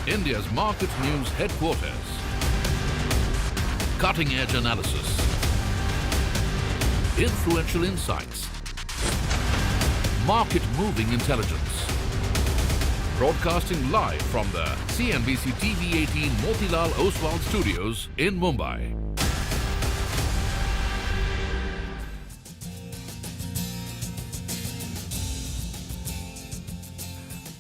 India's market news headquarters. Cutting-edge analysis. Influential insights. Market-moving intelligence. Broadcasting live from the CNBC-TV18 Motilal Oswal studios in Mumbai.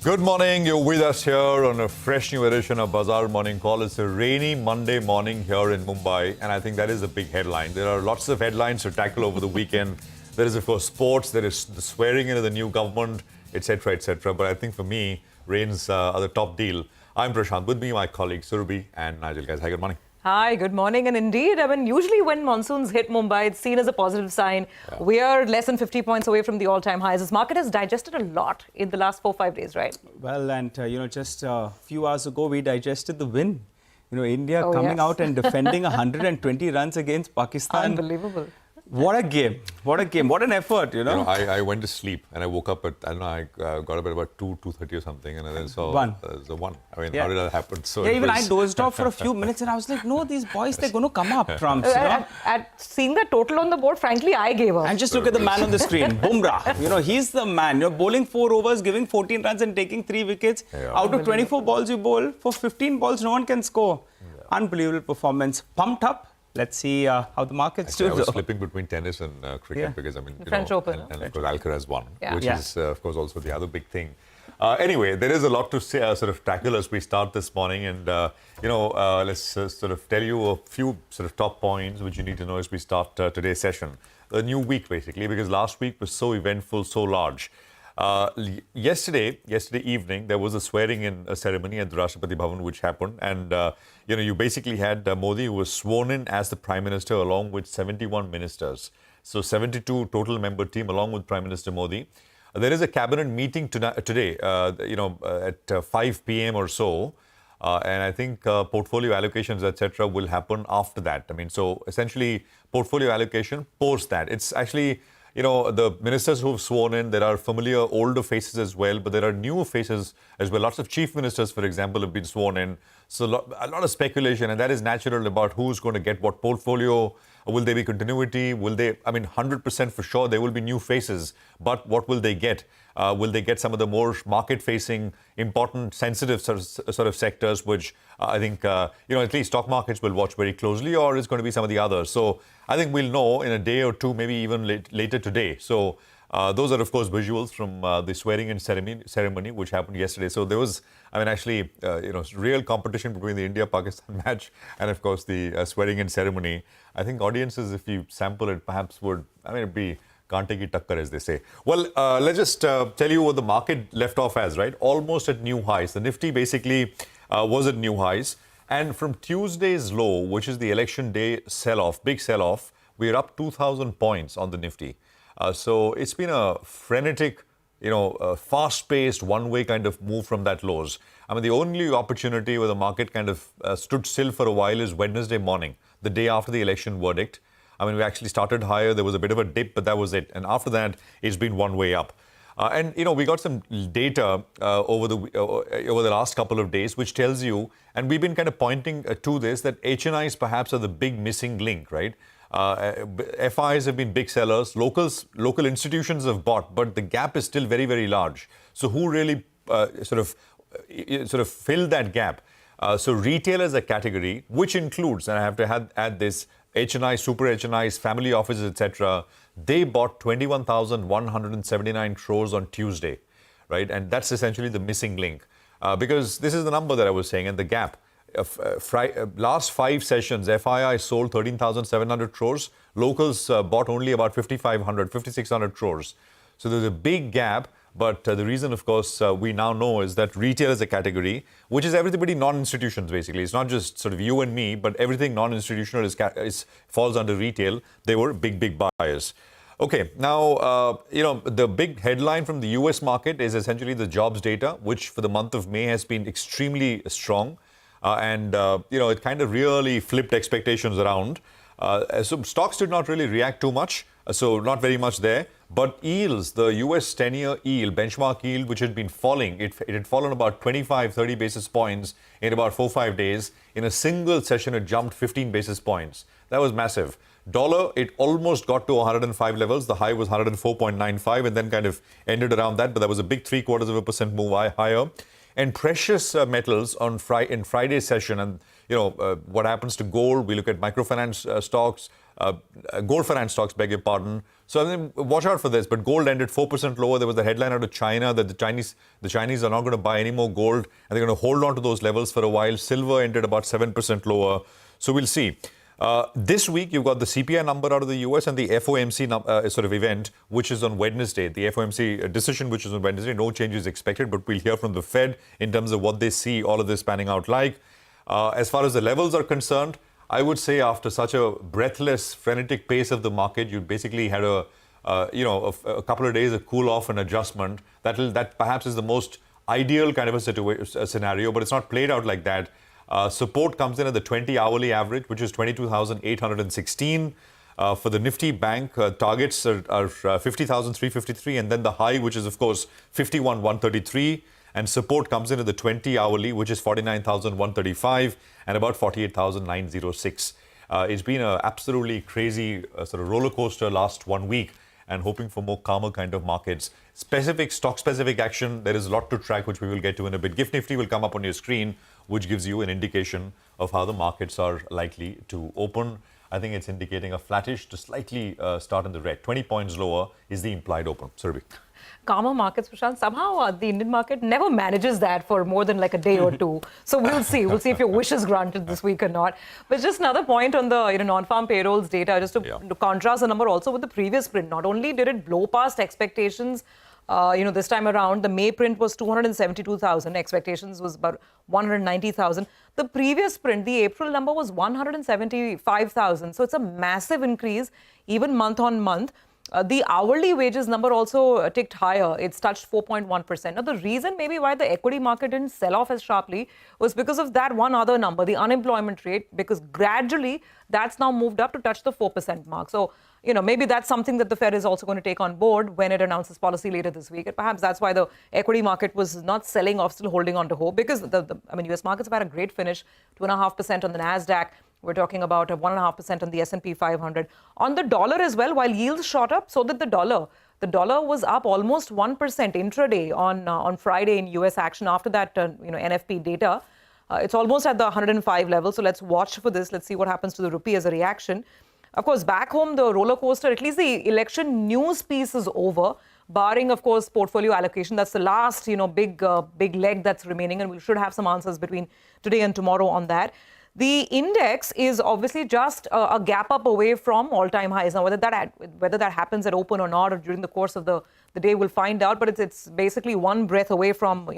Good morning. You're with us here on a fresh new edition of Bazaar Morning Call. It's a rainy Monday morning here in Mumbai, and I think that is a big headline. There are lots of headlines to tackle over the weekend. There is, of course, sports. There is the swearing into the new government, etc., etc. But I think for me, rains are the top deal. I'm Prashant. With me, my colleagues Surabhi and Nigel. Guys, hi, good morning. Hi, good morning. And indeed, I mean, usually when monsoons hit Mumbai, it's seen as a positive sign. Yeah. We are less than 50 points away from the all-time highs. This market has digested a lot in the last 4-5 days, right? Well, and, just a few hours ago, we digested the win. India coming out and defending 120 runs against Pakistan. Unbelievable. What a game. What a game. What an effort, I went to sleep and I woke up at, I don't know, I got up at about 2:30 or something, and then saw the one. I mean, how did that happen? So even I dozed off for a few minutes and I was like, no, these boys, they're going to come up trumps. At seeing the total on the board, frankly, I gave up. And just look at the man on the screen, Bumrah. He's the man. You're bowling 4 overs, giving 14 runs and taking 3 wickets. Yeah. Out of 24 balls you bowl, for 15 balls, no one can score. Yeah. Unbelievable performance. Pumped up. Let's see how the market's doing. I was flipping between tennis and cricket because, I mean, French Open. And of course, Alcaraz won, which is, of course, also the other big thing. Anyway, there is a lot to say, sort of tackle as we start this morning. And, let's sort of tell you a few sort of top points which you need to know as we start today's session. A new week, basically, because last week was so eventful, so large. Yesterday evening, there was a swearing-in ceremony at the Rashtrapati Bhavan, which happened. And, you basically had Modi, who was sworn in as the Prime Minister along with 71 ministers. So 72 total member team along with Prime Minister Modi. There is a cabinet meeting today, at 5 p.m. or so. And I think portfolio allocations, etc., will happen after that. I mean, so essentially, portfolio allocation post that. It's actually... the ministers who've sworn in, there are familiar older faces as well, but there are newer faces as well. Lots of chief ministers, for example, have been sworn in. So a lot of speculation, and that is natural about who's going to get what portfolio. Will there be continuity? Will they, 100% for sure, there will be new faces. But what will they get? Will they get some of the more market-facing, important, sensitive sort of sectors, which I think, at least stock markets will watch very closely, or is going to be some of the others? So I think we'll know in a day or two, maybe even later today. So those are, of course, visuals from the swearing-in ceremony, which happened yesterday. So there was, real competition between the India-Pakistan match and, of course, the swearing-in ceremony. I think audiences, if you sample it, perhaps would, it'd be can't take it tucker, as they say. Well, let's just tell you what the market left off as, right? Almost at new highs. The Nifty basically was at new highs. And from Tuesday's low, which is the election day sell-off, big sell-off, we're up 2,000 points on the Nifty. So it's been a frenetic, fast-paced, one-way kind of move from that lows. The only opportunity where the market kind of stood still for a while is Wednesday morning, the day after the election verdict. We actually started higher. There was a bit of a dip, but that was it. And after that, it's been one way up. We got some data over the last couple of days, which tells you, and we've been kind of pointing to this, that HNIs perhaps are the big missing link, right? FIs have been big sellers. Local institutions have bought, but the gap is still very, very large. So who really sort of filled that gap? So retail as a category, which includes, and I have to add this, HNI, super HNIs, family offices, etc., they bought 21,179 crores on Tuesday, right? And that's essentially the missing link. Because this is the number that I was saying, and the gap. Last 5 sessions, FII sold 13,700 crores. Locals bought only about 5,600 crores. So there's a big gap. But the reason, of course, we now know is that retail is a category, which is everybody non-institutions, basically. It's not just sort of you and me, but everything non-institutional falls under retail. They were big buyers. Okay, now, the big headline from the US market is essentially the jobs data, which for the month of May has been extremely strong. It kind of really flipped expectations around. So stocks did not really react too much. So not very much there. But yields, the US 10-year yield, benchmark yield, which had been falling, it had fallen about 25, 30 basis points in about 4-5 days. In a single session, it jumped 15 basis points. That was massive. Dollar, it almost got to 105 levels. The high was 104.95 and then kind of ended around that. But that was a big 0.75% move higher. And precious metals in Friday's session, and what happens to gold, we look at microfinance stocks, gold finance stocks, beg your pardon. So I mean, watch out for this. But gold ended 4% lower. There was the headline out of China that the Chinese are not going to buy any more gold and they're going to hold on to those levels for a while. Silver ended about 7% lower. So we'll see. This week, you've got the CPI number out of the US and the FOMC sort of event, which is on Wednesday. The FOMC decision, which is on Wednesday, no changes expected, but we'll hear from the Fed in terms of what they see all of this panning out like. As far as the levels are concerned, I would say after such a breathless, frenetic pace of the market, you basically had a couple of days of cool off and adjustment. That perhaps is the most ideal kind of a scenario, but it's not played out like that. Support comes in at the 20-hourly average, which is 22,816. For the Nifty bank, targets are 50,353, and then the high, which is, of course, 51,133. And support comes in at the 20-hourly, which is 49,135 and about 48,906. It's been an absolutely crazy sort of roller coaster last 1 week, and hoping for more calmer kind of markets. Stock-specific action, there is a lot to track, which we will get to in a bit. GIFT Nifty will come up on your screen, which gives you an indication of how the markets are likely to open. I think it's indicating a flattish to slightly start in the red. 20 points lower is the implied open. Surabhi. Calmer markets, Prashant. Somehow the Indian market never manages that for more than like a day or two. So we'll see. We'll see if your wish is granted this week or not. But just another point on the non-farm payrolls data, just to contrast the number also with the previous print. Not only did it blow past expectations, this time around, the May print was 272,000. Expectations was about 190,000. The previous print, the April number was 175,000. So it's a massive increase, even month on month. The hourly wages number also ticked higher. It's touched 4.1%. Now, the reason maybe why the equity market didn't sell off as sharply was because of that one other number, the unemployment rate, because gradually that's now moved up to touch the 4% mark. So, maybe that's something that the Fed is also going to take on board when it announces policy later this week. And perhaps that's why the equity market was not selling off, still holding on to hope, because US markets have had a great finish, 2.5% on the NASDAQ. We're talking about 1.5% on the S&P 500. On the dollar as well, while yields shot up, so did the dollar. The dollar was up almost 1% intraday on Friday in US action after that NFP data. It's almost at the 105 level. So let's watch for this. Let's see what happens to the rupee as a reaction. Of course, back home, the roller coaster, at least the election news piece is over, barring, of course, portfolio allocation. That's the last, big leg that's remaining, and we should have some answers between today and tomorrow on that. The index is obviously just a gap up away from all-time highs. Now, whether that happens at open or not, or during the course of the day, we'll find out. But it's basically one breath away from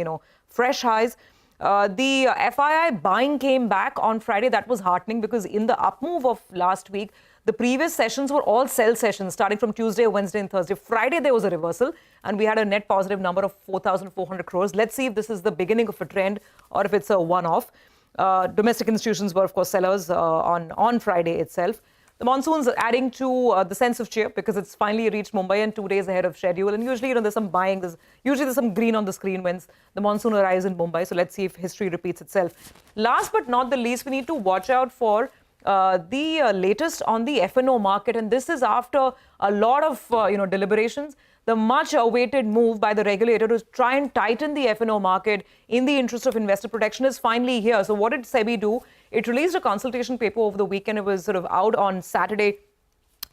fresh highs. The FII buying came back on Friday. That was heartening because in the up move of last week, the previous sessions were all sell sessions, starting from Tuesday, Wednesday, and Thursday. Friday, there was a reversal, and we had a net positive number of 4,400 crores. Let's see if this is the beginning of a trend or if it's a one-off. Domestic institutions were, of course, sellers on Friday itself. The monsoon's adding to the sense of cheer because it's finally reached Mumbai and 2 days ahead of schedule. And usually, there's some buying. There's some green on the screen when the monsoon arrives in Mumbai. So let's see if history repeats itself. Last but not the least, we need to watch out for the latest on the F&O market. And this is after a lot of deliberations. The much-awaited move by the regulator to try and tighten the F&O market in the interest of investor protection is finally here. So what did SEBI do? It released a consultation paper over the weekend. It was sort of out on Saturday,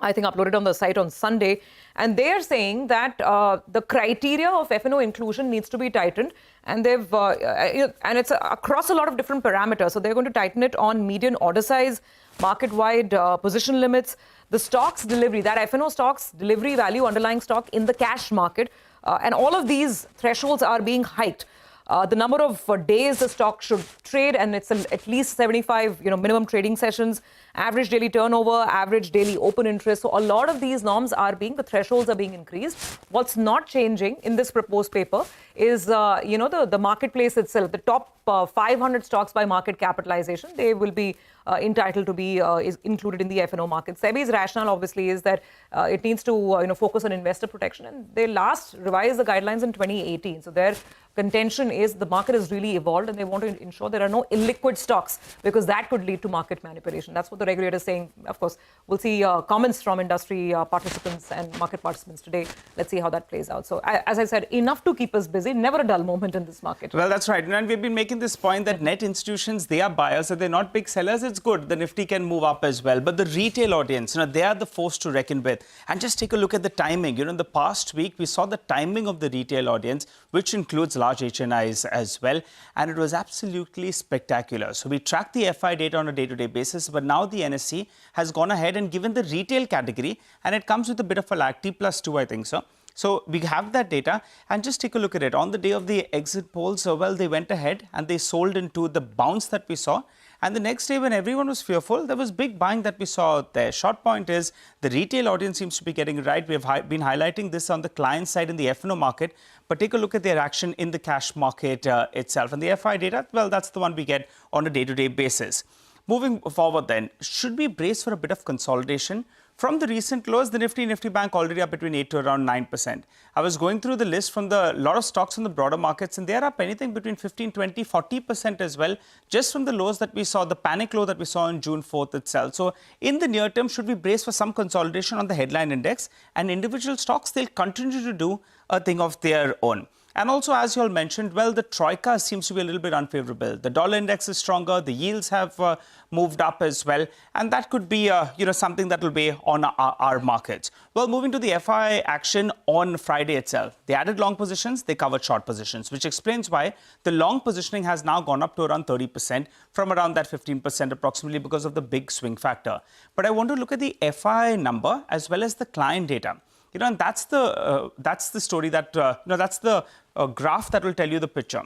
I think uploaded on the site on Sunday. And they are saying that the criteria of F&O inclusion needs to be tightened. And they've and it's across a lot of different parameters. So they're going to tighten it on median order size, market-wide position limits, the stocks delivery, that F&O stocks delivery value underlying stock in the cash market. And all of these thresholds are being hiked. The number of days the stock should trade, and it's at least 75 minimum trading sessions, average daily turnover, average daily open interest. So a lot of these norms the thresholds are being increased. What's not changing in this proposed paper is, the marketplace itself, the top 500 stocks by market capitalization, they will be entitled to be is included in the F&O market. SEBI's rationale obviously is that it needs to focus on investor protection, and they last revised the guidelines in 2018. So their contention is the market has really evolved and they want to ensure there are no illiquid stocks because that could lead to market manipulation. That's what the regulator is saying. Of course, we'll see comments from industry participants and market participants today. Let's see how that plays out. So as I said, enough to keep us busy. Never a dull moment in this market. Well, that's right. And we've been making this point that net institutions, they are buyers. So they're not big sellers. It's good. The Nifty can move up as well. But the retail audience, they are the force to reckon with. And just take a look at the timing. In the past week, we saw the timing of the retail audience, which includes large HNIs as well. And it was absolutely spectacular. So we track the FI data on a day-to-day basis. But now the NSE has gone ahead and given the retail category. And it comes with a bit of a lag, T+2, I think so. So we have that data and just take a look at it. On the day of the exit polls, they went ahead and they sold into the bounce that we saw. And the next day when everyone was fearful, there was big buying that we saw out there. Short point is the retail audience seems to be getting it right. We have been highlighting this on the client side in the F&O market. But take a look at their action in the cash market itself. And the FI data, well, that's the one we get on a day-to-day basis. Moving forward then, should we brace for a bit of consolidation? From the recent lows, the Nifty Bank already up between 8 to around 9%. I was going through the list from the lot of stocks in the broader markets, and they're up anything between 15, 20, 40% as well, just from the lows that we saw, the panic low that we saw on June 4th itself. So in the near term, should we brace for some consolidation on the headline index? And individual stocks, they'll continue to do a thing of their own. And also, as you all mentioned, well, the troika seems to be a little bit unfavorable. The dollar index is stronger. The yields have moved up as well. And that could be, something that will be on our markets. Well, moving to the FI action on Friday itself. They added long positions. They covered short positions, which explains why the long positioning has now gone up to around 30% from around that 15% approximately because of the big swing factor. But I want to look at the FI number as well as the client data. And that's the story that, that's the graph that will tell you the picture.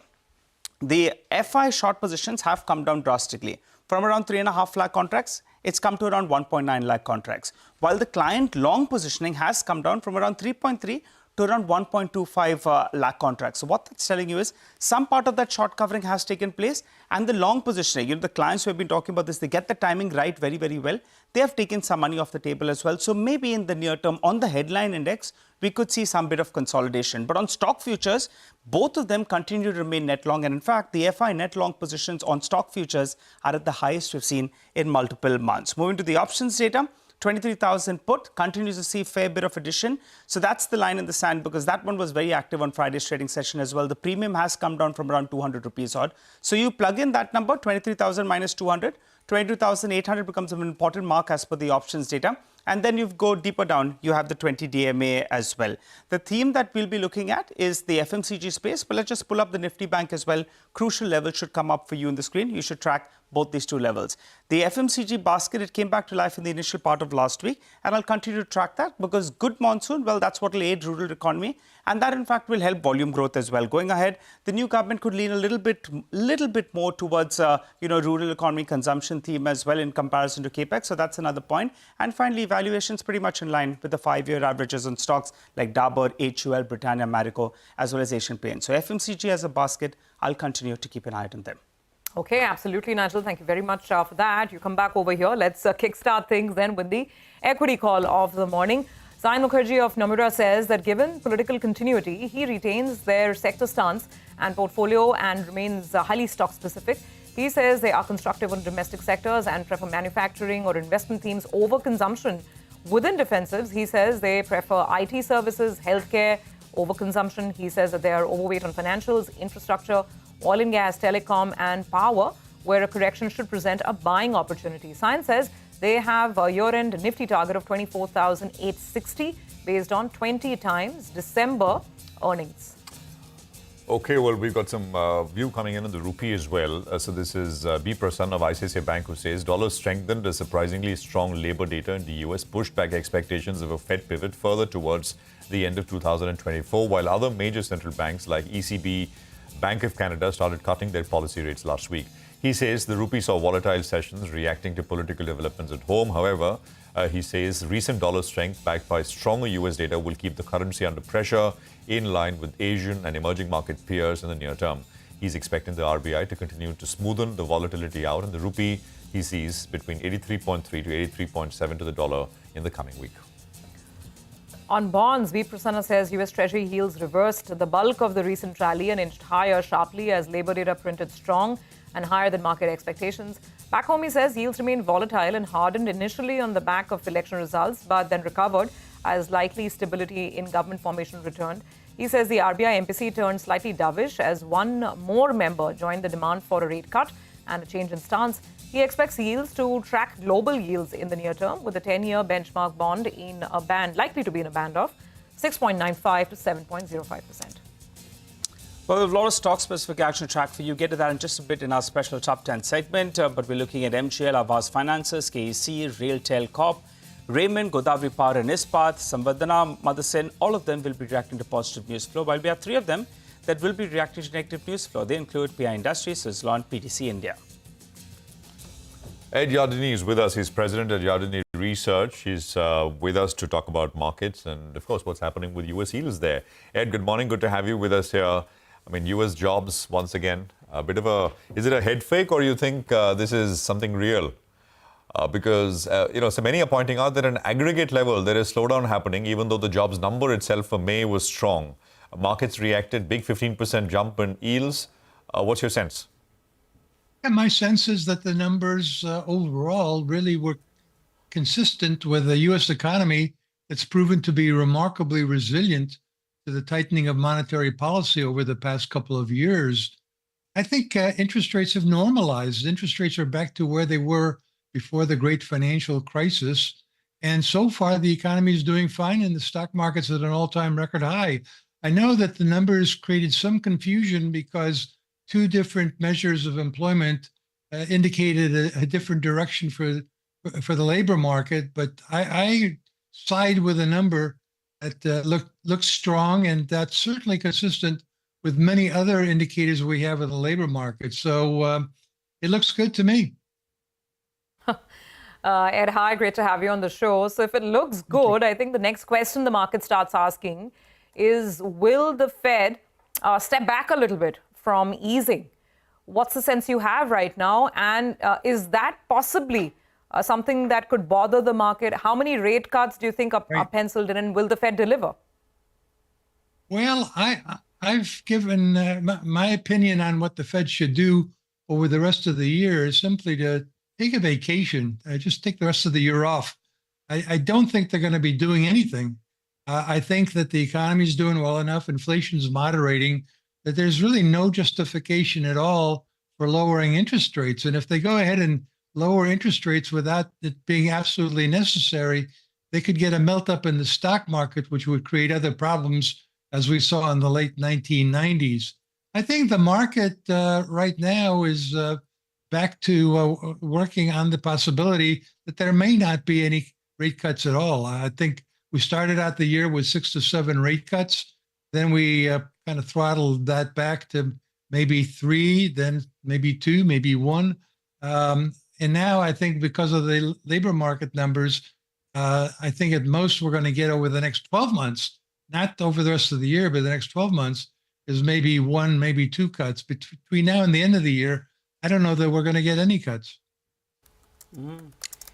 The FI short positions have come down drastically. From around 3.5 lakh contracts, it's come to around 1.9 lakh contracts. While the client long positioning has come down from around 3.3 to around 1.25 lakh contracts. So what that's telling you is some part of that short covering has taken place and the long positioning, the clients who have been talking about this, they get the timing right very, very well. They have taken some money off the table as well. So maybe in the near term on the headline index, we could see some bit of consolidation. But on stock futures, both of them continue to remain net long. And in fact, the FI net long positions on stock futures are at the highest we've seen in multiple months. Moving to the options data. 23,000 put continues to see a fair bit of addition. So that's the line in the sand because that one was very active on Friday's trading session as well. The premium has come down from around 200 rupees odd. So you plug in that number, 23,000 minus 200, 22,800 becomes an important mark as per the options data. And then you go deeper down, you have the 20 DMA as well. The theme that we'll be looking at is the FMCG space. But let's just pull up the Nifty Bank as well. Crucial levels should come up for you in the screen. You should track both these two levels. The FMCG basket, it came back to life in the initial part of last week. And I'll continue to track that because good monsoon, well, that's what will aid rural economy. And that, in fact, will help volume growth as well. Going ahead, the new government could lean a little bit more towards, rural economy consumption theme as well in comparison to CAPEX. So that's another point. And finally, valuations pretty much in line with the 5-year averages on stocks like Dabur, HUL, Britannia, Marico, as well as Asian Paints. So FMCG as a basket, I'll continue to keep an eye on them. Okay, absolutely, Nigel. Thank you very much for that. You come back over here. Let's kickstart things then with the equity call of the morning. Sai Mukherjee of Nomura says that given political continuity, he retains their sector stance and portfolio and remains highly stock specific. He says they are constructive on domestic sectors and prefer manufacturing or investment themes over consumption. Within defensives, he says they prefer IT services, healthcare over consumption. He says that they are overweight on financials, infrastructure, oil and gas, telecom and power, where a correction should present a buying opportunity. Science says they have a year-end Nifty target of 24,860 based on 20 times December earnings. Okay, well, we've got some view coming in on the rupee as well. So this is B. Prasanna of ICICI Bank who says dollar strengthened a surprisingly strong labor data in the US, pushed back expectations of a Fed pivot further towards the end of 2024, while other major central banks like ECB, Bank of Canada started cutting their policy rates last week. He says the rupee saw volatile sessions reacting to political developments at home. However, he says recent dollar strength backed by stronger US data will keep the currency under pressure in line with Asian and emerging market peers in the near term. He's expecting the RBI to continue to smoothen the volatility out, and the rupee he sees between 83.3 to 83.7 to the dollar in the coming week. On bonds, V. Prasanna says US Treasury yields reversed the bulk of the recent rally and inched higher sharply as labor data printed strong and higher than market expectations. Back home, he says yields remained volatile and hardened initially on the back of election results, but then recovered as likely stability in government formation returned. He says the RBI MPC turned slightly dovish as one more member joined the demand for a rate cut and a change in stance. He expects yields to track global yields in the near term, with the 10-year benchmark bond in a band, likely to be in a band of 6.95 to 7.05%. Well, we have a lot of stock-specific action to track for you. Get to that in just a bit in our special Top 10 segment. But we're looking at MGL, Avas Finances, KEC, Railtel Corp, Raymond, Godavari Power and Ispat, Samvardhana, Motherson. All of them will be reacting to positive news flow, while we have three of them that will be reacting to negative news flow. They include PI Industries, Suzlon, PTC India. Ed Yardeni is with us. He's president at Yardeni Research. He's with us to talk about markets and, of course, what's happening with US yields there. Ed, good morning. Good to have you with us here. I mean, US jobs, once again, a bit of a... Is it a head fake, or you think this is something real? Because, so many are pointing out that at an aggregate level, there is slowdown happening, even though the jobs number itself for May was strong. Markets reacted, big 15% jump in yields. What's your sense? Yeah, my sense is that the numbers overall really were consistent with a U.S. economy that's proven to be remarkably resilient to the tightening of monetary policy over the past couple of years. I think interest rates have normalized. Interest rates are back to where they were before the great financial crisis. And so far, the economy is doing fine and the stock market's at an all-time record high. I know that the numbers created some confusion because two different measures of employment indicated a different direction for the labor market, but I side with a number that looks strong, and that's certainly consistent with many other indicators we have in the labor market. So it looks good to me. Ed, hi, great to have you on the show. So if it looks good, I think the next question the market starts asking is, will the Fed step back a little bit from easing? What's the sense you have right now? And is that possibly something that could bother the market? How many rate cuts do you think are penciled in, and will the Fed deliver? Well, I've given my opinion on what the Fed should do over the rest of the year is simply to take a vacation, just take the rest of the year off. I don't think they're going to be doing anything. I think that the economy is doing well enough, inflation is moderating, that there's really no justification at all for lowering interest rates. And if they go ahead and lower interest rates without it being absolutely necessary, they could get a melt up in the stock market, which would create other problems, as we saw in the late 1990s. I think the market right now is back to working on the possibility that there may not be any rate cuts at all. I think we started out the year with 6 to 7 rate cuts. Then we kind of throttled that back to maybe 3, then maybe 2, maybe 1. And now I think because of the labor market numbers, I think at most we're going to get over the next 12 months, not over the rest of the year, but the next 12 months is maybe 1, maybe 2 cuts. Between now and the end of the year, I don't know that we're going to get any cuts.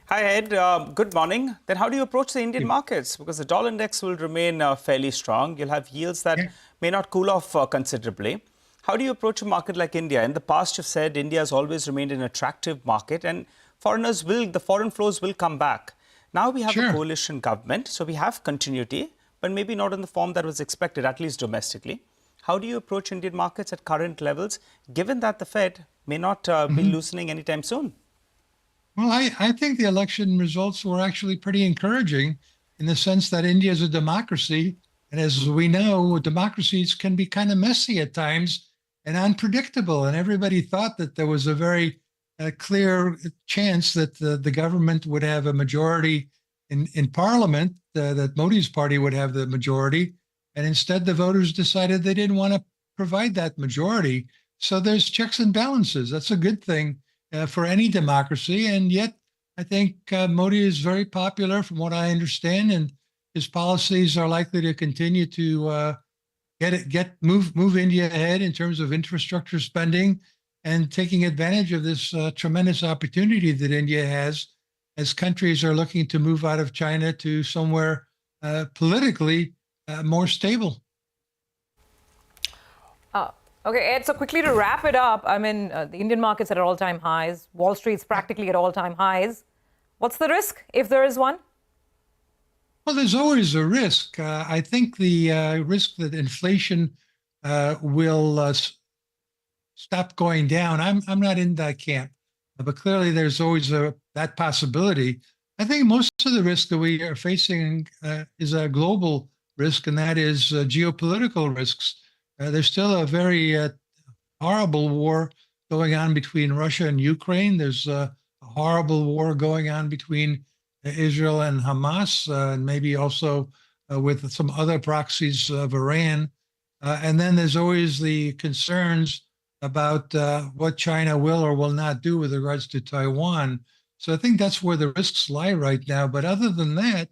Hi, Ed. Good morning. Then how do you approach the Indian markets? Because the dollar index will remain fairly strong. You'll have yields that may not cool off considerably. How do you approach a market like India? In the past, you've said India has always remained an attractive market, and the foreign flows will come back. Now we have a coalition government, so we have continuity, but maybe not in the form that was expected, at least domestically. How do you approach Indian markets at current levels, given that the Fed may not be loosening anytime soon? Well, I think the election results were actually pretty encouraging in the sense that India is a democracy. And as we know, democracies can be kind of messy at times and unpredictable. And everybody thought that there was a very clear chance that the government would have a majority in parliament, that Modi's party would have the majority. And instead, the voters decided they didn't want to provide that majority. So there's checks and balances. That's a good thing for any democracy. And yet, I think Modi is very popular from what I understand, and his policies are likely to continue to move India ahead in terms of infrastructure spending and taking advantage of this tremendous opportunity that India has as countries are looking to move out of China to somewhere politically more stable. Okay, Ed, so quickly to wrap it up, I mean, the Indian market's at all-time highs. Wall Street's practically at all-time highs. What's the risk, if there is one? Well, there's always a risk. I think the risk that inflation will stop going down, I'm not in that camp. But clearly there's always that possibility. I think most of the risk that we are facing is a global risk, and that is geopolitical risks. There's still a very horrible war going on between Russia and Ukraine. There's a horrible war going on between Israel and Hamas, and maybe also with some other proxies of Iran. And then there's always the concerns about what China will or will not do with regards to Taiwan. So I think that's where the risks lie right now. But other than that,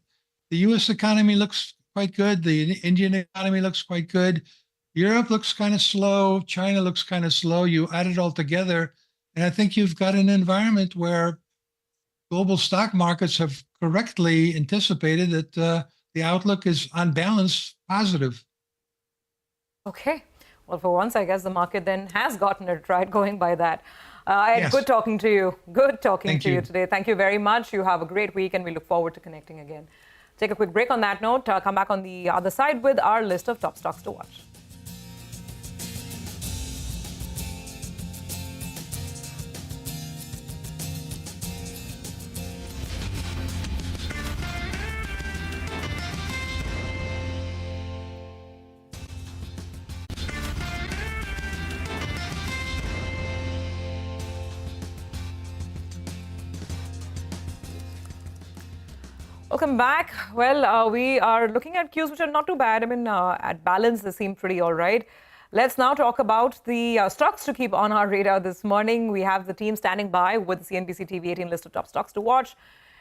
the U.S. economy looks quite good. The Indian economy looks quite good. Europe looks kind of slow. China looks kind of slow. You add it all together, and I think you've got an environment where global stock markets have correctly anticipated that the outlook is, on balance, positive. Okay. Well, for once, I guess the market then has gotten it right, going by that. Ed, Yes. good talking to you. Good talking Thank to you you. today. Thank you very much. You have a great week, and we look forward to connecting again. Take a quick break on that note. Come back on the other side with our list of top stocks to watch. Welcome back. Well, we are looking at cues which are not too bad. I mean, at balance, they seem pretty all right. Let's now talk about the stocks to keep on our radar this morning. We have the team standing by with the CNBC-TV18 list of top stocks to watch.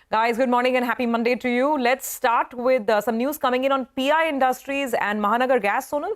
Guys, good morning and happy Monday to you. Let's start with some news coming in on PI Industries and Mahanagar Gas, Sonal.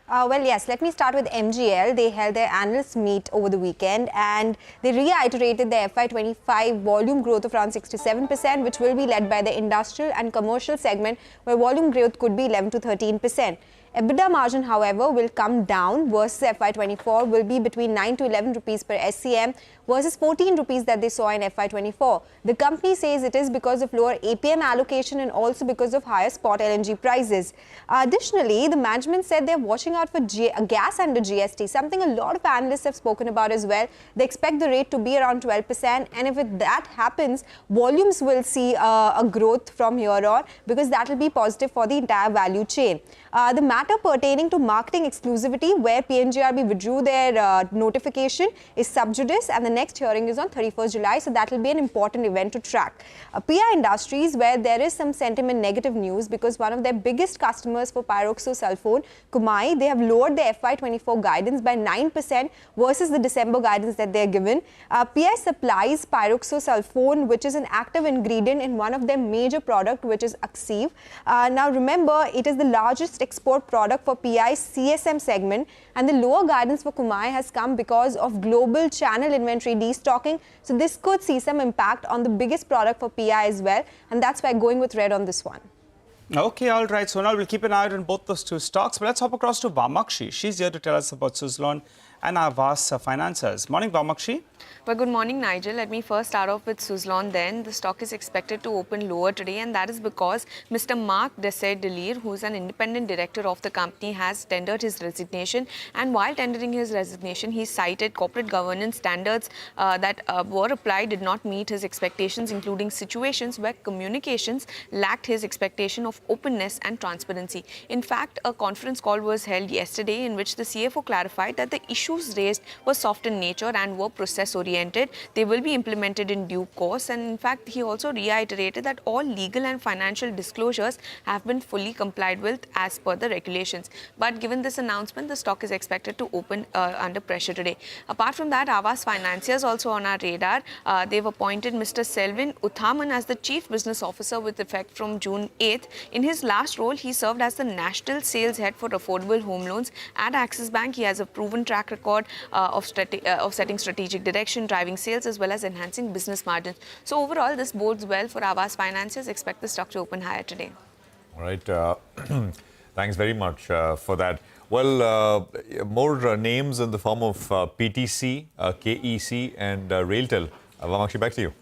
Well, yes, let me start with MGL. They held their analyst meet over the weekend and they reiterated their FY25 volume growth of around 67%, which will be led by the industrial and commercial segment, where volume growth could be 11 to 13%. EBITDA margin, however, will come down versus FY24, will be between 9 to 11 rupees per SCM versus 14 rupees that they saw in FY24. The company says it is because of lower APM allocation and also because of higher spot LNG prices. Additionally, the management said they're watching out for gas under GST, something a lot of analysts have spoken about as well. They expect the rate to be around 12%, and if that happens, volumes will see a growth from here on, because that will be positive for the entire value chain. The matter pertaining to marketing exclusivity, where PNGRB withdrew their notification, is sub judice, and the next hearing is on 31st July, so that will be an important event to track. PI Industries, where there is some sentiment negative news because one of their biggest customers for pyroxosulfone, Kumai, they have lowered their FY24 guidance by 9% versus the December guidance that they're given. PI supplies pyroxosulfone, which is an active ingredient in one of their major products, which is Axiv. Now remember, it is the largest export product for PI's CSM segment, and the lower guidance for Kumai has come because of global channel inventory destocking. So this could see some impact on the biggest product for PI as well, and that's why going with red on this one. Okay, all right. So now we'll keep an eye on both those two stocks. But let's hop across to Vamakshi. She's here to tell us about Suzlon and our vast finances. Morning, Vamakshi. Well, good morning, Nigel. Let me first start off with Suzlon then. The stock is expected to open lower today, and that is because Mr. Mark Desailly, who is an independent director of the company, has tendered his resignation. And while tendering his resignation, he cited corporate governance standards that were applied did not meet his expectations, including situations where communications lacked his expectation of openness and transparency. In fact, a conference call was held yesterday in which the CFO clarified that the issue issues raised were soft in nature and were process-oriented. They will be implemented in due course. And in fact, he also reiterated that all legal and financial disclosures have been fully complied with as per the regulations. But given this announcement, the stock is expected to open under pressure today. Apart from that, Aavas Financiers also on our radar. They've appointed Mr. Selvin Uthaman as the Chief Business Officer with effect from June 8th. In his last role, he served as the National Sales Head for Affordable Home Loans at Axis Bank. He has a proven track record of setting strategic direction, driving sales, as well as enhancing business margins. So overall, this bodes well for Aavas Financiers. Expect the stock to open higher today. All right. Thanks very much for that. Well, more names in the form of PTC, KEC and Railtel. Vamakshi, back to you.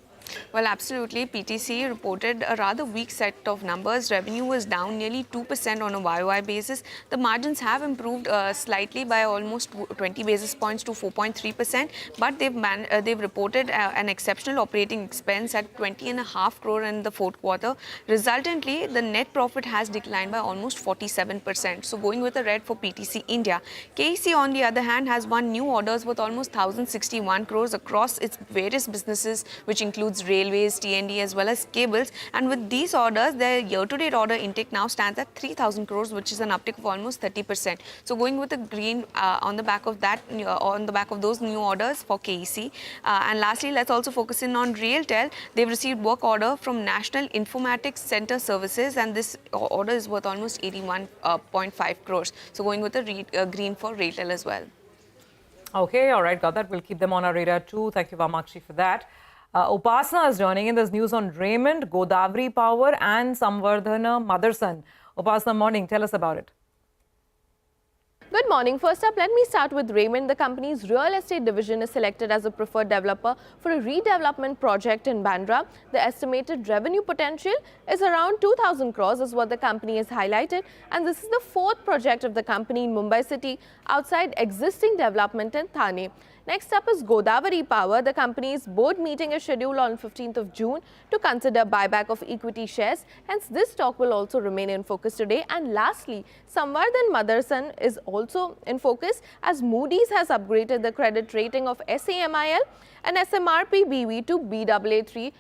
Well, absolutely. PTC reported a rather weak set of numbers. Revenue was down nearly 2% on a YOY basis. The margins have improved slightly by almost 20 basis points to 4.3%, but they've reported an exceptional operating expense at 20.5 crore in the fourth quarter. Resultantly, the net profit has declined by almost 47%. So going with a red for PTC India. KEC, on the other hand, has won new orders worth almost 1,061 crores across its various businesses, which includes railways, T&D as well as cables, and with these orders their year-to-date order intake now stands at 3,000 crores, which is an uptick of almost 30%. So going with a green on the back of that, on the back of those new orders for KEC. And lastly, let's also focus in on Railtel. They've received work order from National Informatics Center Services, and this order is worth almost 81.5 crores. So going with a green for Railtel as well. Okay, all right, got that. We'll keep them on our radar too. Thank you, Vamakshi, for that. Upasana is joining in. There's news on Raymond, Godavari Power and Samvardhana Motherson. Upasana, morning. Tell us about it. Good morning. First up, let me start with Raymond. The company's real estate division is selected as a preferred developer for a redevelopment project in Bandra. The estimated revenue potential is around 2,000 crores is what the company has highlighted. And this is the fourth project of the company in Mumbai city outside existing development in Thane. Next up is Godavari Power. The company's board meeting is scheduled on 15th of June to consider buyback of equity shares. Hence, this stock will also remain in focus today. And lastly, Samvardhan Motherson is also in focus as Moody's has upgraded the credit rating of SAMIL and SMRP BV to Baa3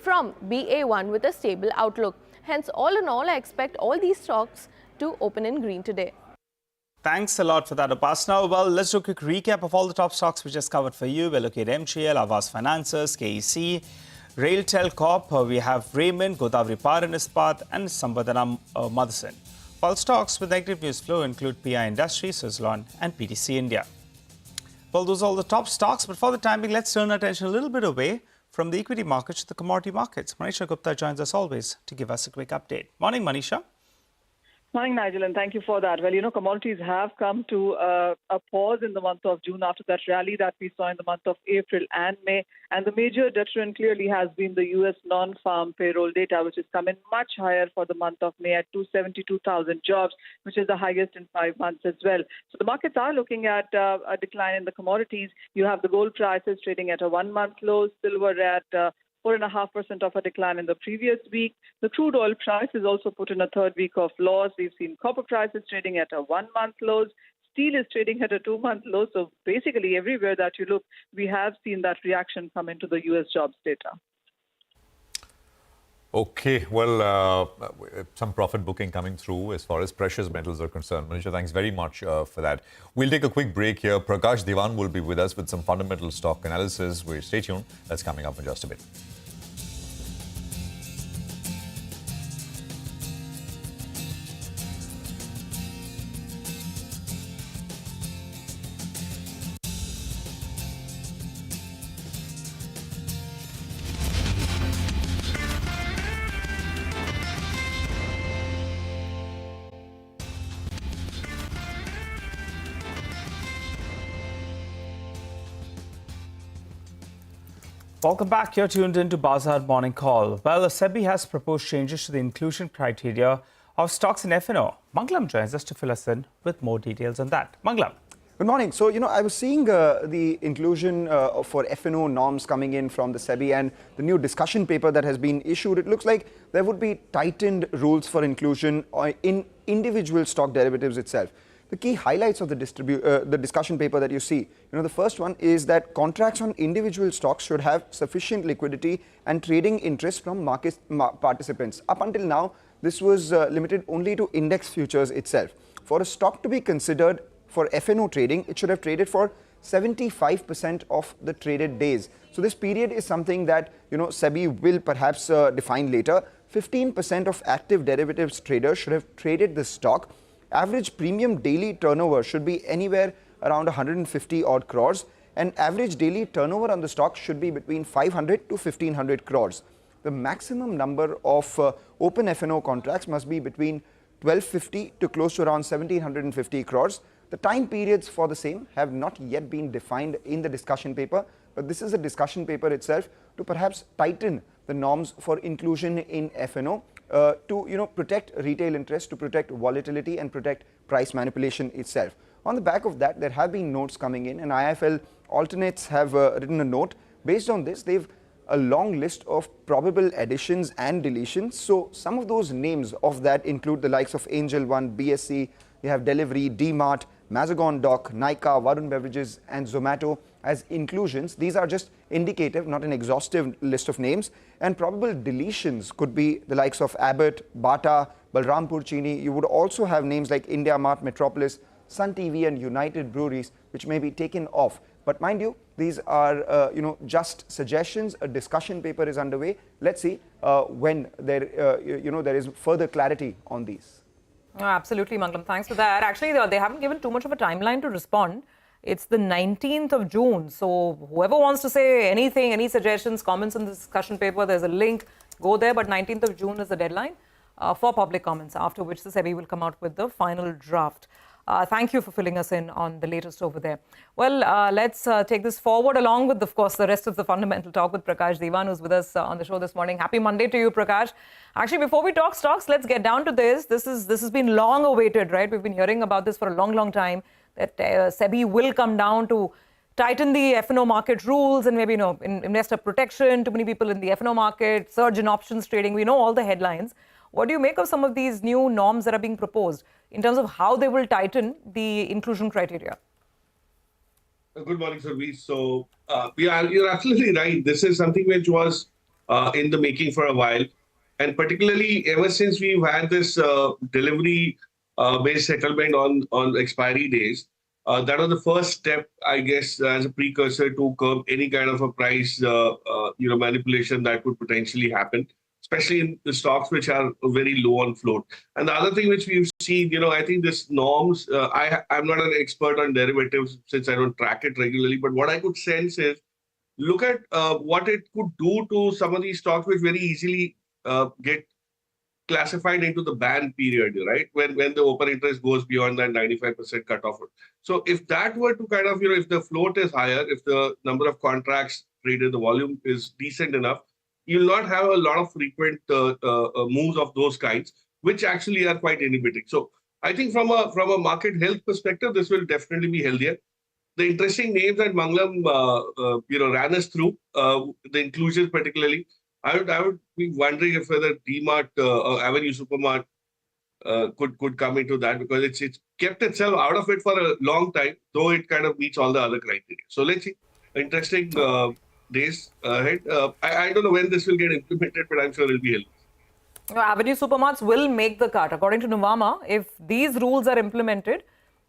from Ba1 with a stable outlook. Hence, all in all, I expect all these stocks to open in green today. Thanks a lot for that, Upasana. Well, let's do a quick recap of all the top stocks we just covered for you. We're looking at MGL, Aavas Financiers, KEC, Railtel Corp. We have Raymond, Godavari Power and Ispat, and Samvardhana Motherson. While stocks with negative news flow include PI Industries, Suzlon, and PTC India. Well, those are all the top stocks, but for the time being, let's turn our attention a little bit away from the equity markets to the commodity markets. Manisha Gupta joins us always to give us a quick update. Morning, Manisha. Morning, Nigel, and thank you for that. Well, commodities have come to a pause in the month of June after that rally that we saw in the month of April and May. And the major deterrent clearly has been the U.S. non-farm payroll data, which has come in much higher for the month of May at 272,000 jobs, which is the highest in 5 months as well. So the markets are looking at a decline in the commodities. You have the gold prices trading at a 1-month low, silver at 4.5% of a decline in the previous week. The crude oil price is also put in a third week of loss. We've seen copper prices trading at a 1-month lows. Steel is trading at a 2-month low. So basically everywhere that you look, we have seen that reaction come into the U.S. jobs data. Okay, well, some profit booking coming through as far as precious metals are concerned. Manisha, thanks very much for that. We'll take a quick break here. Prakash Diwan will be with us with some fundamental stock analysis. Stay tuned. That's coming up in just a bit. Welcome back. You're tuned into Bazaar Morning Call. Well, SEBI has proposed changes to the inclusion criteria of stocks in F&O. Mangalam joins us to fill us in with more details on that. Mangalam. Good morning. So, I was seeing the inclusion for F&O norms coming in from the SEBI and the new discussion paper that has been issued. It looks like there would be tightened rules for inclusion in individual stock derivatives itself. the key highlights of the discussion paper that you see, the first one is that contracts on individual stocks should have sufficient liquidity and trading interest from market participants. Up until now, this was limited only to index futures itself. For a stock to be considered for F&O trading, it should have traded for 75% of the traded days. So this period is something that SEBI will perhaps define later. 15% of active derivatives traders should have traded this stock. Average premium daily turnover should be anywhere around 150 odd crores, and average daily turnover on the stock should be between 500 to 1500 crores. The maximum number of open F&O contracts must be between 1250 to close to around 1750 crores. The time periods for the same have not yet been defined in the discussion paper, but this is a discussion paper itself to perhaps tighten the norms for inclusion in F&O to protect retail interest, to protect volatility and protect price manipulation itself. On the back of that, there have been notes coming in, and IIFL alternates have written a note. Based on this, they've a long list of probable additions and deletions. So some of those names of that include the likes of Angel One, BSC, you have Delivery, DMart, Mazagon Dock, Nykaa, Varun Beverages and Zomato as inclusions. These are just indicative, not an exhaustive list of names. And probable deletions could be the likes of Abbott, Bata, Balrampur Chini. You would also have names like India Mart, Metropolis, Sun TV and United Breweries, which may be taken off. But mind you, these are just suggestions. A discussion paper is underway. Let's see when there there is further clarity on these. Oh, absolutely, Mangalam. Thanks for that. Actually, they haven't given too much of a timeline to respond. It's the 19th of June. So whoever wants to say anything, any suggestions, comments on the discussion paper, there's a link. Go there. But 19th of June is the deadline for public comments, after which the SEBI will come out with the final draft. Thank you for filling us in on the latest over there. Well, let's take this forward along with, of course, the rest of the fundamental talk with Prakash Diwan, who's with us on the show this morning. Happy Monday to you, Prakash. Actually, before we talk stocks, let's get down to this. This has been long awaited, right? We've been hearing about this for a long, long time, that SEBI will come down to tighten the F&O market rules and maybe, investor protection, too many people in the F&O market, surge in options trading. We know all the headlines. What do you make of some of these new norms that are being proposed in terms of how they will tighten the inclusion criteria? Good morning, Survi. So, you're absolutely right. This is something which was in the making for a while. And particularly ever since we've had this delivery-based settlement on expiry days, that was the first step, I guess, as a precursor to curb any kind of a price manipulation that could potentially happen, especially in the stocks which are very low on float. And the other thing which we've seen, I think this norms, I'm not an expert on derivatives since I don't track it regularly, but what I could sense is, look at what it could do to some of these stocks which very easily get classified into the ban period, right? When the open interest goes beyond that 95% cutoff. So if that were to kind of, if the float is higher, if the number of contracts traded, the volume is decent enough, you'll not have a lot of frequent moves of those kinds, which actually are quite inhibiting. So I think from a market health perspective, this will definitely be healthier. The interesting names that Mangalam ran us through, the inclusion particularly, I would be wondering if whether DMart or Avenue Supermart could come into that, because it's kept itself out of it for a long time, though it kind of meets all the other criteria. So let's see. Interesting days ahead. I don't know when this will get implemented, but I'm sure it'll be helpful. Avenue Supermarts will make the cut. According to Nuvama, if these rules are implemented,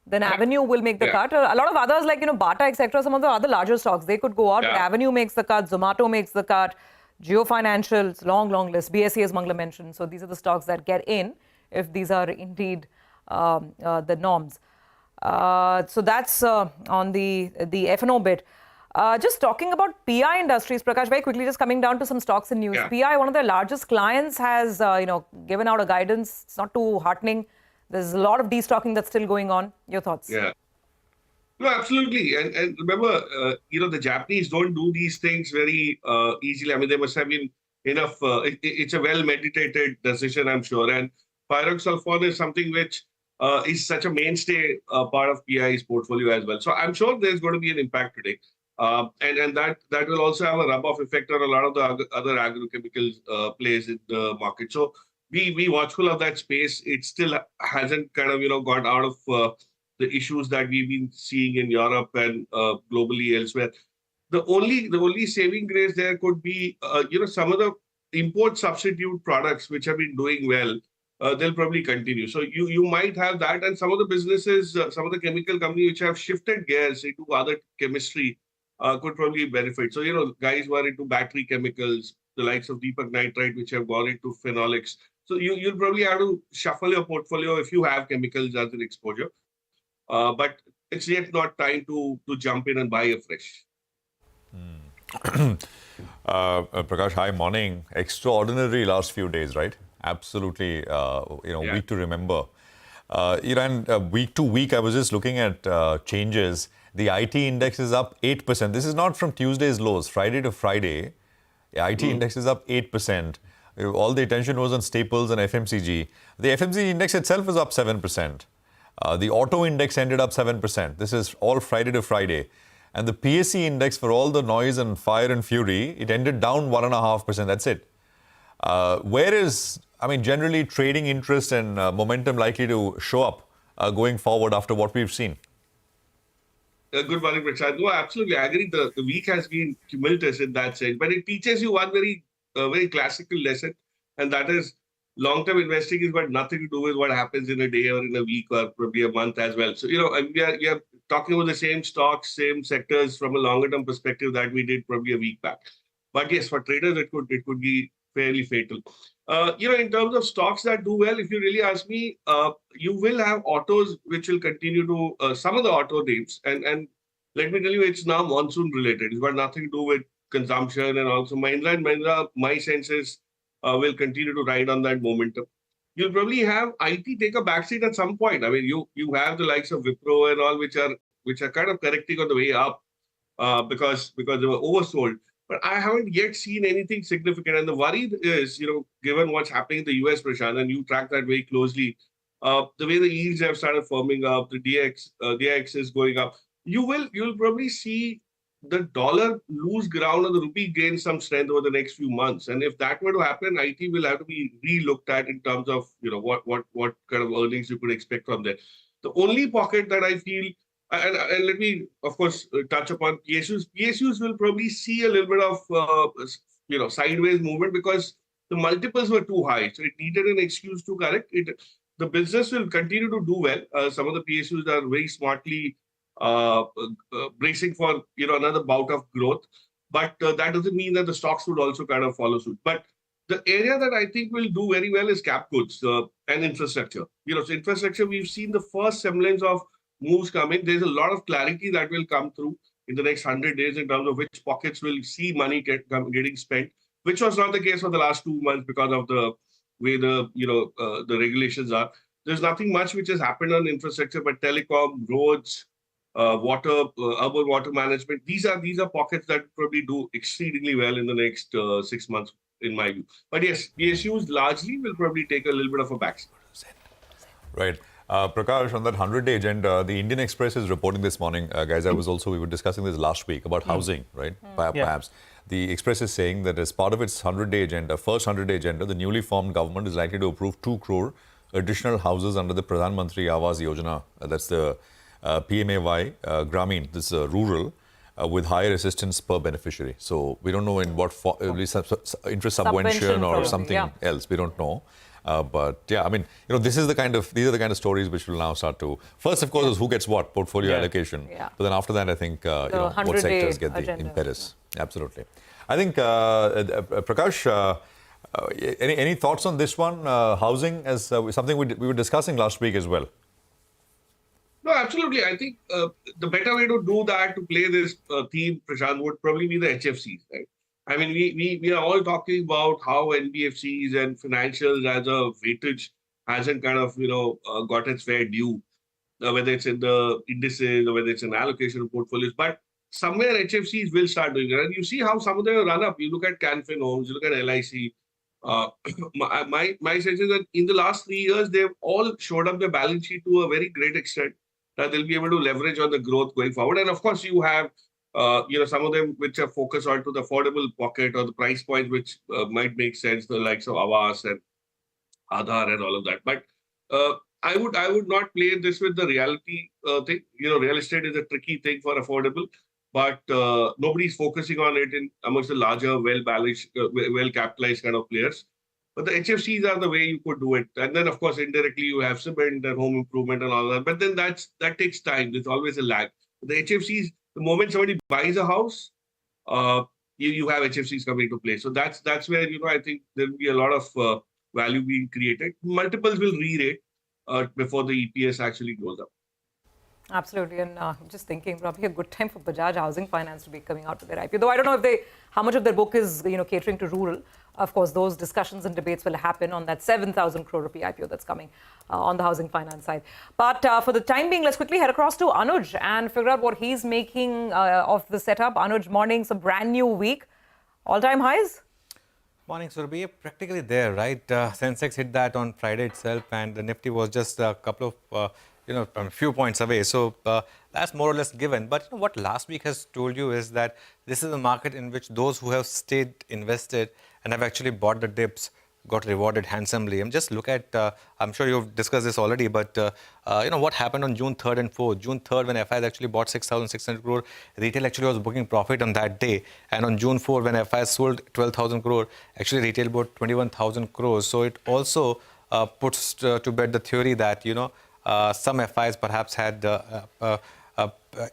then Avenue will make the cut. A lot of others like, Bata, etc., some of the other larger stocks, they could go out. But Avenue makes the cut, Zomato makes the cut, Geo Financials, long list, BSE as Mangla mentioned. So these are the stocks that get in if these are indeed the norms. So that's on the F&O bit. Just talking about PI Industries, Prakash, very quickly, just coming down to some stocks in news. PI, one of their largest clients, has given out a guidance. It's not too heartening. There's a lot of destocking that's still going on. Your thoughts? Yeah. No, absolutely. And remember, the Japanese don't do these things very easily. I mean, there must have been enough. It's a well-meditated decision, I'm sure. And pyroxsulfone is something which is such a mainstay part of PI's portfolio as well. So I'm sure there's going to be an impact today. And that will also have a rub-off effect on a lot of the other agrochemicals plays in the market. So be watchful of that space. It still hasn't kind of, got out of the issues that we've been seeing in Europe and globally elsewhere. The only saving grace there could be, some of the import substitute products which have been doing well. They'll probably continue. So you might have that, and some of the businesses, some of the chemical companies which have shifted gears into other chemistry could probably benefit. So guys who are into battery chemicals, the likes of Deepak Nitrite, which have gone into phenolics. So you'll probably have to shuffle your portfolio if you have chemicals as an exposure. But it's yet not time to jump in and buy afresh. Prakash, hi, morning. Extraordinary last few days, right? Absolutely, week to remember. And week to week, I was just looking at changes. The IT index is up 8%. This is not from Tuesday's lows. Friday to Friday, the IT index is up 8%. All the attention was on staples and FMCG. The FMCG index itself was up 7%. The auto index ended up 7%. This is all Friday to Friday. And the PSE index, for all the noise and fire and fury, it ended down 1.5%. That's it. Where is, generally trading interest and momentum likely to show up going forward after what we've seen? Good morning, Prashant. No, absolutely. I agree. The week has been tumultuous in that sense, but it teaches you one very classical lesson, and that is long-term investing has got nothing to do with what happens in a day or in a week or probably a month as well. So, we are talking about the same stocks, same sectors from a longer-term perspective that we did probably a week back. But yes, for traders, it could be fairly fatal. In terms of stocks that do well, if you really ask me, you will have autos which will continue to, some of the auto names, and let me tell you, it's now monsoon related. It's got nothing to do with consumption, and also Mahindra & Mahindra, my sense is, will continue to ride on that momentum. You'll probably have IT take a backseat at some point. You have the likes of Wipro and all, which are kind of correcting on the way up because they were oversold. But I haven't yet seen anything significant. And the worry is, given what's happening in the US, Prashant, and you track that very closely, the way the yields have started firming up, the DX is going up. You'll probably see the dollar lose ground and the rupee gain some strength over the next few months. And if that were to happen, IT will have to be re-looked at in terms of what kind of earnings you could expect from there. The only pocket that I feel, and let me of course touch upon PSUs. PSUs will probably see a little bit of sideways movement because the multiples were too high, so it needed an excuse to correct it. The business will continue to do well. Some of the PSUs are very smartly bracing for another bout of growth, but that doesn't mean that the stocks would also kind of follow suit. But the area that I think will do very well is cap goods and infrastructure. So infrastructure, we've seen the first semblance of moves coming. There's a lot of clarity that will come through in the next 100 days in terms of which pockets will see money getting spent, which was not the case for the last 2 months because of the way the regulations are. There's nothing much which has happened on infrastructure, but telecom, roads, water, urban water management, these are pockets that probably do exceedingly well in the next 6 months, in my view. But yes, PSUs largely will probably take a little bit of a backseat. Right. Prakash, on that 100-day agenda, the Indian Express is reporting this morning, guys, we were discussing this last week about housing, right? Perhaps. The Express is saying that as part of its 100-day agenda, first 100-day agenda, the newly formed government is likely to approve 2 crore additional houses under the Pradhan Mantri Awas Yojana. That's the PMAY Grameen, this rural, with higher assistance per beneficiary. So we don't know in what interest subvention or something else. We don't know. But yeah, these are the kind of stories which will now start to. First, of course, is who gets what portfolio allocation. Yeah. But then after that, I think what sectors get the impetus. Yeah. Absolutely. I think Prakash, any thoughts on this one? Housing as something we were discussing last week as well. No, absolutely. I think the better way to do that, to play this theme, Prashant, would probably be the HFCs, right? We are all talking about how NBFCs and financials as a weightage hasn't kind of, got its fair due, whether it's in the indices or whether it's in allocation of portfolios. But somewhere HFCs will start doing it. And you see how some of them run up. You look at Canfin Homes, you look at LIC. My sense is that in the last 3 years, they've all showed up their balance sheet to a very great extent that they'll be able to leverage on the growth going forward. And of course, you have some of them which are focused onto the affordable pocket or the price point, which might make sense, the likes of Awas and Aadhaar and all of that. But I would not play this with the reality thing. Real estate is a tricky thing for affordable, but nobody's focusing on it in amongst the larger, well-balanced, well-capitalized kind of players. But the HFCs are the way you could do it. And then, of course, indirectly, you have cement and home improvement and all that. But then that takes time. There's always a lag. The HFCs, the moment somebody buys a house, you have HFCs coming into play. So that's where, I think there'll be a lot of value being created. Multiples will re-rate before the EPS actually goes up. Absolutely, and just thinking, probably a good time for Bajaj Housing Finance to be coming out with their IPO. Though I don't know how much of their book is catering to rural. Of course, those discussions and debates will happen on that 7,000 crore rupee IPO that's coming on the housing finance side. But for the time being, let's quickly head across to Anuj and figure out what he's making of the setup. Anuj, morning, it's a brand new week. All-time highs? Morning, Surabhi. Practically there, right? Sensex hit that on Friday itself, and the Nifty was just a couple of, a few points away. So that's more or less given. But what last week has told you is that this is a market in which those who have stayed invested and have actually bought the dips got rewarded handsomely. Just look at, I'm sure you've discussed this already, but what happened on June 3rd and 4th. June 3rd, when FIs actually bought 6,600 crore, retail actually was booking profit on that day. And on June 4, when FIs sold 12,000 crore, actually retail bought 21,000 crores. So it also puts to bed the theory that, some FIs perhaps had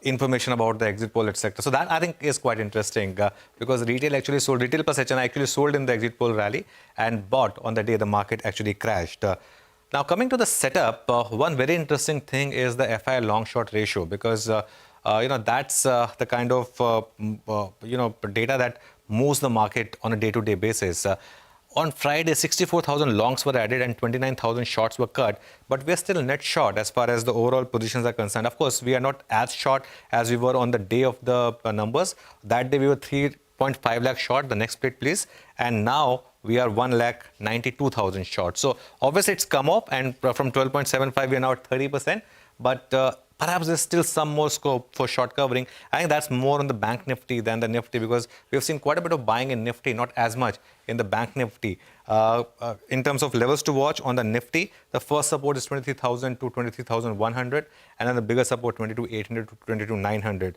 information about the exit poll, etc. So that I think is quite interesting because retail plus HNI actually sold in the exit poll rally and bought on the day the market actually crashed. Now coming to the setup, one very interesting thing is the FI long short ratio because that's the kind of data that moves the market on a day-to-day basis. On Friday, 64,000 longs were added and 29,000 shorts were cut. But we're still net short as far as the overall positions are concerned. Of course, we are not as short as we were on the day of the numbers. That day, we were 3.5 lakh short. The next plate, please. And now we are 1,92,000 short. So obviously, it's come up. And from 12.75, we are now at 30%. But perhaps there's still some more scope for short covering. I think that's more on the Bank Nifty than the Nifty because we've seen quite a bit of buying in Nifty, not as much in the Bank Nifty. In terms of levels to watch on the Nifty, the first support is 23,000 to 23,100 and then the bigger support 22,800 to 22,900.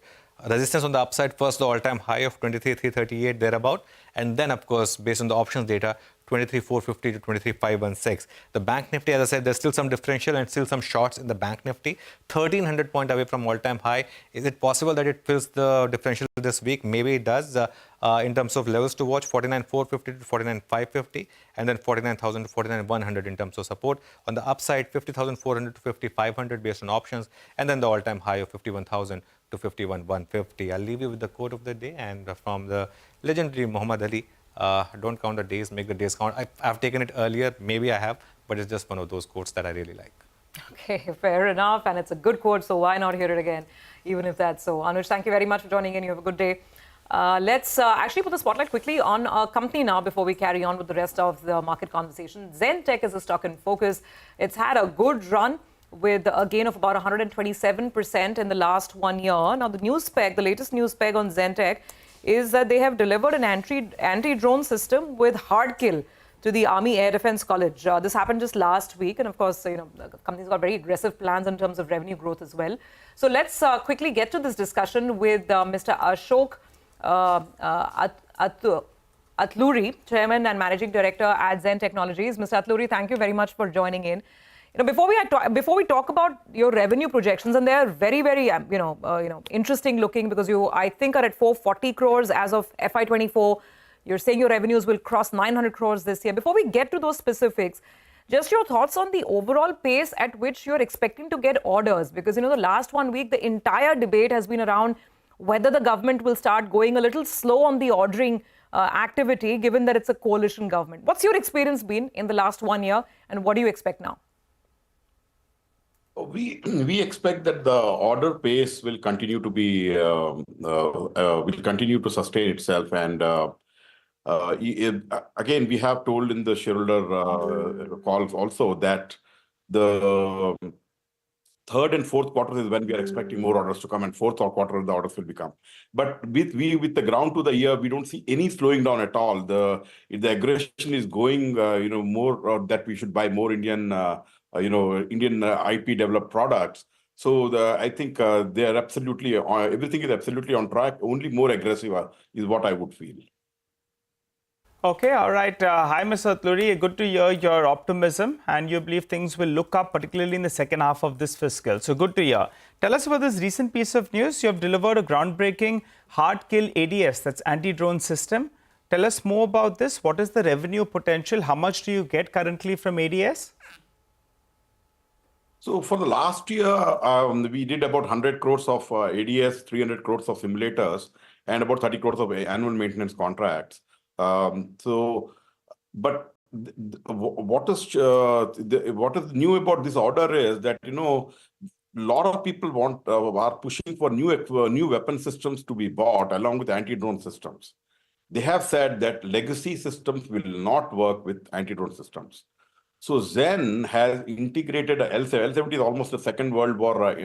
Resistance on the upside, first the all-time high of 23,338 thereabout, and then of course based on the options data 23,450 to 23,516. The Bank Nifty, as I said, there's still some differential and still some shorts in the Bank Nifty. 1,300 point away from all-time high. Is it possible that it fills the differential this week? Maybe it does. In terms of levels to watch, 49,450 to 49,550, and then 49,000 to 49,100 in terms of support. On the upside, 50,400 to 50,500 based on options, and then the all-time high of 51,000 to 51,150. I'll leave you with the quote of the day, and from the legendary Muhammad Ali. Don't count the days, make the days count. I've taken it earlier, maybe I have, but it's just one of those quotes that I really like. Okay, fair enough. And it's a good quote, so why not hear it again, even if that's so. Anuj, thank you very much for joining in. You have a good day. Let's actually put the spotlight quickly on a company now before we carry on with the rest of the market conversation. Zen Tech is a stock in focus. It's had a good run with a gain of about 127% in the last 1 year. Now, the latest news peg on Zen Tech is that they have delivered an anti-drone system with hard kill to the Army Air Defense College. This happened just last week. And of course, the company's got very aggressive plans in terms of revenue growth as well. So let's quickly get to this discussion with Mr. Ashok Atluri, Chairman and Managing Director at Zen Technologies. Mr. Atluri, thank you very much for joining in. Before we talk about your revenue projections, and they are very, very, interesting looking because you, I think, are at 440 crores as of FY24. You're saying your revenues will cross 900 crores this year. Before we get to those specifics, just your thoughts on the overall pace at which you're expecting to get orders, because the last 1 week the entire debate has been around whether the government will start going a little slow on the ordering activity, given that it's a coalition government. What's your experience been in the last 1 year, and what do you expect now? We expect that the order pace will continue to be will continue to sustain itself, and again we have told in the shareholder calls also that the third and fourth quarters is when we are expecting more orders to come, and fourth quarter the orders will become. But with the ground to the year, we don't see any slowing down at all. The aggression is going, more that we should buy more Indian Indian IP developed products. So I think they are absolutely, everything is absolutely on track. Only more aggressive is what I would feel. Okay, all right. Hi, Mr. Atluri. Good to hear your optimism, and you believe things will look up, particularly in the second half of this fiscal. So good to hear. Tell us about this recent piece of news. You have delivered a groundbreaking hard kill ADS, that's anti-drone system. Tell us more about this. What is the revenue potential? How much do you get currently from ADS? So for the last year, we did about 100 crores of ADS, 300 crores of simulators, and about 30 crores of annual maintenance contracts. But what is new about this order is that a lot of people are pushing for new weapon systems to be bought along with anti-drone systems. They have said that legacy systems will not work with anti-drone systems. So Zen has integrated L70. L70 is almost a Second World War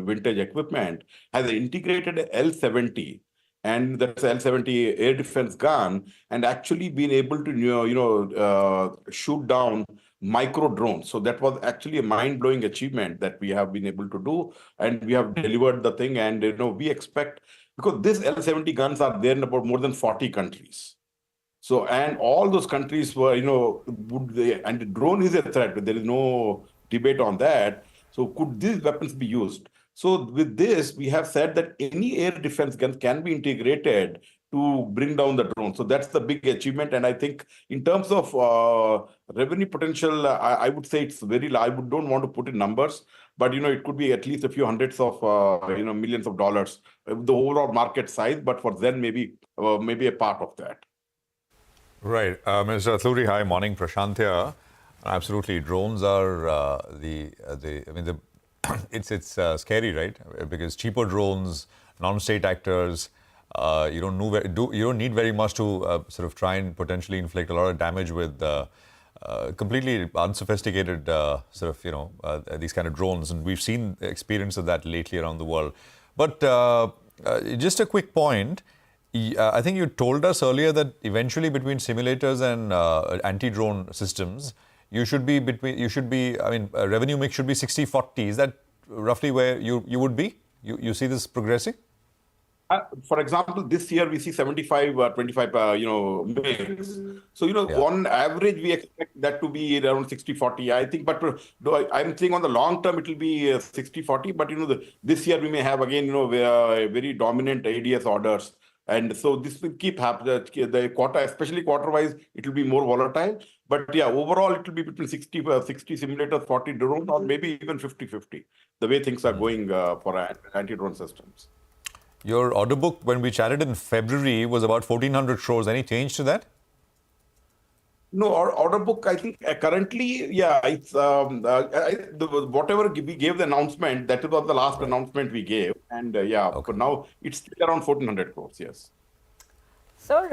vintage equipment. Has integrated L70. And that's L70 air defense gun, and actually been able to shoot down micro drones. So that was actually a mind-blowing achievement that we have been able to do, and we have delivered the thing. And we expect, because these L70 guns are there in about more than 40 countries. So, and all those countries were, and the drone is a threat. There is no debate on that. So could these weapons be used? So with this, we have said that any air defense guns can be integrated to bring down the drone. So that's the big achievement. And I think in terms of revenue potential, I would say it's very large. I don't want to put in numbers, but it could be at least a few hundreds of millions of dollars, the overall market size. But for Zen, maybe a part of that. Right. Mr. Atluri, hi, morning. Prashant here. Absolutely. Drones are it's scary, right? Because cheaper drones, non-state actors, you don't need very much to sort of try and potentially inflict a lot of damage with completely unsophisticated these kind of drones. And we've seen the experience of that lately around the world. But just a quick point. I think you told us earlier that eventually between simulators and anti-drone systems, revenue mix should be 60-40. Is that roughly where you would be? You see this progressing? For example, this year we see 75-25, mix. So, on average, we expect that to be around 60-40. I think, but I'm saying on the long term, it will be 60-40. But, this year we may have again, very dominant ADS orders. And so this will keep happening. The quarter, especially quarter-wise, it will be more volatile. But yeah, overall, it will be between 60 simulators, 40 drones, or maybe even 50-50, the way things are going for anti-drone systems. Your order book, when we chatted in February, was about 1,400 crores. Any change to that? No, our order book, I think currently, yeah, it's whatever we gave the announcement, that was the last announcement we gave. And for now, it's still around 1,400 crores, yes. Sir,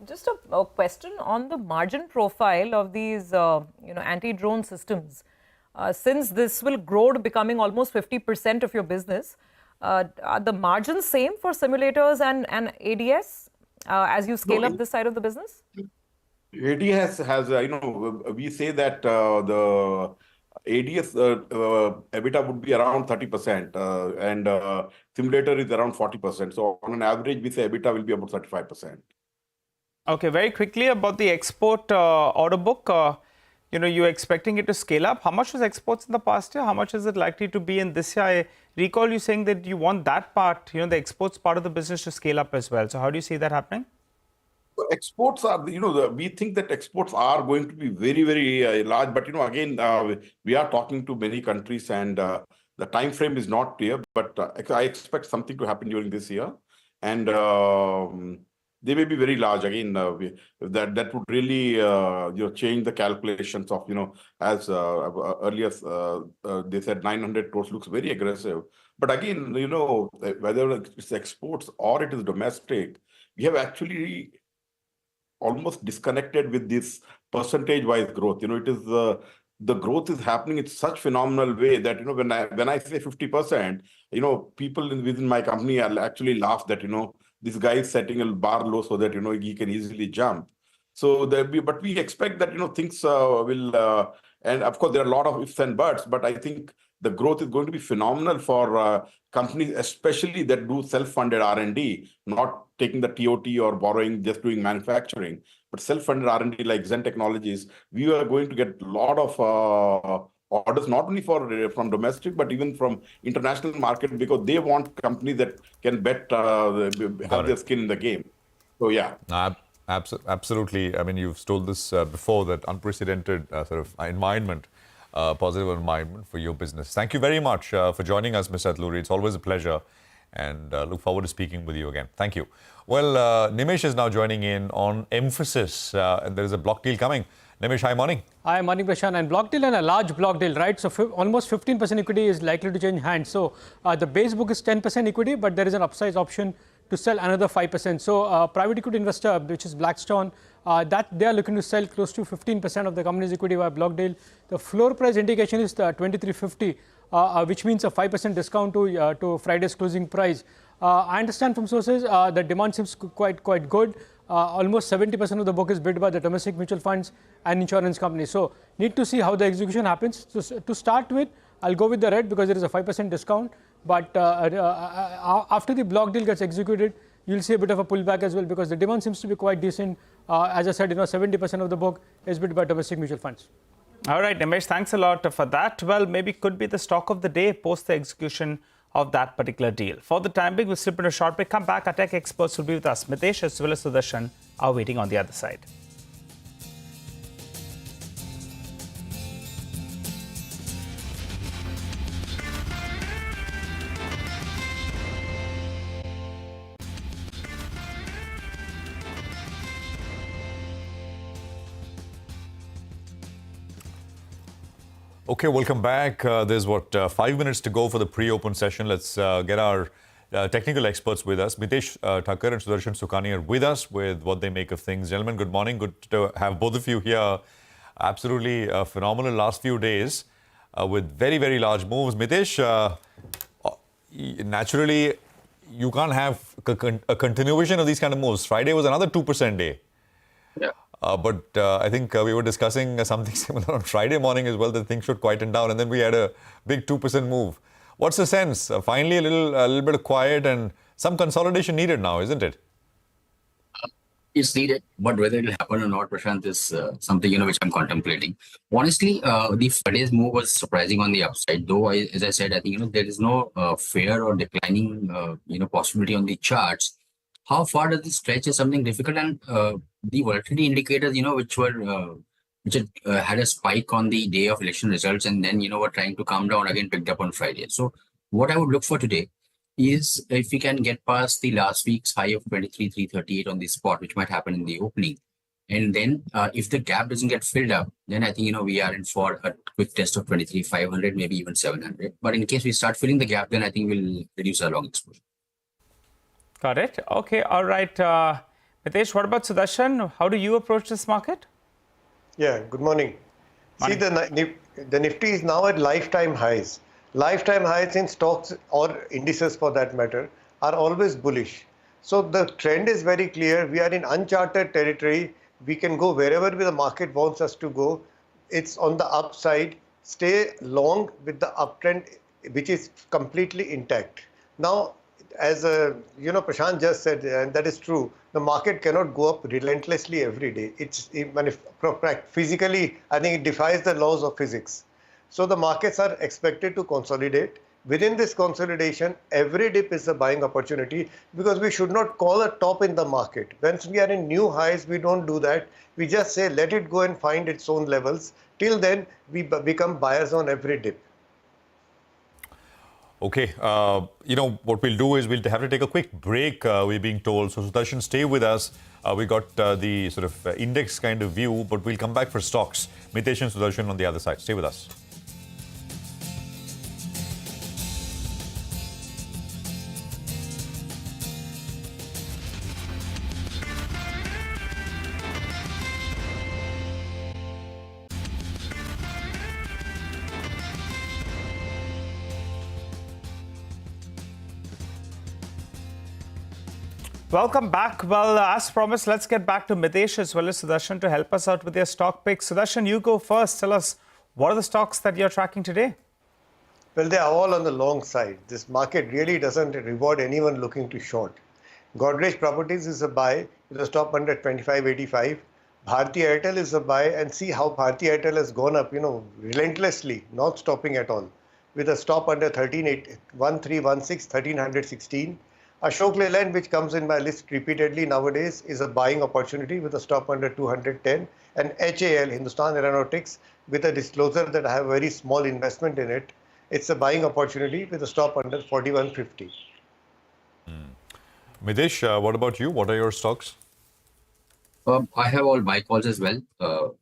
just a question on the margin profile of these, anti-drone systems. Since this will grow to becoming almost 50% of your business, are the margins same for simulators and ADS as you scale up this side of the business? ADS has, we say that the ADS EBITDA would be around 30% and simulator is around 40%. So on an average, we say EBITDA will be about 35%. Okay, very quickly about the export order book. You're expecting it to scale up. How much was exports in the past year? How much is it likely to be in this year? I recall you saying that you want that part, the exports part of the business to scale up as well. So how do you see that happening? Exports are, we think that exports are going to be very, very large. But, again, we are talking to many countries and the time frame is not clear. But I expect something to happen during this year. And they may be very large. Again, that would really change the calculations of, as earlier they said 900 crores looks very aggressive. But again, whether it's exports or it is domestic, we have actually almost disconnected with this percentage-wise growth. It is the growth is happening in such phenomenal way that when I say 50%, people within my company actually laugh that this guy is setting a bar low so that he can easily jump. So but we expect that things will, and of course there are a lot of ifs and buts. But I think the growth is going to be phenomenal for companies, especially that do self-funded R&D, not taking the TOT or borrowing, just doing manufacturing, but self-funded R&D like Zen Technologies. We are going to get a lot of orders, not only from domestic, but even from international market, because they want companies that can have their skin in the game. So yeah. Absolutely. I mean, you've told this before, that unprecedented sort of environment, positive environment for your business. Thank you very much for joining us, Mr. Atluri. It's always a pleasure, and look forward to speaking with you again. Thank you. Well, Nimesh is now joining in on Emphasis, and there is a block deal coming. Nimesh, hi, morning. Hi, morning, Prashant. And block deal and a large block deal, right? So almost 15% equity is likely to change hands. So the base book is 10% equity, but there is an upsize option to sell another 5%. So private equity investor, which is Blackstone, that they are looking to sell close to 15% of the company's equity via block deal. The floor price indication is 2350, which means a 5% discount to Friday's closing price. I understand from sources the demand seems quite good. Almost 70% of the book is bid by the domestic mutual funds and insurance companies. So need to see how the execution happens. So to start with, I'll go with the red because there is a 5% discount. But after the block deal gets executed, you'll see a bit of a pullback as well, because the demand seems to be quite decent. As I said, 70% of the book is bid by domestic mutual funds. All right, Nimesh, thanks a lot for that. Well, maybe could be the stock of the day post the execution of that particular deal. For the time being, we'll slip into a short break. Come back. Our tech experts will be with us. Mitesh as well as Sudarshan are waiting on the other side. Okay, welcome back. There's 5 minutes to go for the pre-open session. Let's get our technical experts with us. Mitesh Thakkar and Sudarshan Sukhani are with us with what they make of things. Gentlemen, good morning. Good to have both of you here. Absolutely phenomenal last few days with very, very large moves. Mitesh, naturally, you can't have a continuation of these kind of moves. Friday was another 2% day. Yeah. But I think we were discussing something similar on Friday morning as well, that things should quieten down, and then we had a big 2% move. What's the sense? Finally, a little bit of quiet and some consolidation needed now, isn't it? It's needed, but whether it will happen or not, Prashant, is something which I'm contemplating. Honestly, the Friday's move was surprising on the upside, though. As I said, I think there is no fair or declining possibility on the charts. How far does this stretch is something difficult, and the volatility indicators, which had a spike on the day of election results, and then were trying to calm down again, picked up on Friday. So what I would look for today is if we can get past the last week's high of 23,338 on the spot, which might happen in the opening, and then if the gap doesn't get filled up, then I think we are in for a quick test of 23,500, maybe even 700. But in case we start filling the gap, then I think we'll reduce our long exposure. Got it. Okay. All right. Mitesh, what about Sudarshan? How do you approach this market? Yeah, good morning. See, the Nifty is now at lifetime highs. Lifetime highs in stocks or indices, for that matter, are always bullish. So the trend is very clear. We are in uncharted territory. We can go wherever the market wants us to go. It's on the upside. Stay long with the uptrend, which is completely intact. Now, as Prashant just said, and that is true, the market cannot go up relentlessly every day. Physically, I think it defies the laws of physics. So the markets are expected to consolidate. Within this consolidation, every dip is a buying opportunity, because we should not call a top in the market. Once we are in new highs, we don't do that. We just say, let it go and find its own levels. Till then, we become buyers on every dip. Okay, what we'll do is we'll have to take a quick break, we're being told. So Sudarshan, stay with us. We got the sort of index kind of view, but we'll come back for stocks. Mitesh and Sudarshan on the other side. Stay with us. Welcome back. Well, as promised, let's get back to Mitesh as well as Sudarshan to help us out with their stock picks. Sudarshan, you go first. Tell us, what are the stocks that you're tracking today? Well, they are all on the long side. This market really doesn't reward anyone looking to short. Godrej Properties is a buy with a stop under 25.85. Bharti Airtel is a buy, and see how Bharti Airtel has gone up, relentlessly, not stopping at all, with a stop under 1316, Ashok Leyland, which comes in my list repeatedly nowadays, is a buying opportunity with a stop under 210, and HAL, Hindustan Aeronautics, with a disclosure that I have a very small investment in it. It's a buying opportunity with a stop under 41.50. Mitesh, what about you? What are your stocks? I have all buy calls as well. A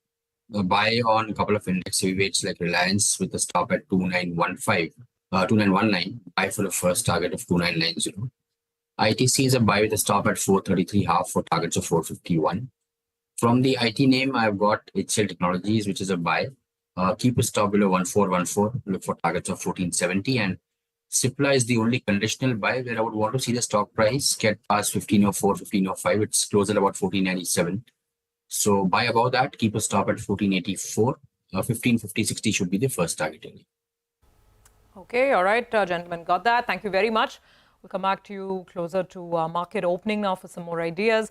buy on a couple of index heavyweights like Reliance with a stop at 2919, buy for the first target of 2990. ITC is a buy with a stop at 433.5 for targets of 451. From the IT name, I've got Zen Technologies, which is a buy. Keep a stop below 1414, look for targets of 1470. And Cipla is the only conditional buy where I would want to see the stock price get past 1504, 1505. It's closed at about 1497. So buy above that, keep a stop at 1484. 1550, 60 should be the first target. Okay, all right, gentlemen, got that. Thank you very much. We'll come back to you closer to market opening now for some more ideas.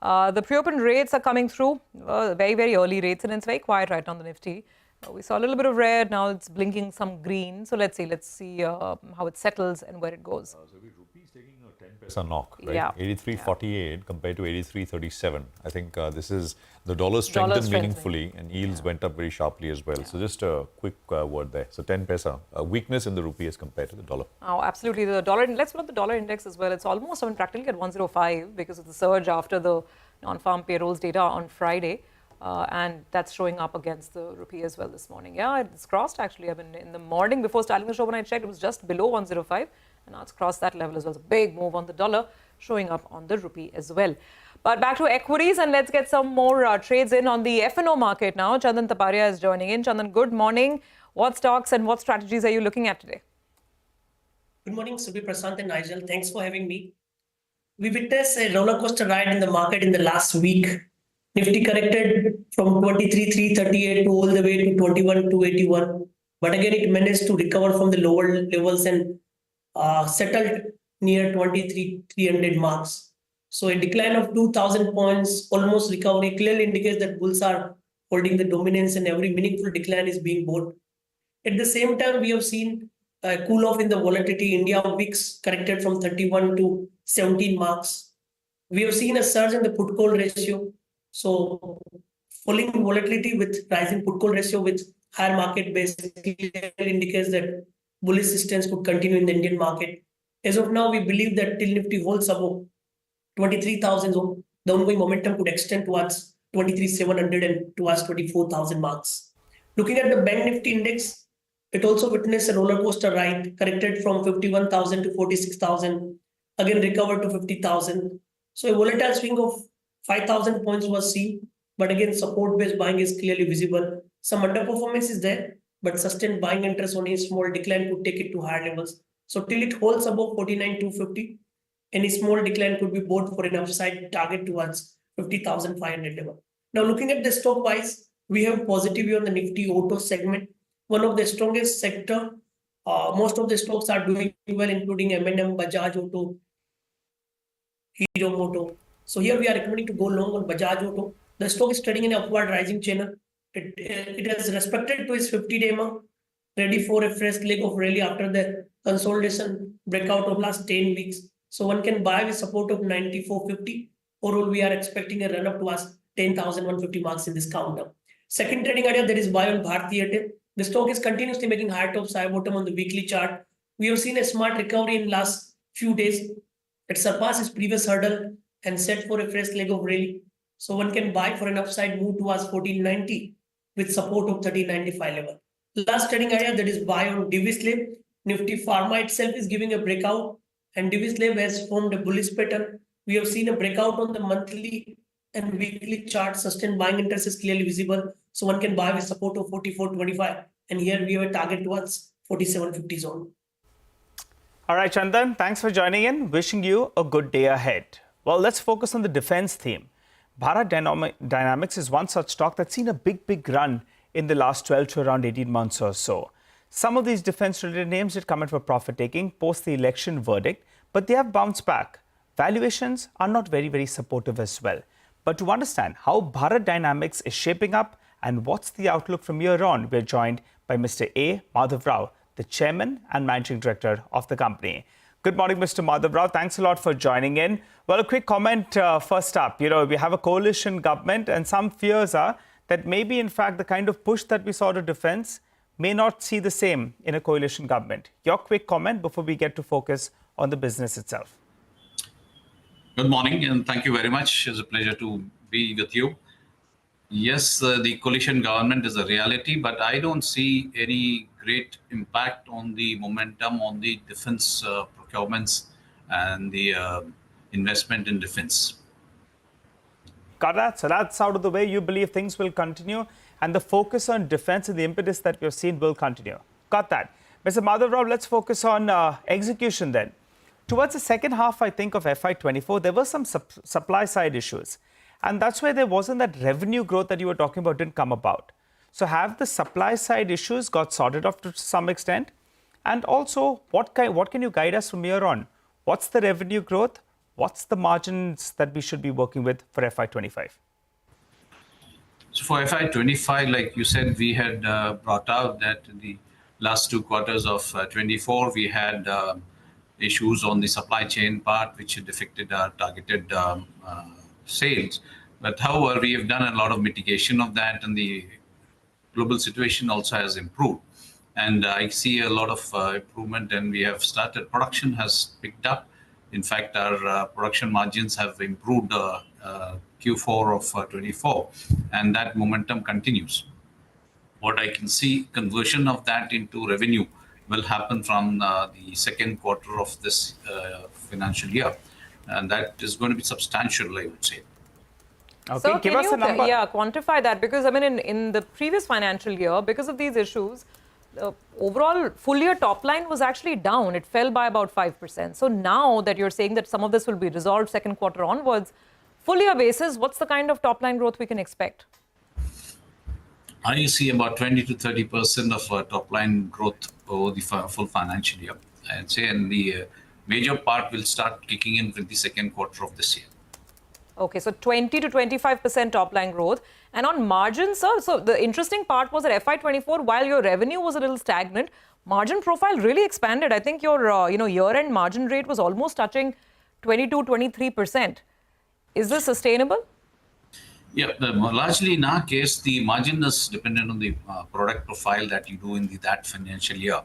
The pre-open rates are coming through, very, very early rates, and it's very quiet right now on the Nifty. We saw a little bit of red, now it's blinking some green. So let's see how it settles and where it goes. So rupees taking a 10 paisa knock, right? Yeah. 83.48 compared to 83.37. I think this is the dollar strengthened meaningfully and yields went up very sharply as well. So just a quick word there. So 10 paisa, weakness in the rupee as compared to the dollar. Oh, absolutely. The dollar. Let's look at the dollar index as well. It's almost practically at 105 because of the surge after the non-farm payrolls data on Friday. And that's showing up against the rupee as well this morning. Yeah, it's crossed actually. I mean, in the morning before starting the show when I checked, it was just below 105. And now it's crossed that level as well. It's a big move on the dollar, showing up on the rupee as well. But back to equities, and let's get some more trades in on the F&O market now. Chandan Taparia is joining in. Chandan, good morning. What stocks and what strategies are you looking at today? Good morning, Subhi, Prashant and Nigel. Thanks for having me. We witnessed a roller coaster ride in the market in the last week. Nifty corrected from 23,338 to all the way to 21,281. But again, it managed to recover from the lower levels and settled near 23,300 marks. So a decline of 2,000 points, almost recovery, clearly indicates that bulls are holding the dominance and every meaningful decline is being bought. At the same time, we have seen a cool off in the volatility. India VIX corrected from 31 to 17 marks. We have seen a surge in the put call ratio. So falling volatility with rising put call ratio with higher market base clearly indicates that bullish stance could continue in the Indian market. As of now, we believe that till Nifty holds above 23,000 zone, the ongoing momentum could extend towards 23,700 and towards 24,000 marks. Looking at the Bank Nifty index, it also witnessed a roller coaster ride, corrected from 51,000 to 46,000, again recovered to 50,000. So a volatile swing of 5,000 points was seen, but again support-based buying is clearly visible. Some underperformance is there, but sustained buying interest on a small decline could take it to higher levels. So till it holds above 49,250, any small decline could be bought for an upside target towards 50,500 level. Now looking at the stock wise, we have positive view on the Nifty auto segment, one of the strongest sector. Most of the stocks are doing well, including M&M, Bajaj Auto, Hero Moto. So here we are recommending to go long on Bajaj Auto. The stock is trading in an upward rising channel. It has respected to its 50-day mark, ready for a fresh leg of rally after the consolidation breakout of last 10 weeks. So one can buy with support of 94.50. Overall, we are expecting a run up towards 10,150 marks in this counter. Second trading idea, there is buy on Bharti Airtel. The stock is continuously making higher top, high bottom on the weekly chart. We have seen a smart recovery in last few days. It surpassed its previous hurdle and set for a fresh leg of rally. So one can buy for an upside move towards 1490 with support of 1395 level. Last trading idea, that is buy on Divis Lab. Nifty Pharma itself is giving a breakout and Divis Lab has formed a bullish pattern. We have seen a breakout on the monthly and weekly chart. Sustained buying interest is clearly visible. So one can buy with support of 44.25. And here we have a target towards 47.50 zone. All right, Chandan, thanks for joining in. Wishing you a good day ahead. Well, let's focus on the defense theme. Bharat Dynamics is one such stock that's seen a big run in the last 12 to around 18 months or so. Some of these defense-related names did come in for profit-taking post the election verdict, but they have bounced back. Valuations are not very supportive as well. But to understand how Bharat Dynamics is shaping up and what's the outlook from here on, we're joined by Mr. A. Madhav Rao, the Chairman and Managing Director of the company. Good morning, Mr. Madhav Rao. Thanks a lot for joining in. Well, a quick comment first up. We have a coalition government and some fears are that maybe, in fact, the kind of push that we saw to defense may not see the same in a coalition government. Your quick comment before we get to focus on the business itself. Good morning and thank you very much. It's a pleasure to be with you. Yes, the coalition government is a reality, but I don't see any great impact on the momentum on the defense procurements and the investment in defense. Got that? So that's out of the way. You believe things will continue and the focus on defense and the impetus that we've seen will continue. Got that. Mr. Madhav Rao, let's focus on execution then. Towards the second half, I think, of FY24, there were some supply side issues. And that's why there wasn't that revenue growth that you were talking about didn't come about. So have the supply side issues got sorted off to some extent? And also, what can you guide us from here on? What's the revenue growth? What's the margins that we should be working with for FY25? So for FY25, like you said, we had brought out that in the last 2 quarters of 24, we had issues on the supply chain part, which had affected our targeted sales. But however, we have done a lot of mitigation of that and the global situation also has improved. And I see a lot of improvement and we have started, production has picked up. In fact, our production margins have improved Q4 of 24 and that momentum continues. What I can see, conversion of that into revenue will happen from the second quarter of this financial year. And that is going to be substantial, I would say. Okay, so give us a number. Yeah, quantify that because, I mean, in the previous financial year, because of these issues, the overall full year top line was actually down. It fell by about 5%. So now that you're saying that some of this will be resolved second quarter onwards, full year basis, what's the kind of top line growth we can expect? I see about 20 to 30% of top line growth over the full financial year. I'd say, and the major part will start kicking in with the second quarter of this year. Okay, so 20 to 25% top line growth. And on margins, sir, so the interesting part was that FY24, while your revenue was a little stagnant, margin profile really expanded. I think your year-end margin rate was almost touching 22, 23%. Is this sustainable? Yeah, largely in our case, the margin is dependent on the product profile that you do in that financial year.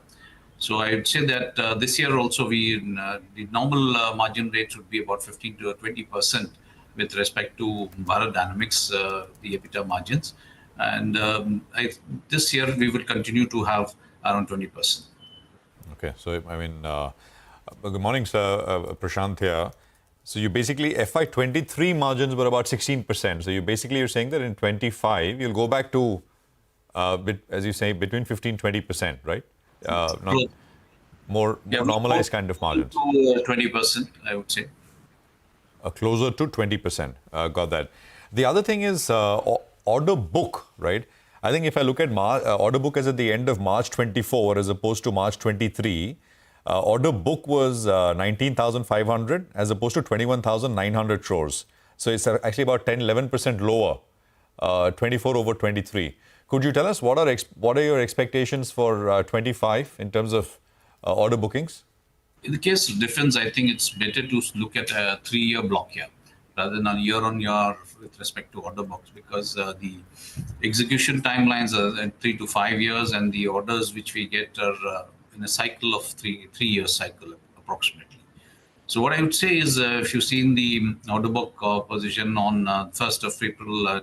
So I would say that this year also the normal margin rates would be about 15 to 20% with respect to Bharat Dynamics, the EBITDA margins. And this year we will continue to have around 20%. Okay, so I mean, good morning, sir. Prashant here. So you basically, FY23 margins were about 16%. So you're saying that in 25, you'll go back to, as you say, between 15-20%, right? More normalized kind of margins. 20%, I would say. Closer to 20%. Got that. The other thing is order book, right? I think if I look at order book as at the end of March 24 as opposed to March 23, order book was 19,500 as opposed to 21,900 crores. So it's actually about 10-11% lower, 24 over 23. Could you tell us what are your expectations for 25 in terms of order bookings? In the case of defense, I think it's better to look at a 3-year block here rather than a year-on-year with respect to order books because the execution timelines are 3 to 5 years and the orders which we get are in a cycle of 3-year cycle approximately. So what I would say is if you've seen the order book position on 1st of April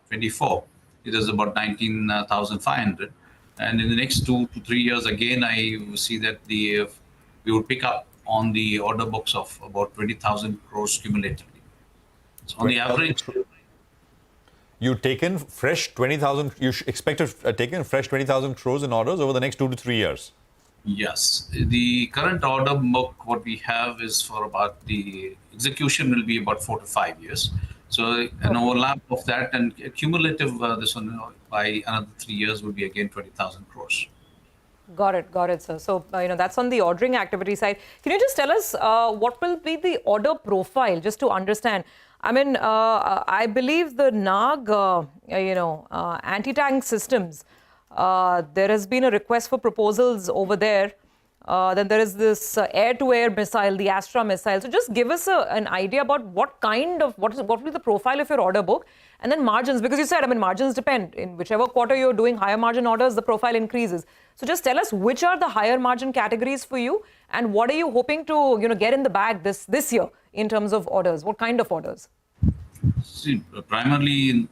24, it is about 19,500. And in the next 2 to 3 years, again, I see that we would pick up on the order books of about 20,000 crores cumulatively. So on the average, you take in fresh 20,000. You expect to take in fresh 20,000 crores in orders over the next 2 to 3 years. Yes, the current order book, what we have is for about the execution will be about 4 to 5 years. So an overlap of that and cumulative this one by another 3 years would be again 20,000 crores. Got it, sir. So, that's on the ordering activity side. Can you just tell us what will be the order profile, just to understand? I mean, I believe the NAG, anti-tank systems, there has been a request for proposals over there. Then there is this air-to-air missile, the Astra missile. So just give us an idea about what will be the profile of your order book, and then margins, because you said, margins depend. In whichever quarter you're doing higher margin orders, the profile increases. So just tell us which are the higher margin categories for you, and what are you hoping to get in the bag this year in terms of orders? What kind of orders? See, primarily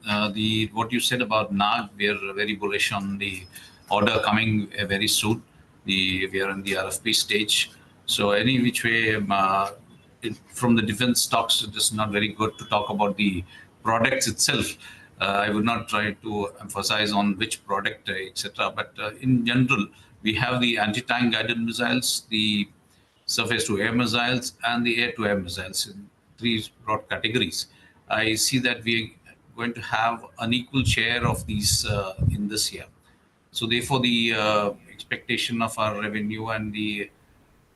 what you said about NAG, we are very bullish on the order coming very soon. We are in the RFP stage. So any which way from the defense stocks, it is not very good to talk about the products itself. I would not try to emphasize on which product, etc. But in general, we have the anti-tank guided missiles, the surface-to-air missiles, and the air-to-air missiles in 3 broad categories. I see that we are going to have an equal share of these in this year. So therefore, the expectation of our revenue and the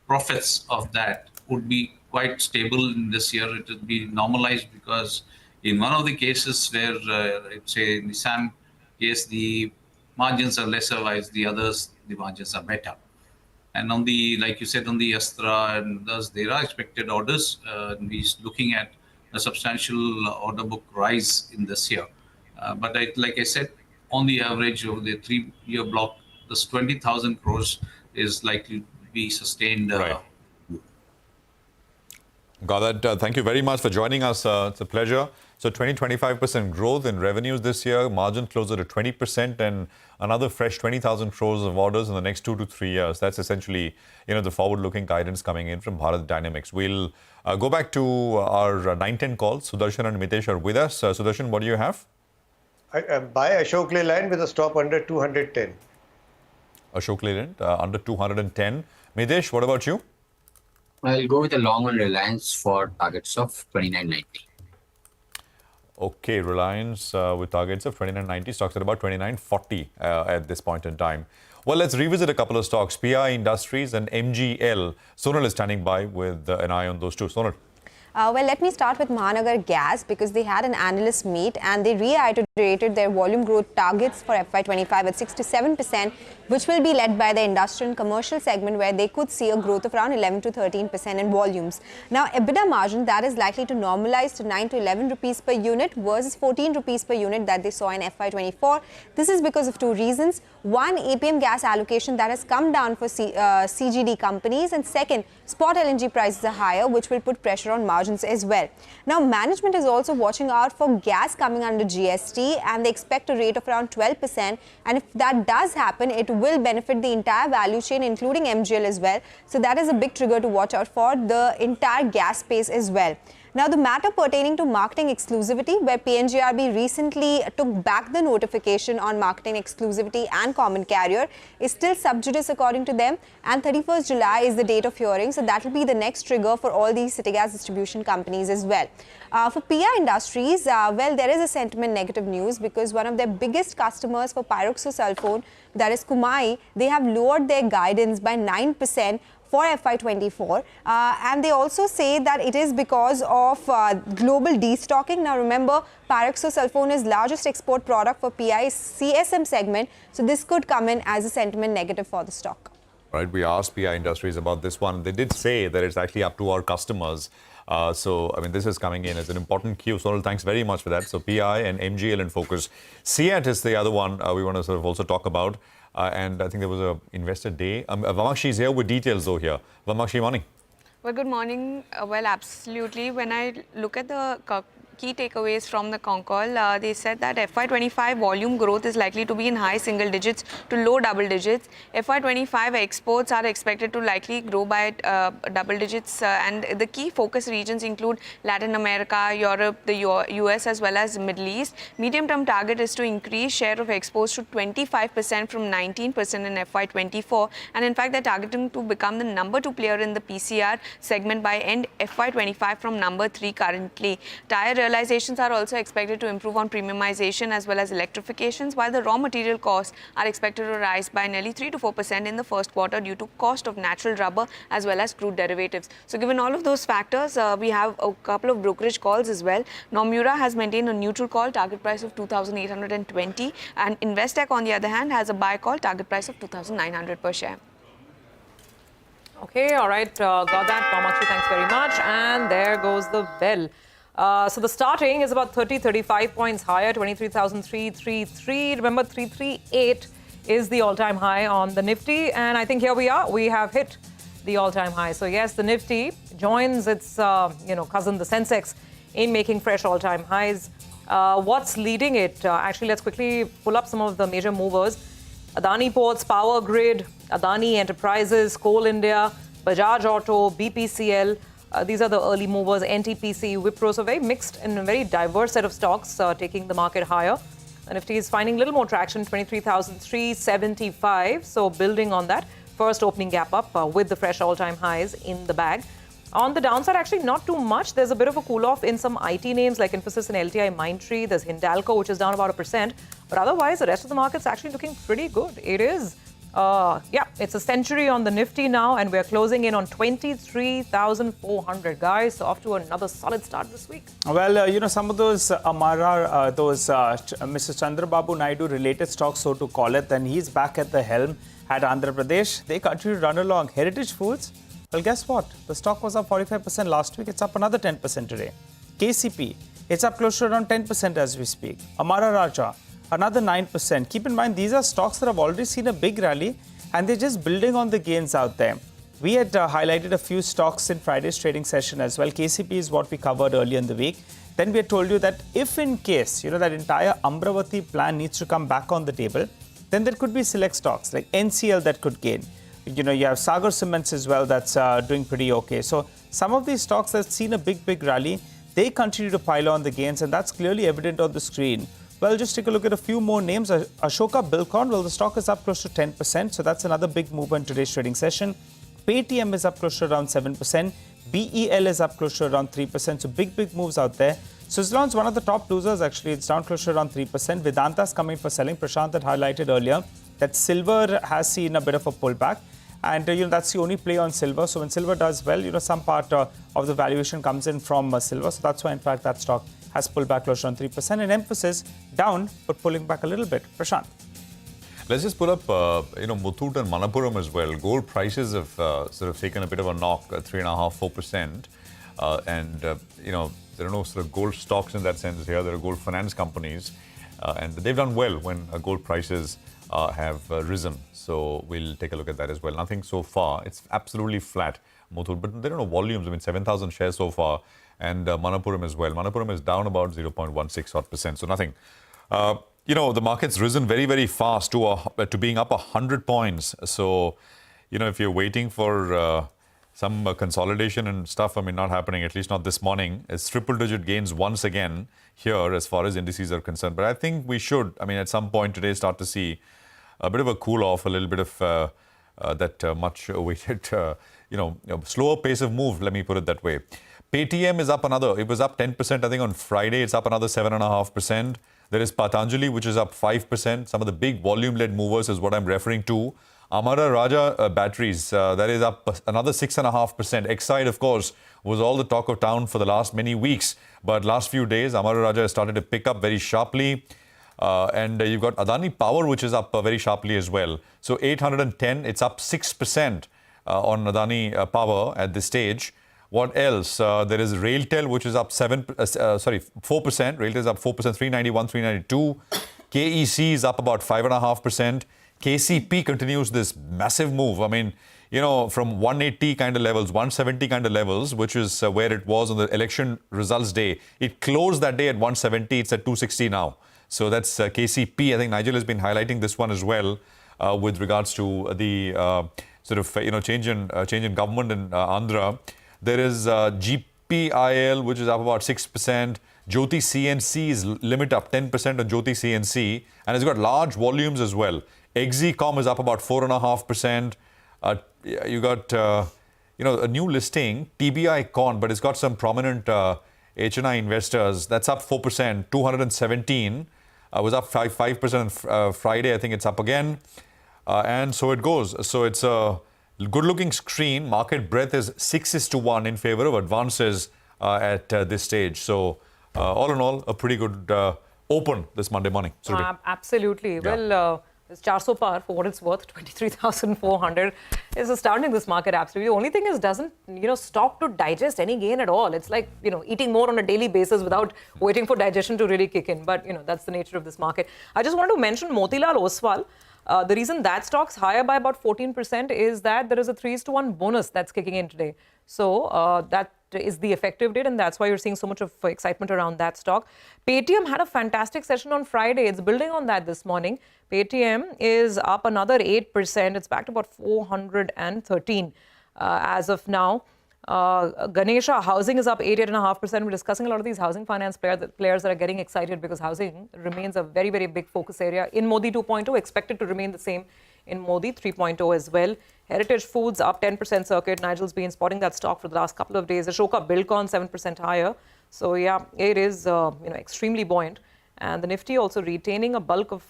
profits of that would be quite stable in this year. It will be normalized because in one of the cases where, let's say in the SAM case, the margins are lesser, while the others, the margins are better. And on the, like you said, on the Astra and thus, there are expected orders. We're looking at a substantial order book rise in this year. But like I said, on the average of the 3-year block, this 20,000 crores is likely to be sustained. Right. Got that. Thank you very much for joining us. It's a pleasure. So 20-25% growth in revenues this year, margin closer to 20%, and another fresh 20,000 crores of orders in the next 2 to 3 years. That's essentially, the forward-looking guidance coming in from Bharat Dynamics. We'll go back to our 9-10 calls. Sudarshan and Mitesh are with us. Sudarshan, what do you have? I buy Ashok Leyland with a stop under 210. Ashok Leyland under 210. Mitesh, what about you? I'll go with a long on Reliance for targets of 29.90. Okay, Reliance with targets of 29.90, stocks at about 29.40 at this point in time. Well, let's revisit a couple of stocks. PI Industries and MGL. Sonal is standing by with an eye on those two. Sonal. Well, let me start with Mahanagar Gas because they had an analyst meet and they reiterated their volume growth targets for FY25 at 6 to 7%, which will be led by the industrial and commercial segment where they could see a growth of around 11 to 13% in volumes. Now, EBITDA margin that is likely to normalize to 9 to 11 rupees per unit versus 14 rupees per unit that they saw in FY24. This is because of 2 reasons. One, APM gas allocation that has come down for CGD companies, and second, spot LNG prices are higher, which will put pressure on margins as well. Now, management is also watching out for gas coming under GST and they expect a rate of around 12%, and if that does happen, it will benefit the entire value chain including MGL as well. So that is a big trigger to watch out for the entire gas space as well. Now, the matter pertaining to marketing exclusivity, where PNGRB recently took back the notification on marketing exclusivity and common carrier, is still sub judice according to them, and 31st July is the date of hearing. So that will be the next trigger for all these city gas distribution companies as well. For PI Industries, well, there is a sentiment negative news because one of their biggest customers for pyroxosulfone, that is Kumai, they have lowered their guidance by 9% for FY24, and they also say that it is because of global destocking. Now remember, pyroxosulfone is largest export product for PI's CSM segment, so this could come in as a sentiment negative for the stock. Right, we asked PI Industries about this one. They did say that it's actually up to our customers. So, I mean, this is coming in as an important cue. Sonal, thanks very much for that. So, PI and MGL in focus. CEAT is the other one we want to sort of also talk about. And I think there was an investor day. Vamakshi is here with details though here. Vamakshi, morning. Well, good morning. Well, absolutely. When I look at the key takeaways from the con call. They said that FY25 volume growth is likely to be in high single digits to low double digits. FY25 exports are expected to likely grow by double digits, and the key focus regions include Latin America, Europe, the US as well as Middle East. Medium-term target is to increase share of exports to 25% from 19% in FY24, and in fact they're targeting to become the number 2 player in the PCR segment by end FY25 from number 3 currently. Tire realizations are also expected to improve on premiumization as well as electrifications, while the raw material costs are expected to rise by nearly 3 to 4% in the first quarter due to cost of natural rubber as well as crude derivatives. So given all of those factors, we have a couple of brokerage calls as well. Nomura has maintained a neutral call, target price of 2,820, and Investec on the other hand has a buy call, target price of 2,900 per share. Okay, all right, got that. Kamakshi, thanks very much. And there goes the bell. So the starting is about 35 points higher, 23,333. Remember, 338 is the all-time high on the Nifty. And I think here we are. We have hit the all-time high. So yes, the Nifty joins its, cousin, the sensex, in making fresh all-time highs. What's leading it? Actually, let's quickly pull up some of the major movers. Adani Ports, Power Grid, Adani Enterprises, Coal India, Bajaj Auto, BPCL. These are the early movers, NTPC, Wipro. So very mixed and a very diverse set of stocks taking the market higher. The Nifty is finding a little more traction, 23,375. So building on that first opening gap up with the fresh all-time highs in the bag. On the downside, actually not too much. There's a bit of a cool-off in some IT names like Infosys and LTI Mindtree. There's Hindalco, which is down about 1%. But otherwise, the rest of the market's actually looking pretty good. It is. It's a century on the Nifty now, and we're closing in on 23,400, guys. So off to another solid start this week. Well, some of those Amara, Mr. Chandrababu Naidu related stocks, so to call it, then he's back at the helm at Andhra Pradesh. They continue to run along. Heritage Foods, well, guess what? The stock was up 45% last week. It's up another 10% today. KCP, it's up close to around 10% as we speak. Amara Raja, another 9%. Keep in mind, these are stocks that have already seen a big rally and they're just building on the gains out there. We had highlighted a few stocks in Friday's trading session as well. KCP is what we covered earlier in the week. Then we had told you that if in case, that entire Amravati plan needs to come back on the table, then there could be select stocks like NCL that could gain. You have Sagar Cements as well that's doing pretty okay. So some of these stocks that have seen a big rally, they continue to pile on the gains, and that's clearly evident on the screen. Well, just take a look at a few more names. Ashoka Buildcon, well, the stock is up close to 10%. So that's another big move in today's trading session. Paytm is up close to around 7%. BEL is up close to around 3%. So big moves out there. Suzlon's one of the top losers, actually. It's down close to around 3%. Vedanta's coming for selling. Prashant had highlighted earlier that silver has seen a bit of a pullback. And, that's the only play on silver. So when silver does well, some part of the valuation comes in from silver. So that's why, in fact, that stock has pulled back close to around 3%. And Emphasis down, but pulling back a little bit. Prashant. Let's just pull up, Muthoot and Manappuram as well. Gold prices have sort of taken a bit of a knock, 3.5%, 4%. There are no sort of gold stocks in that sense here. There are gold finance companies. And they've done well when gold prices have risen. So we'll take a look at that as well. Nothing so far. It's absolutely flat, Muthoot. But there are no volumes. 7,000 shares so far. And Manappuram as well. Manappuram is down about 0.16%. So nothing. The market's risen very fast to being up 100 points. So, if you're waiting for some consolidation and stuff, not happening, at least not this morning. It's triple-digit gains once again here as far as indices are concerned. But I think we should, at some point today, start to see a bit of a cool-off, a little bit of that much-awaited, slower pace of move, let me put it that way. Paytm is up it was up 10%, I think, on Friday. It's up another 7.5%. There is Patanjali, which is up 5%. Some of the big volume-led movers is what I'm referring to. Amara Raja batteries, that is up another 6.5%. Exide, of course, was all the talk of town for the last many weeks. But last few days, Amara Raja has started to pick up very sharply. And you've got Adani Power, which is up very sharply as well. So 810, it's up 6% on Adani Power at this stage. What else? There is Railtel, which is up 4%. Railtel is up 4%, 391, 392. KEC is up about 5.5%. KCP continues this massive move. from 180 kind of levels, 170 kind of levels, which is where it was on the election results day. It closed that day at 170. It's at 260 now. So that's KCP. I think Nigel has been highlighting this one as well with regards to the change in government in Andhra. There is GPIL, which is up about 6%. Jyoti CNC's limit up 10% on Jyoti CNC, and it's got large volumes as well. Exicom is up about 4.5%. You got a new listing, TBI Con, but it's got some prominent HNI investors. That's up 4%. 217 was up 5% on Friday. I think it's up again, and so it goes. So it's a good-looking screen. Market breadth is 6:1 in favor of advances at this stage. So all in all, a pretty good open this Monday morning. Absolutely. Yeah. Well, it's 400 par for what it's worth, 23,400 is astounding, this market, absolutely. The only thing is doesn't, stop to digest any gain at all. It's like, eating more on a daily basis without waiting for digestion to really kick in. But, that's the nature of this market. I just wanted to mention Motilal Oswal. The reason that stock's higher by about 14% is that there is a 3:1 bonus that's kicking in today. So that is the effective date, and that's why you're seeing so much of excitement around that stock. Paytm had a fantastic session on Friday. It's building on that this morning. Paytm is up another 8%. It's back to about 413 as of now. Ganesha Housing is up 8.5%. We're discussing a lot of these housing finance players that are getting excited because housing remains a very, very big focus area. In Modi 2.0, expected to remain the same in Modi 3.0 as well. Heritage Foods up 10% circuit. Nigel's been spotting that stock for the last couple of days. Ashoka Buildcon 7% higher. So yeah, it is extremely buoyant. And the Nifty also retaining a bulk of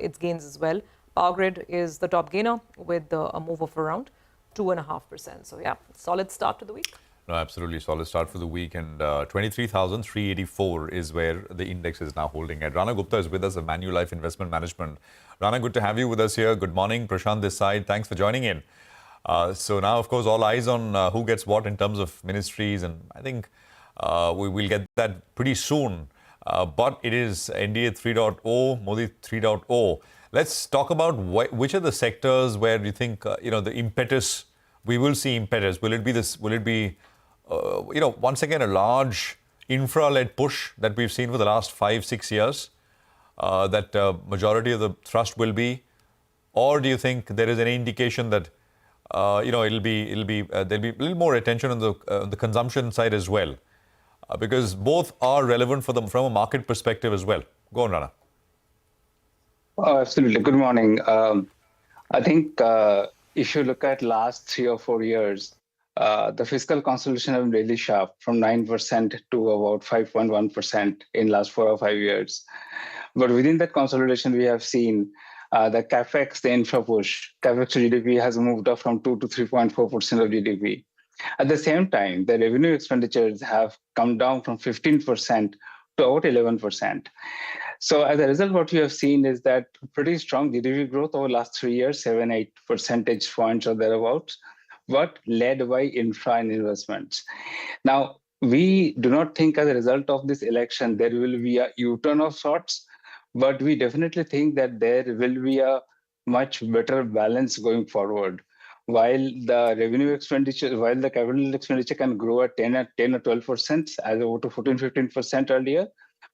its gains as well. Power Grid is the top gainer with a move of around 2.5%. So yeah, solid start to the week. No, absolutely solid start for the week, and 23,384 is where the index is now holding at. Rana Gupta is with us of Manulife Investment Management. Rana, good to have you with us here. Good morning. Prashant this side. Thanks for joining in. So now, of course, all eyes on who gets what in terms of ministries, and I think we will get that pretty soon. But it is NDA 3.0, Modi 3.0. Let's talk about which are the sectors where you think the impetus. We will see impetus. Will it be this? Will it be once again a large infra-led push that we've seen for the last 5-6 years? That majority of the thrust will be, or do you think there is any indication that there'll be a little more attention on the consumption side as well, because both are relevant for them from a market perspective as well. Go on, Rana. Oh, absolutely. Good morning. I think if you look at last 3 or 4 years, the fiscal consolidation has been really sharp, from 9% to about 5.1% in last 4 or 5 years. But within that consolidation, we have seen the capex, the infra push, capex to GDP has moved up from 2 to 3.4% of GDP. At the same time, the revenue expenditures have come down from 15% to about 11%. So as a result, what we have seen is that pretty strong GDP growth over the last 3 years, 7-8 percentage points or thereabouts, but led by infra and investments. Now, we do not think as a result of this election, there will be a U-turn of sorts, but we definitely think that there will be a much better balance going forward. While the revenue expenditure, while the capital expenditure can grow at 10 or 12%, as over to 14-15% earlier,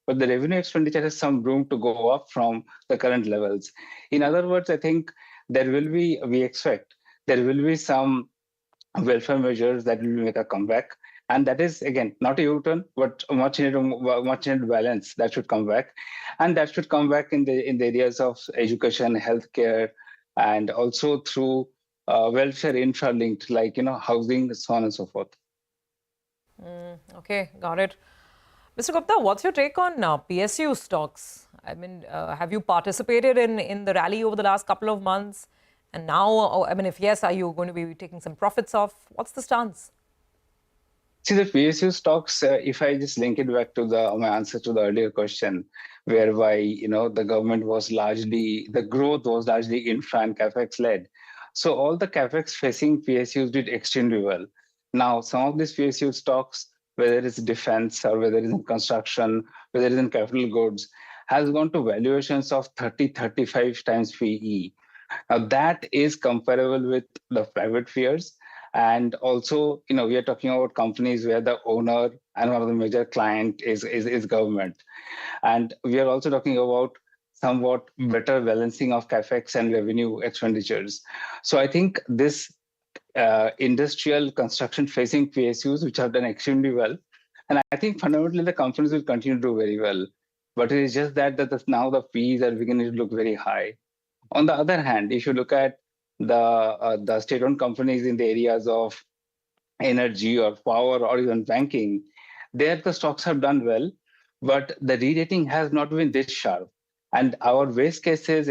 but the revenue expenditure has some room to go up from the current levels. In other words, I think we expect there will be some welfare measures that will make a comeback. And that is, again, not a U-turn, but a much needed balance that should come back. And that should come back in the areas of education, healthcare, and also through welfare infra linked, like, housing, so on and so forth. Okay, got it. Mr. Gupta, what's your take on PSU stocks? I mean, have you participated in the rally over the last couple of months? And now, if yes, are you going to be taking some profits off? What's the stance? See, the PSU stocks, if I just link it back to my answer to the earlier question, whereby, the government was the growth was largely infra and capex led. So all the capex facing PSUs did extremely well. Now, some of these PSU stocks, whether it's defense or whether it's in construction, whether it's in capital goods, has gone to valuations of 30-35 times PE. Now that is comparable with the private peers. And also, we are talking about companies where the owner and one of the major client is government. And we are also talking about somewhat better balancing of capex and revenue expenditures. So I think this industrial construction facing PSUs, which have done extremely well. And I think fundamentally the companies will continue to do very well. But it is just that now the P's are beginning to look very high. On the other hand, if you look at the state-owned companies in the areas of energy or power or even banking, there the stocks have done well, but the re-rating has not been this sharp. And our base case is,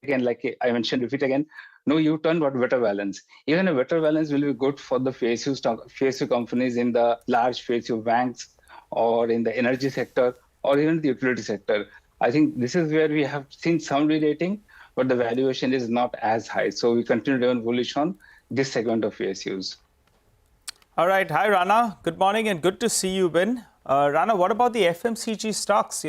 again, like I mentioned, repeat again, no U-turn, but better balance. Even a better balance will be good for the PSU companies in the large PSU banks or in the energy sector or even the utility sector. I think this is where we have seen some re-rating, but the valuation is not as high. So we continue to remain bullish on this segment of PSUs. All right. Hi, Rana. Good morning and good to see you, Ben. Rana, what about the FMCG stocks?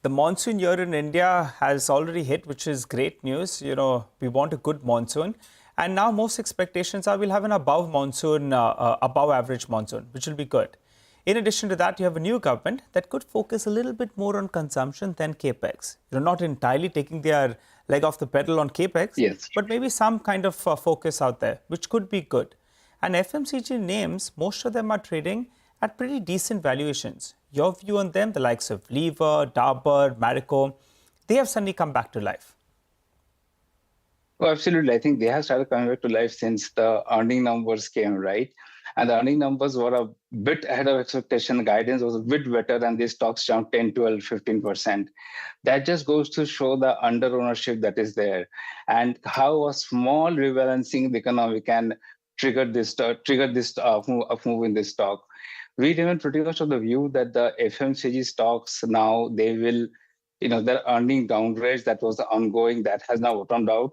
The monsoon year in India has already hit, which is great news. We want a good monsoon. And now most expectations are we'll have an above average monsoon, which will be good. In addition to that, you have a new government that could focus a little bit more on consumption than capex. Not entirely taking their leg off the pedal on capex, yes, but maybe some kind of focus out there, which could be good. And FMCG names, most of them are trading at pretty decent valuations. Your view on them, the likes of Lever, Dabur, Marico, they have suddenly come back to life. Oh, absolutely. I think they have started coming back to life since the earning numbers came, right? And the earning numbers were a bit ahead of expectation. Guidance was a bit better than these stocks jumped 10, 12, 15%. That just goes to show the under ownership that is there and how a small rebalancing in the economy can trigger this move in this stock. We remain pretty much of the view that the FMCG stocks now, they will, their earning downgrades that was ongoing, that has now bottomed out.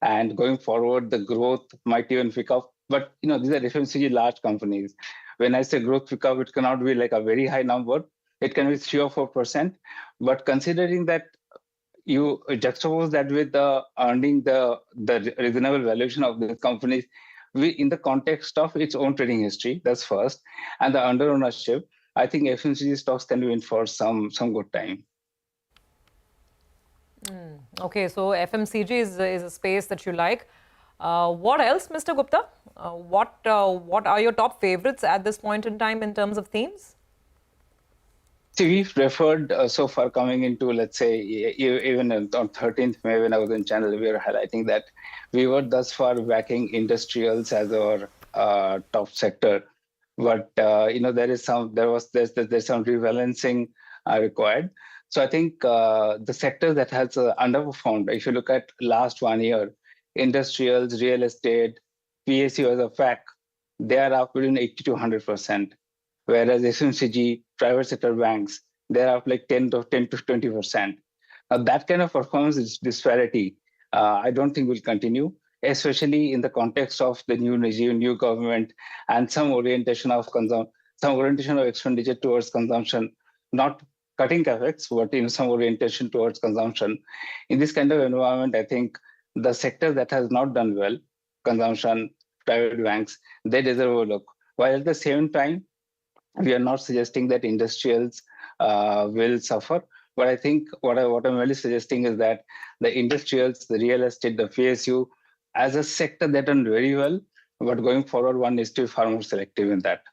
And going forward, the growth might even pick up. But, these are FMCG large companies. When I say growth pick up, it cannot be like a very high number. It can be 3 or 4%. But considering that you juxtapose that with the earning, the reasonable valuation of the companies, in the context of its own trading history, that's first. And the under ownership, I think FMCG stocks can be in for some good time. Okay, so FMCG is a space that you like. What else, Mr. Gupta? What are your top favorites at this point in time in terms of themes? See, we've referred so far coming into, let's say, even on 13th May when I was in channel, we were highlighting that we were thus far backing industrials as our top sector. But, there's some rebalancing required. So I think the sector that has underperformed, if you look at last 1 year, industrials, real estate, PSU as a fact, they are up between 80 to 100%. Whereas FMCG, private sector banks, they're up like 10 to 20%. Now that kind of performance disparity, I don't think will continue, especially in the context of the new regime, new government, and some orientation of expenditure towards consumption, not cutting capex, but some orientation towards consumption. In this kind of environment, I think the sector that has not done well, consumption, private banks, they deserve a look. While at the same time, we are not suggesting that industrials will suffer. But I think what I'm really suggesting is that the industrials, the real estate, the PSU, as a sector, they've done very well. But going forward, one needs to be far more selective in that.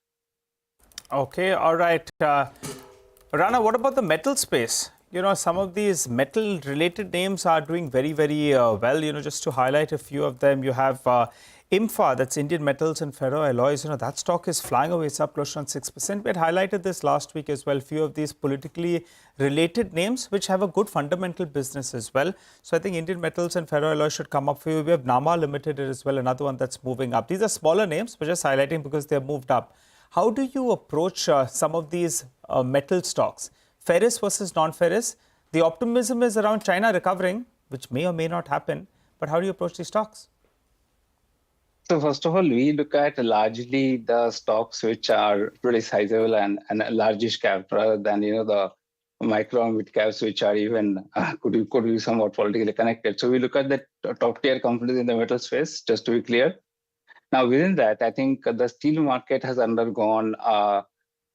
Okay, all right. Rana, what about the metal space? Some of these metal-related names are doing very, very well. Just to highlight a few of them, you have Infra, that's Indian Metals and Ferroalloys. That stock is flying away. It's up close to 6%. We had highlighted this last week as well. Few of these politically related names which have a good fundamental business as well. So I think Indian Metals and Ferroalloys should come up for you. We have Nama Limited as well, another one that's moving up. These are smaller names, but just highlighting because they've moved up. How do you approach some of these metal stocks? Ferrous versus non-ferrous. The optimism is around China recovering, which may or may not happen. But how do you approach these stocks? So first of all, we look at largely the stocks which are pretty sizable and largish cap rather than, the micro and mid caps, which are even could be somewhat politically connected. So we look at the top tier companies in the metal space, just to be clear. Now, within that, I think the steel market has undergone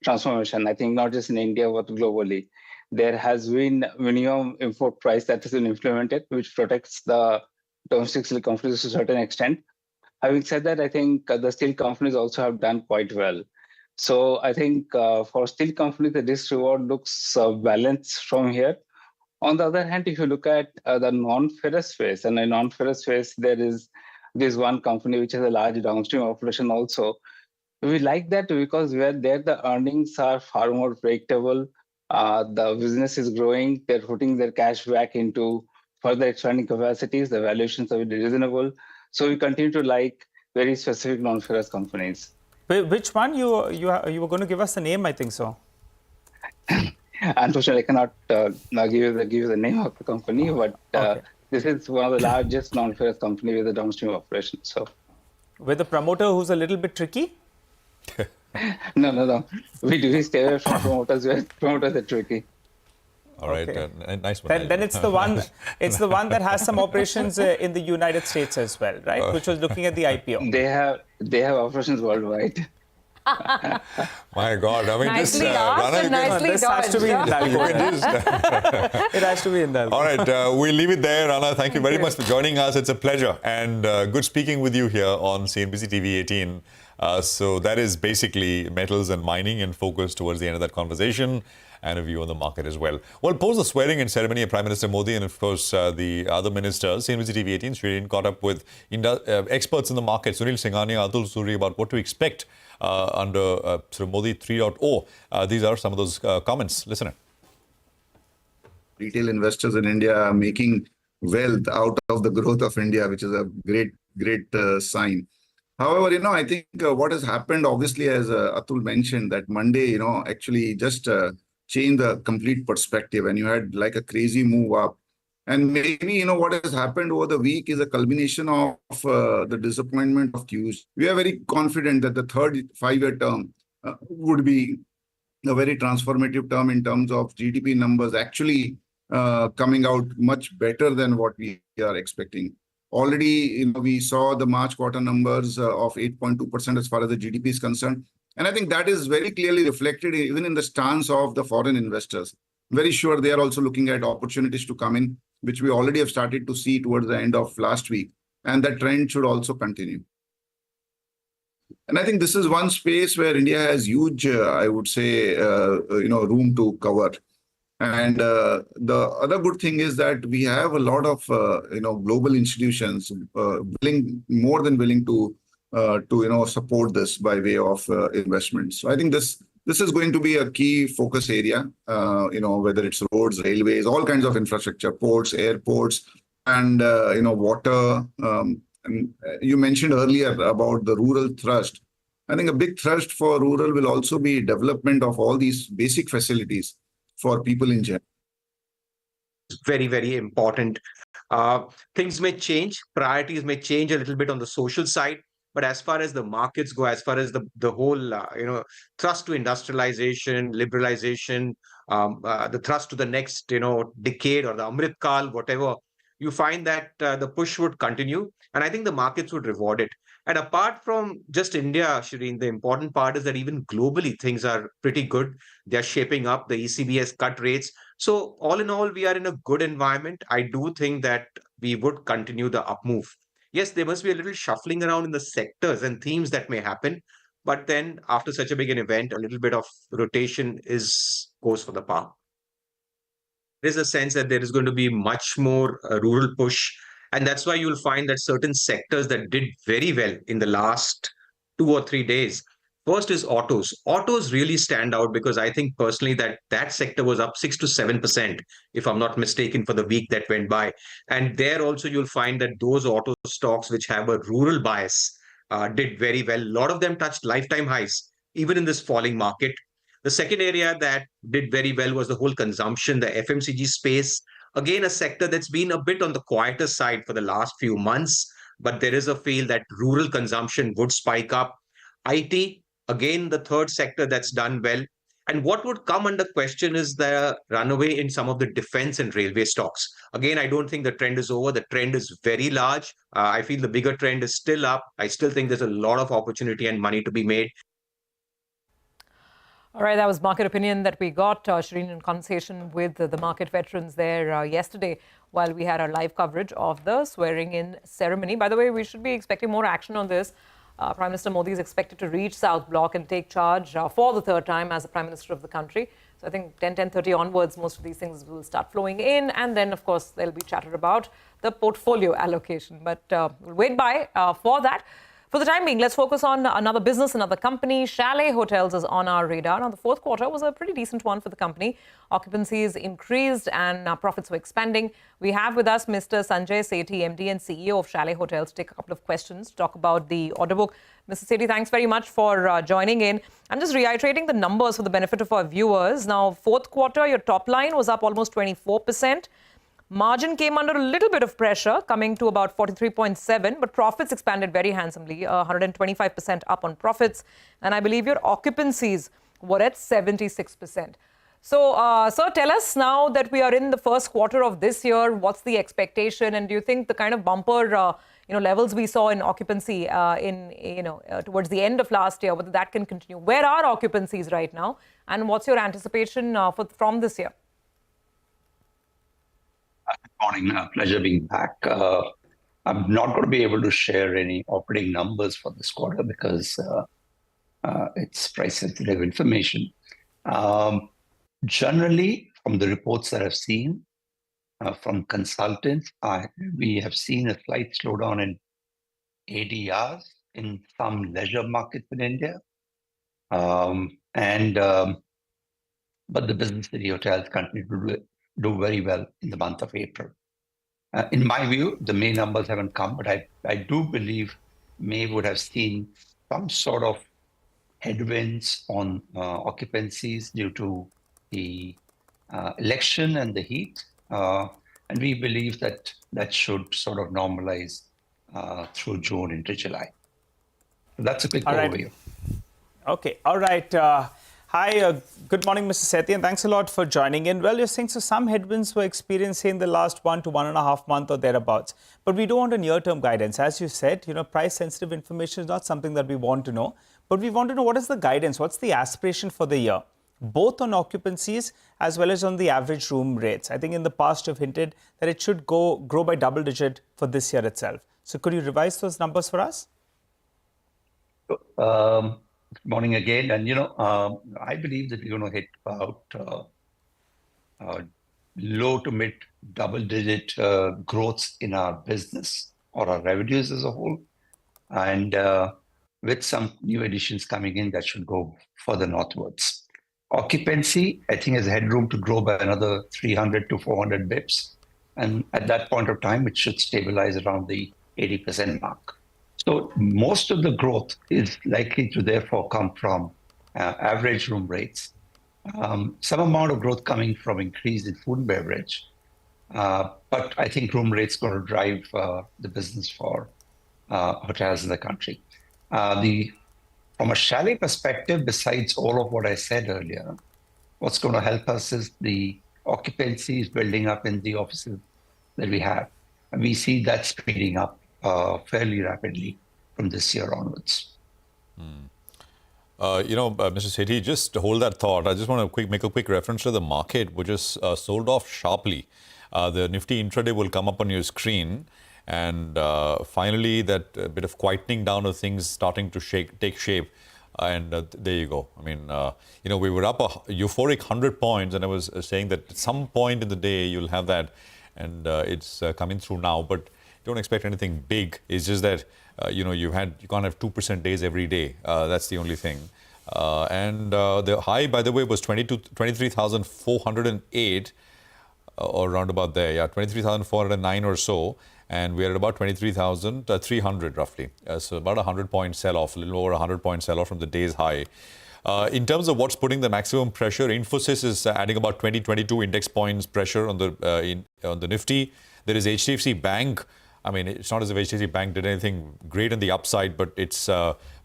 transformation. I think not just in India, but globally. There has been minimum import price that has been implemented, which protects the domestic steel companies to a certain extent. Having said that, I think the steel companies also have done quite well. So I think for steel companies, the risk reward looks balanced from here. On the other hand, if you look at the non-ferrous space, and in non-ferrous space, there is this one company which has a large downstream operation also. We like that because where there the earnings are far more predictable, the business is growing, they're putting their cash back into further expanding capacities, the valuations are reasonable. So we continue to like very specific non-ferrous companies. Which one you were going to give us the name? I think so. Unfortunately, I cannot give you the name of the company, but okay. This is one of the largest non-ferrous company with a downstream operation. So, with a promoter who's a little bit tricky. No. We stay away from promoters. Promoters are tricky. All right, Okay. nice one. Then it's the one. It's the one that has some operations in the United States as well, right? Which was looking at the IPO. They have operations worldwide. My God, I mean, Nicely this asked and nicely this has to be dodged. indulged. It has to be indulged. All right, we'll leave it there. Rana, thank you very much for joining us. It's a pleasure and good speaking with you here on CNBC-TV18. So that is basically metals and mining in focus towards the end of that conversation, and a view on the market as well. Well, post the swearing-in ceremony of Prime Minister Modi and, of course, the other ministers, CNBC-TV18, Shireen caught up with experts in the market, Sunil Singhania, Atul Suri, about what to expect under sort of Modi 3.0. These are some of those comments. Listen in. Retail investors in India are making wealth out of the growth of India, which is a great sign. However, I think what has happened, obviously, as Atul mentioned, that Monday, actually just changed the complete perspective, and you had like a crazy move up. And maybe, what has happened over the week is a culmination of the disappointment of Tuesday. We are very confident that the third 5-year term would be a very transformative term in terms of GDP numbers actually coming out much better than what we are expecting. Already, we saw the March quarter numbers of 8.2% as far as the GDP is concerned. And I think that is very clearly reflected even in the stance of the foreign investors. Very sure they are also looking at opportunities to come in, which we already have started to see towards the end of last week. And that trend should also continue. And I think this is one space where India has huge, I would say, room to cover. And the other good thing is that we have a lot of, global institutions more than willing to support this by way of investments. So I think this is going to be a key focus area, whether it's roads, railways, all kinds of infrastructure, ports, airports, and, water. And you mentioned earlier about the rural thrust. I think a big thrust for rural will also be development of all these basic facilities for people in general. Very, very important. Things may change. Priorities may change a little bit on the social side. But as far as the markets go, as far as the whole, thrust to industrialization, liberalization, the thrust to the next, decade or the Amrit Kal, whatever, you find that the push would continue. And I think the markets would reward it. And apart from just India, Shireen, the important part is that even globally, things are pretty good. They're shaping up. The ECB has cut rates. So all in all, we are in a good environment. I do think that we would continue the up move. Yes, there must be a little shuffling around in the sectors and themes that may happen. But then after such a big an event, a little bit of rotation goes for the par. There is a sense that there is going to be much more rural push. And that's why you'll find that certain sectors that did very well in the last 2 or 3 days. First is autos. Autos really stand out because I think personally that sector was up 6 to 7%, if I'm not mistaken, for the week that went by. And there also you'll find that those auto stocks which have a rural bias did very well. A lot of them touched lifetime highs, even in this falling market. The second area that did very well was the whole consumption, the FMCG space. Again, a sector that's been a bit on the quieter side for the last few months, but there is a feel that rural consumption would spike up. IT, again, the third sector that's done well. And what would come under question is the runaway in some of the defense and railway stocks. Again, I don't think the trend is over. The trend is very large. I feel the bigger trend is still up. I still think there's a lot of opportunity and money to be made. All right, that was market opinion that we got, Shireen, in conversation with the market veterans there yesterday while we had our live coverage of the swearing-in ceremony. By the way, we should be expecting more action on this. Prime Minister Modi is expected to reach South Block and take charge for the third time as the Prime Minister of the country. So I think 10:30 onwards, most of these things will start flowing in. And then, of course, there'll be chatter about the portfolio allocation. But we'll wait by for that. For the time being, let's focus on another business, another company. Shalet Hotels is on our radar. Now, the fourth quarter was a pretty decent one for the company. Occupancies increased and profits were expanding. We have with us Mr. Sanjay Sethi, MD and CEO of Shalet Hotels, to take a couple of questions to talk about the order book. Mr. Sethi, thanks very much for joining in. I'm just reiterating the numbers for the benefit of our viewers. Now, fourth quarter, your top line was up almost 24%. Margin came under a little bit of pressure, coming to about 43.7, but profits expanded very handsomely, 125% up on profits. And I believe your occupancies were at 76%. So, sir, tell us now that we are in the first quarter of this year, what's the expectation? And do you think the kind of bumper levels we saw in occupancy towards the end of last year, whether that can continue? Where are occupancies right now? And what's your anticipation from this year? Good morning. Pleasure being back. I'm not going to be able to share any operating numbers for this quarter because it's price-sensitive information. Generally, from the reports that I've seen from consultants, we have seen a slight slowdown in ADRs in some leisure markets in India. But the business city hotels continue to do very well in the month of April. In my view, the May numbers haven't come, but I do believe May would have seen some sort of headwinds on occupancies due to the election and the heat. And we believe that that should sort of normalize through June into July. So that's a quick overview. Okay. All right. Hi, good morning, Mr. Sethi, and thanks a lot for joining in. Well, you're saying so some headwinds were experienced in the last 1 to 1.5 months or thereabouts. But we don't want a near-term guidance. As you said, price-sensitive information is not something that we want to know. But we want to know what is the guidance, what's the aspiration for the year, both on occupancies as well as on the average room rates. I think in the past you've hinted that it should grow by double-digit for this year itself. So could you revise those numbers for us? Good morning again. And, I believe that we're going to hit about low to mid double-digit growths in our business or our revenues as a whole. And with some new additions coming in, that should go further northwards. Occupancy, I think, has headroom to grow by another 300 to 400 bips. And at that point of time, it should stabilize around the 80% mark. So most of the growth is likely to therefore come from average room rates. Some amount of growth coming from increase in food and beverage. But I think room rates going to drive the business for hotels in the country. From a Shalet perspective, besides all of what I said earlier, what's going to help us is the occupancy is building up in the offices that we have. And we see that speeding up fairly rapidly from this year onwards. Mr. Sethi, just hold that thought. I just want to make a quick reference to the market, which is sold off sharply. The Nifty intraday will come up on your screen. And finally, that bit of quietening down of things starting to take shape. And there you go. I mean, we were up a euphoric 100 points. And I was saying that at some point in the day, you'll have that. And it's coming through now. But don't expect anything big. It's just that, you can't have 2% days every day. That's the only thing. And the high, by the way, was 23,408 or round about there. Yeah, 23,409 or so. And we're at about 23,300 roughly. So about a 100-point sell-off, a little over a 100-point sell-off from the day's high. In terms of what's putting the maximum pressure, Infosys is adding about 22 index points pressure on the Nifty. There is HDFC Bank. I mean, it's not as if HDFC Bank did anything great on the upside, but it's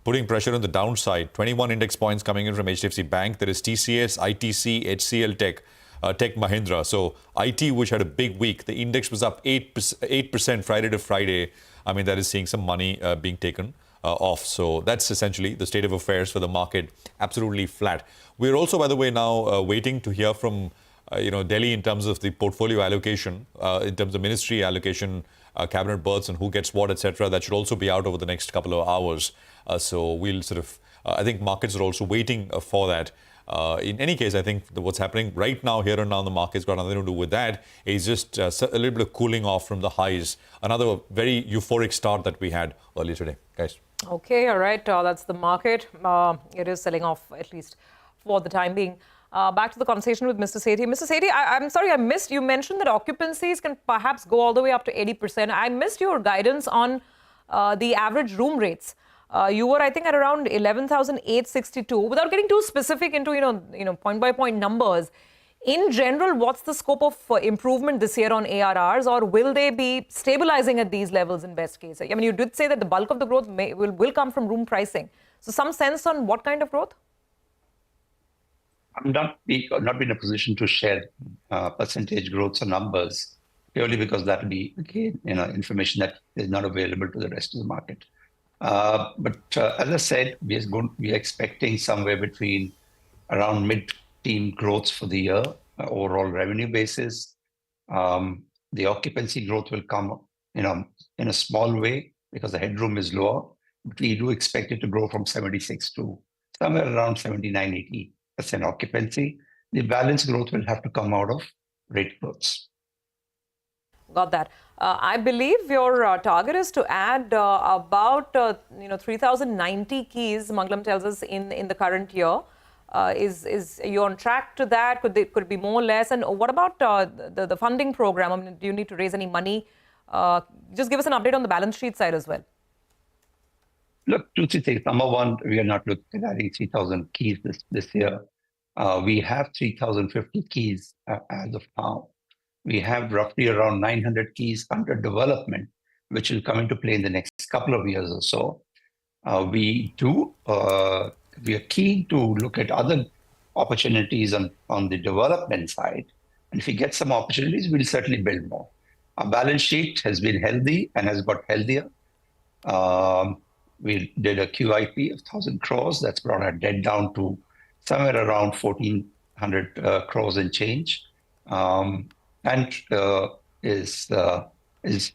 putting pressure on the downside. 21 index points coming in from HDFC Bank. There is TCS, ITC, HCL Tech, Tech Mahindra. So IT, which had a big week, the index was up 8% Friday to Friday. I mean, that is seeing some money being taken off. So that's essentially the state of affairs for the market, absolutely flat. We're also, by the way, now waiting to hear from Delhi in terms of the portfolio allocation, in terms of ministry allocation, cabinet berths and who gets what, etc. That should also be out over the next couple of hours. So we'll sort of, I think markets are also waiting for that. In any case, I think what's happening right now, here and now in the market's got nothing to do with that. It's just a little bit of cooling off from the highs. Another very euphoric start that we had earlier today, guys. Okay, all right. That's the market. It is selling off, at least for the time being. Back to the conversation with Mr. Sethi. Mr. Sethi, I'm sorry, I missed, you mentioned that occupancies can perhaps go all the way up to 80%. I missed your guidance on the average room rates. You were, I think, at around 11,862. Without getting too specific into, point-by-point numbers, in general, what's the scope of improvement this year on ARRs, or will they be stabilizing at these levels in best case? I mean, you did say that the bulk of the growth will come from room pricing. So some sense on what kind of growth? I'm not be in a position to share percentage growths or numbers, purely because that will be, again, information that is not available to the rest of the market. But as I said, we are expecting somewhere between around mid-teen growths for the year, overall revenue basis. The occupancy growth will come, in a small way because the headroom is lower. But we do expect it to grow from 76 to somewhere around 79-80% occupancy. The balance growth will have to come out of rate growths. Got that. I believe your target is to add about 3,090 keys, Mangalam tells us, in the current year. Is you on track to that? Could it be more or less? And what about the funding program? I mean, do you need to raise any money? Just give us an update on the balance sheet side as well. Look, two things. Number one, we are not looking at adding 3,000 keys this year. We have 3,050 keys as of now. We have roughly around 900 keys under development, which will come into play in the next couple of years or so. We are keen to look at other opportunities on the development side. And if we get some opportunities, we'll certainly build more. Our balance sheet has been healthy and has got healthier. We did a QIP of 1,000 crores. That's brought our debt down to somewhere around 1,400 crores and change. And is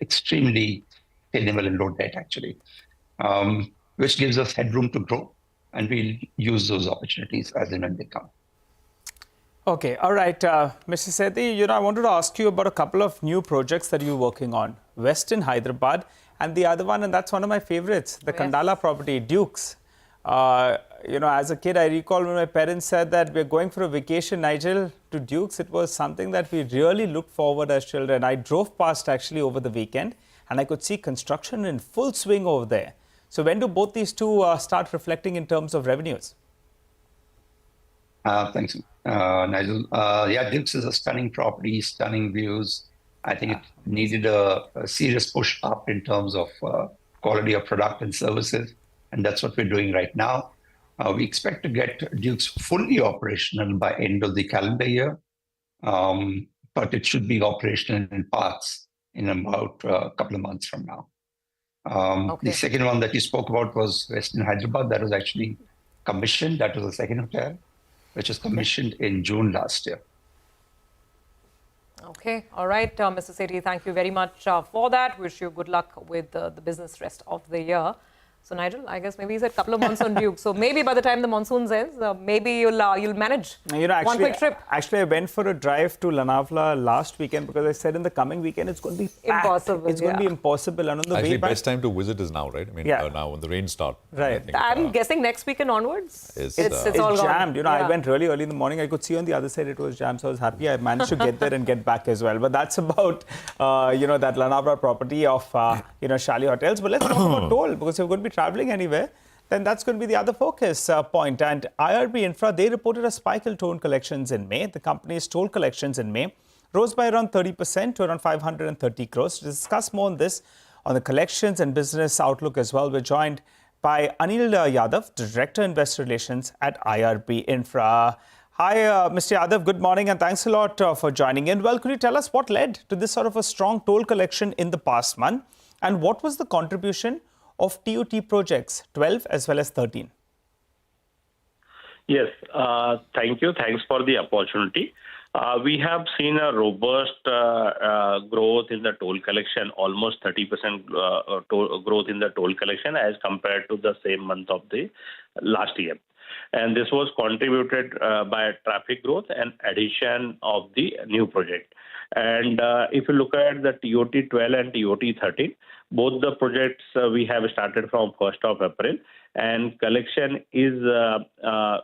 extremely sustainable and low debt, actually, which gives us headroom to grow. And we'll use those opportunities as and when they come. Okay, all right. Mr. Sethi, I wanted to ask you about a couple of new projects that you're working on. West in Hyderabad, and the other one, and that's one of my favorites, the Kandala property, Dukes. As a kid, I recall when my parents said that we're going for a vacation, Nigel, to Dukes. It was something that we really looked forward as children. I drove past actually over the weekend, and I could see construction in full swing over there. So when do both these two start reflecting in terms of revenues? Thanks, Nigel. Dukes is a stunning property, stunning views. I think it needed a serious push up in terms of quality of product and services. And that's what we're doing right now. We expect to get Dukes fully operational by end of the calendar year. But it should be operational in parts in about a couple of months from now. The second one that you spoke about was West in Hyderabad. That was actually commissioned. That was the second hotel, which was commissioned in June last year. Okay. All right, Mr. Sethi, thank you very much for that. Wish you good luck with the business rest of the year. So, Nigel, I guess maybe he said a couple of months on Duke. So maybe by the time the monsoon ends, maybe you'll manage one quick trip. Actually, I went for a drive to Lanavla last weekend because I said in the coming weekend it's going to be packed. Impossible. It's going to be impossible. And on the actually, way back, best time to visit is now, right? I mean, now when the rain starts. Right. I'm guessing next weekend onwards, it's all jammed. gone. I went really early in the morning. I could see on the other side it was jammed. So I was happy I managed to get there and get back as well. But that's about, that Lanavla property of, Shalet Hotels. But let's talk about toll, because if you're going to be traveling anywhere, then that's going to be the other focus point. And IRB Infra, they reported a spike in toll collections in May. The company's toll collections in May rose by around 30% to around 530 crores. To discuss more on this, on the collections and business outlook as well, we're joined by Anil Yadav, Director Investor Relations at IRB Infra. Hi, Mr. Yadav, good morning and thanks a lot for joining in. Well, could you tell us what led to this sort of a strong toll collection in the past month? And what was the contribution of TOT projects 12 as well as 13? Yes, thank you. Thanks for the opportunity. We have seen a robust growth in the toll collection, almost 30% growth in the toll collection as compared to the same month of the last year. And this was contributed by traffic growth and addition of the new project. And if you look at the TOT 12 and TOT 13, both the projects we have started from 1st of April, and collection is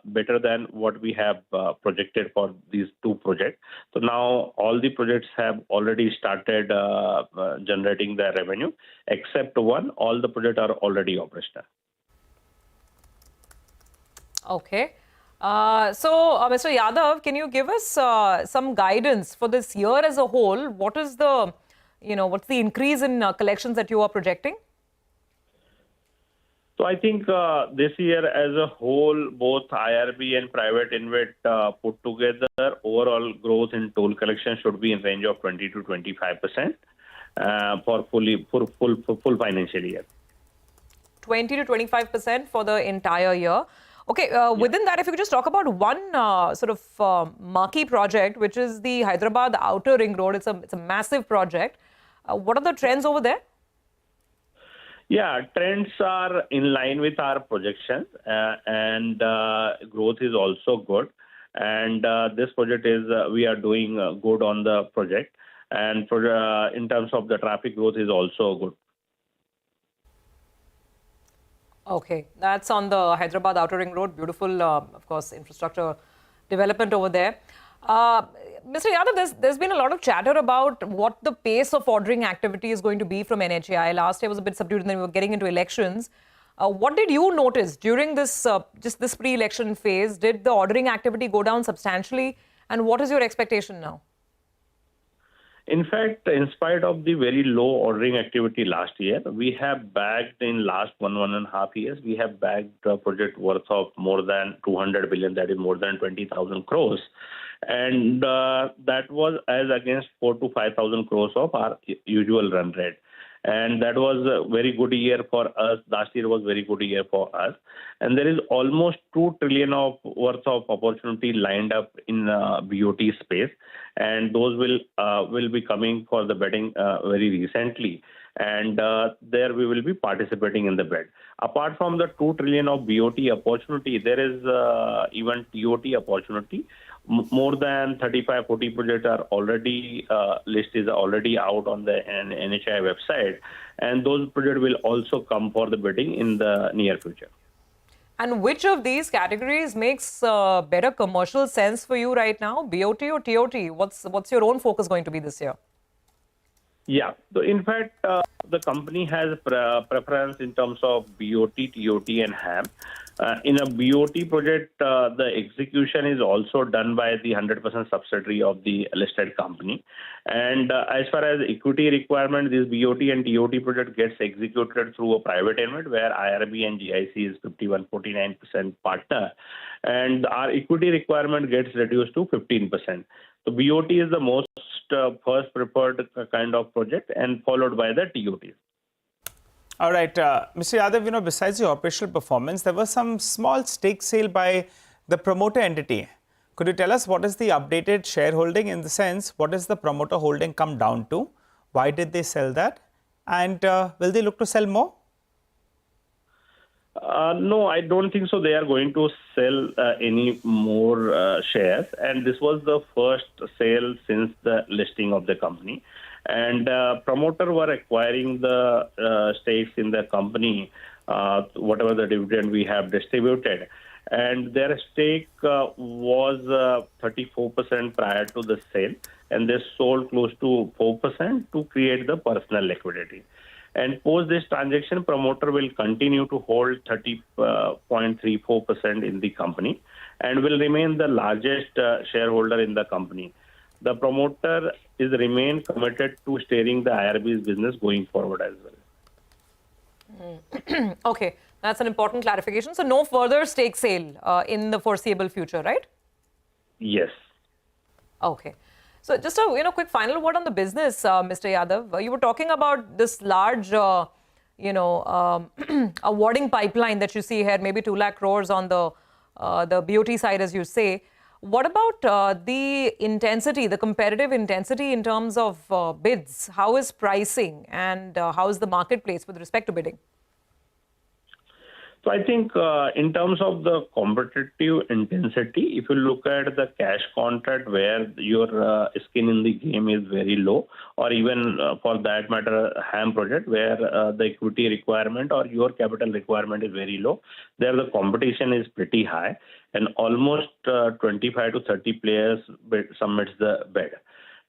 better than what we have projected for these two projects. So now all the projects have already started generating their revenue, except one. All the projects are already operational. Okay. So, Mr. Yadav, can you give us some guidance for this year as a whole? What is the, what's the increase in collections that you are projecting? So I think this year as a whole, both IRB and private InvIT put together, overall growth in toll collection should be in range of 20 to 25% for full financial year. 20 to 25% for the entire year. Okay, within that, if you could just talk about one sort of marquee project, which is the Hyderabad Outer Ring Road. It's a massive project. What are the trends over there? Yeah, trends are in line with our projections, and growth is also good. And this project is, we are doing good on the project. And for, in terms of the traffic growth is also good. Okay, that's on the Hyderabad Outer Ring Road. Beautiful, of course, infrastructure development over there. Mr. Yadav, there's been a lot of chatter about what the pace of ordering activity is going to be from NHAI. Last year was a bit subdued and then we were getting into elections. What did you notice during this just this pre-election phase? Did the ordering activity go down substantially? And what is your expectation now? In fact, in spite of the very low ordering activity last year, we have bagged in last 1.5 years, we have bagged a project worth of more than 200 billion, that is more than 20,000 crores. And that was as against 4,000 to 5,000 crores of our usual run rate. And that was a very good year for us. Last year was very good year for us. And there is almost 2 trillion of worth of opportunity lined up in BOT space. And those will be coming for the bidding very recently. And there we will be participating in the bid. Apart from the 2 trillion of BOT opportunity, there is even TOT opportunity. More than 35-40 projects are already, list is already out on the NHAI website. And those projects will also come for the bidding in the near future. And which of these categories makes better commercial sense for you right now, BOT or TOT? What's your own focus going to be this year? Yeah, so in fact, the company has preference in terms of BOT, TOT, and HAM. In a BOT project, the execution is also done by the 100% subsidiary of the listed company. And as far as equity requirement, this BOT and TOT project gets executed through a private InvIT where IRB and GIC is 51-49% partner. And our equity requirement gets reduced to 15%. So BOT is the most first preferred kind of project and followed by the TOTs. All right, Mr. Yadav, besides the operational performance, there was some small stake sale by the promoter entity. Could you tell us what is the updated shareholding, in the sense, what is the promoter holding come down to? Why did they sell that? And will they look to sell more? No, I don't think so. They are going to sell any more shares. And this was the first sale since the listing of the company. And promoter were acquiring the stakes in the company, whatever the dividend we have distributed. And their stake was 34% prior to the sale. And they sold close to 4% to create the personal liquidity. And post this transaction, promoter will continue to hold 30.34% in the company and will remain the largest shareholder in the company. The promoter is remain committed to steering the IRB's business going forward as well. Okay. That's an important clarification. So no further stake sale in the foreseeable future, right? Yes. Okay. So just a quick final word on the business, Mr. Yadav. You were talking about this large, awarding pipeline that you see here, maybe 2 lakh crores on the BOT side, as you say. What about the intensity, the competitive intensity in terms of bids? How is pricing and how is the marketplace with respect to bidding? So I think in terms of the competitive intensity, if you look at the cash contract where your skin in the game is very low, or even for that matter, HAM project where the equity requirement or your capital requirement is very low, there the competition is pretty high and almost 25 to 30 players submits the bid.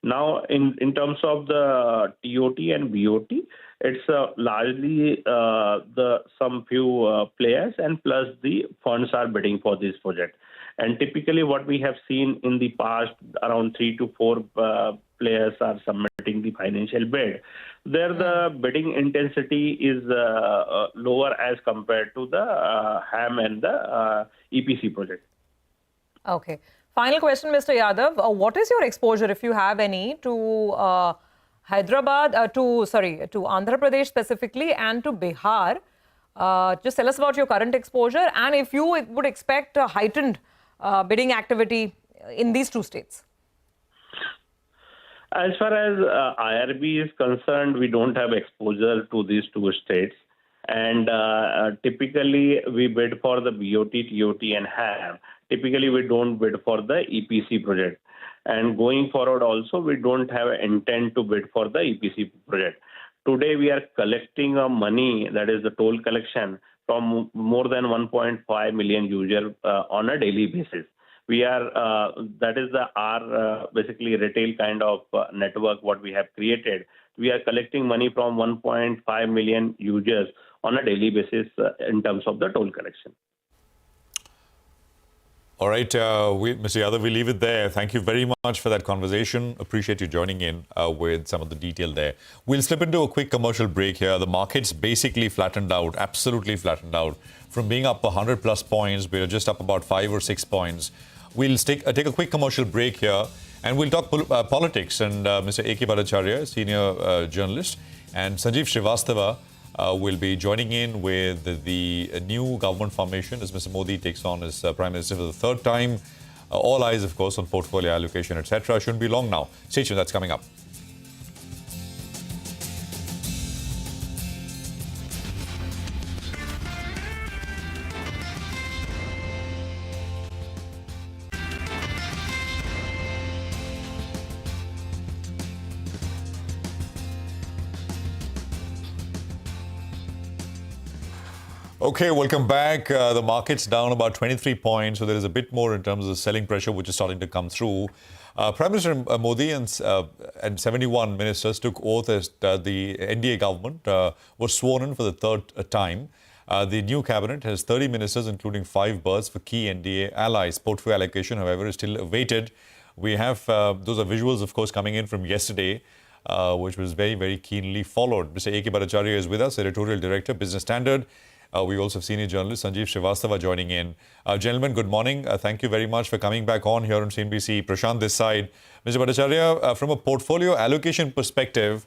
Now, in terms of the TOT and BOT, it's largely some few players and plus the funds are bidding for this project. And typically what we have seen in the past, around 3 to 4 players are submitting the financial bid. There the bidding intensity is lower as compared to the HAM and the EPC project. Okay. Final question, Mr. Yadav. What is your exposure, if you have any, to Hyderabad, to Andhra Pradesh specifically and to Bihar? Just tell us about your current exposure and if you would expect a heightened bidding activity in these 2 states. As far as IRB is concerned, we don't have exposure to these 2 states. And typically we bid for the BOT, TOT and HAM. Typically we don't bid for the EPC project. And going forward also, we don't have an intent to bid for the EPC project. Today we are collecting money, that is the toll collection, from more than 1.5 million users on a daily basis. We are, that is our basically retail kind of network what we have created. We are collecting money from 1.5 million users on a daily basis in terms of the toll collection. All right, Mr. Yadav, we leave it there. Thank you very much for that conversation. Appreciate you joining in with some of the detail there. We'll slip into a quick commercial break here. The market's basically flattened out, absolutely flattened out. From being up 100 plus points, we're just up about 5 or 6 points. We'll take a quick commercial break here and we'll talk politics. And Mr. A.K. Bhattacharya, senior journalist, and Sanjeev Srivastava will be joining in with the new government formation as Mr. Modi takes on as Prime Minister for the 3rd time. All eyes, of course, on portfolio allocation, etc. Shouldn't be long now. Stay tuned, that's coming up. Okay, welcome back. The market's down about 23 points, so there is a bit more in terms of the selling pressure, which is starting to come through. Prime Minister Modi and 71 ministers took oath as the NDA government was sworn in for the 3rd time. The new cabinet has 30 ministers, including 5 berths for key NDA allies. Portfolio allocation, however, is still awaited. We have, those are visuals, of course, coming in from yesterday, which was very, very keenly followed. Mr. A.K. Bhattacharya is with us, Editorial Director, Business Standard. We also have senior journalist Sanjeev Srivastava joining in. Gentlemen, good morning. Thank you very much for coming back on here on CNBC. Prashant this side. Mr. Bhattacharya, from a portfolio allocation perspective,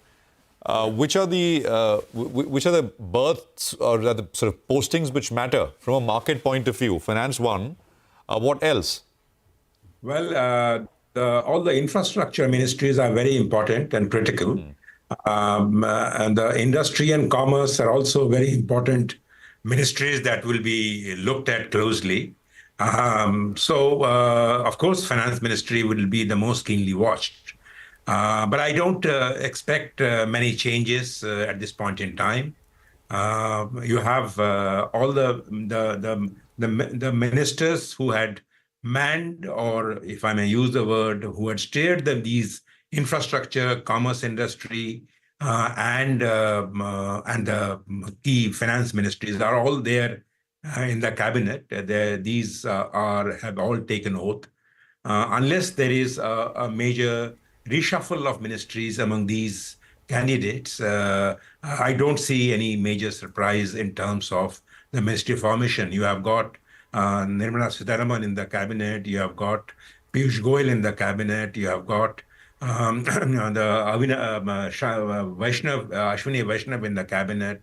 which are the berths or the sort of postings which matter from a market point of view? Finance one. What else? Well, all the infrastructure ministries are very important and critical. And the industry and commerce are also very important ministries that will be looked at closely. Of course, finance ministry will be the most keenly watched. But I don't expect many changes at this point in time. You have all the ministers who had manned, or if I may use the word, who had steered these infrastructure, commerce industry, and the key finance ministries are all there in the cabinet. These have all taken oath. Unless there is a major reshuffle of ministries among these candidates, I don't see any major surprise in terms of the ministry formation. You have got Nirmala Sitharaman in the cabinet. You have got Piyush Goyal in the cabinet. You have got Ashwini Vaishnav in the cabinet.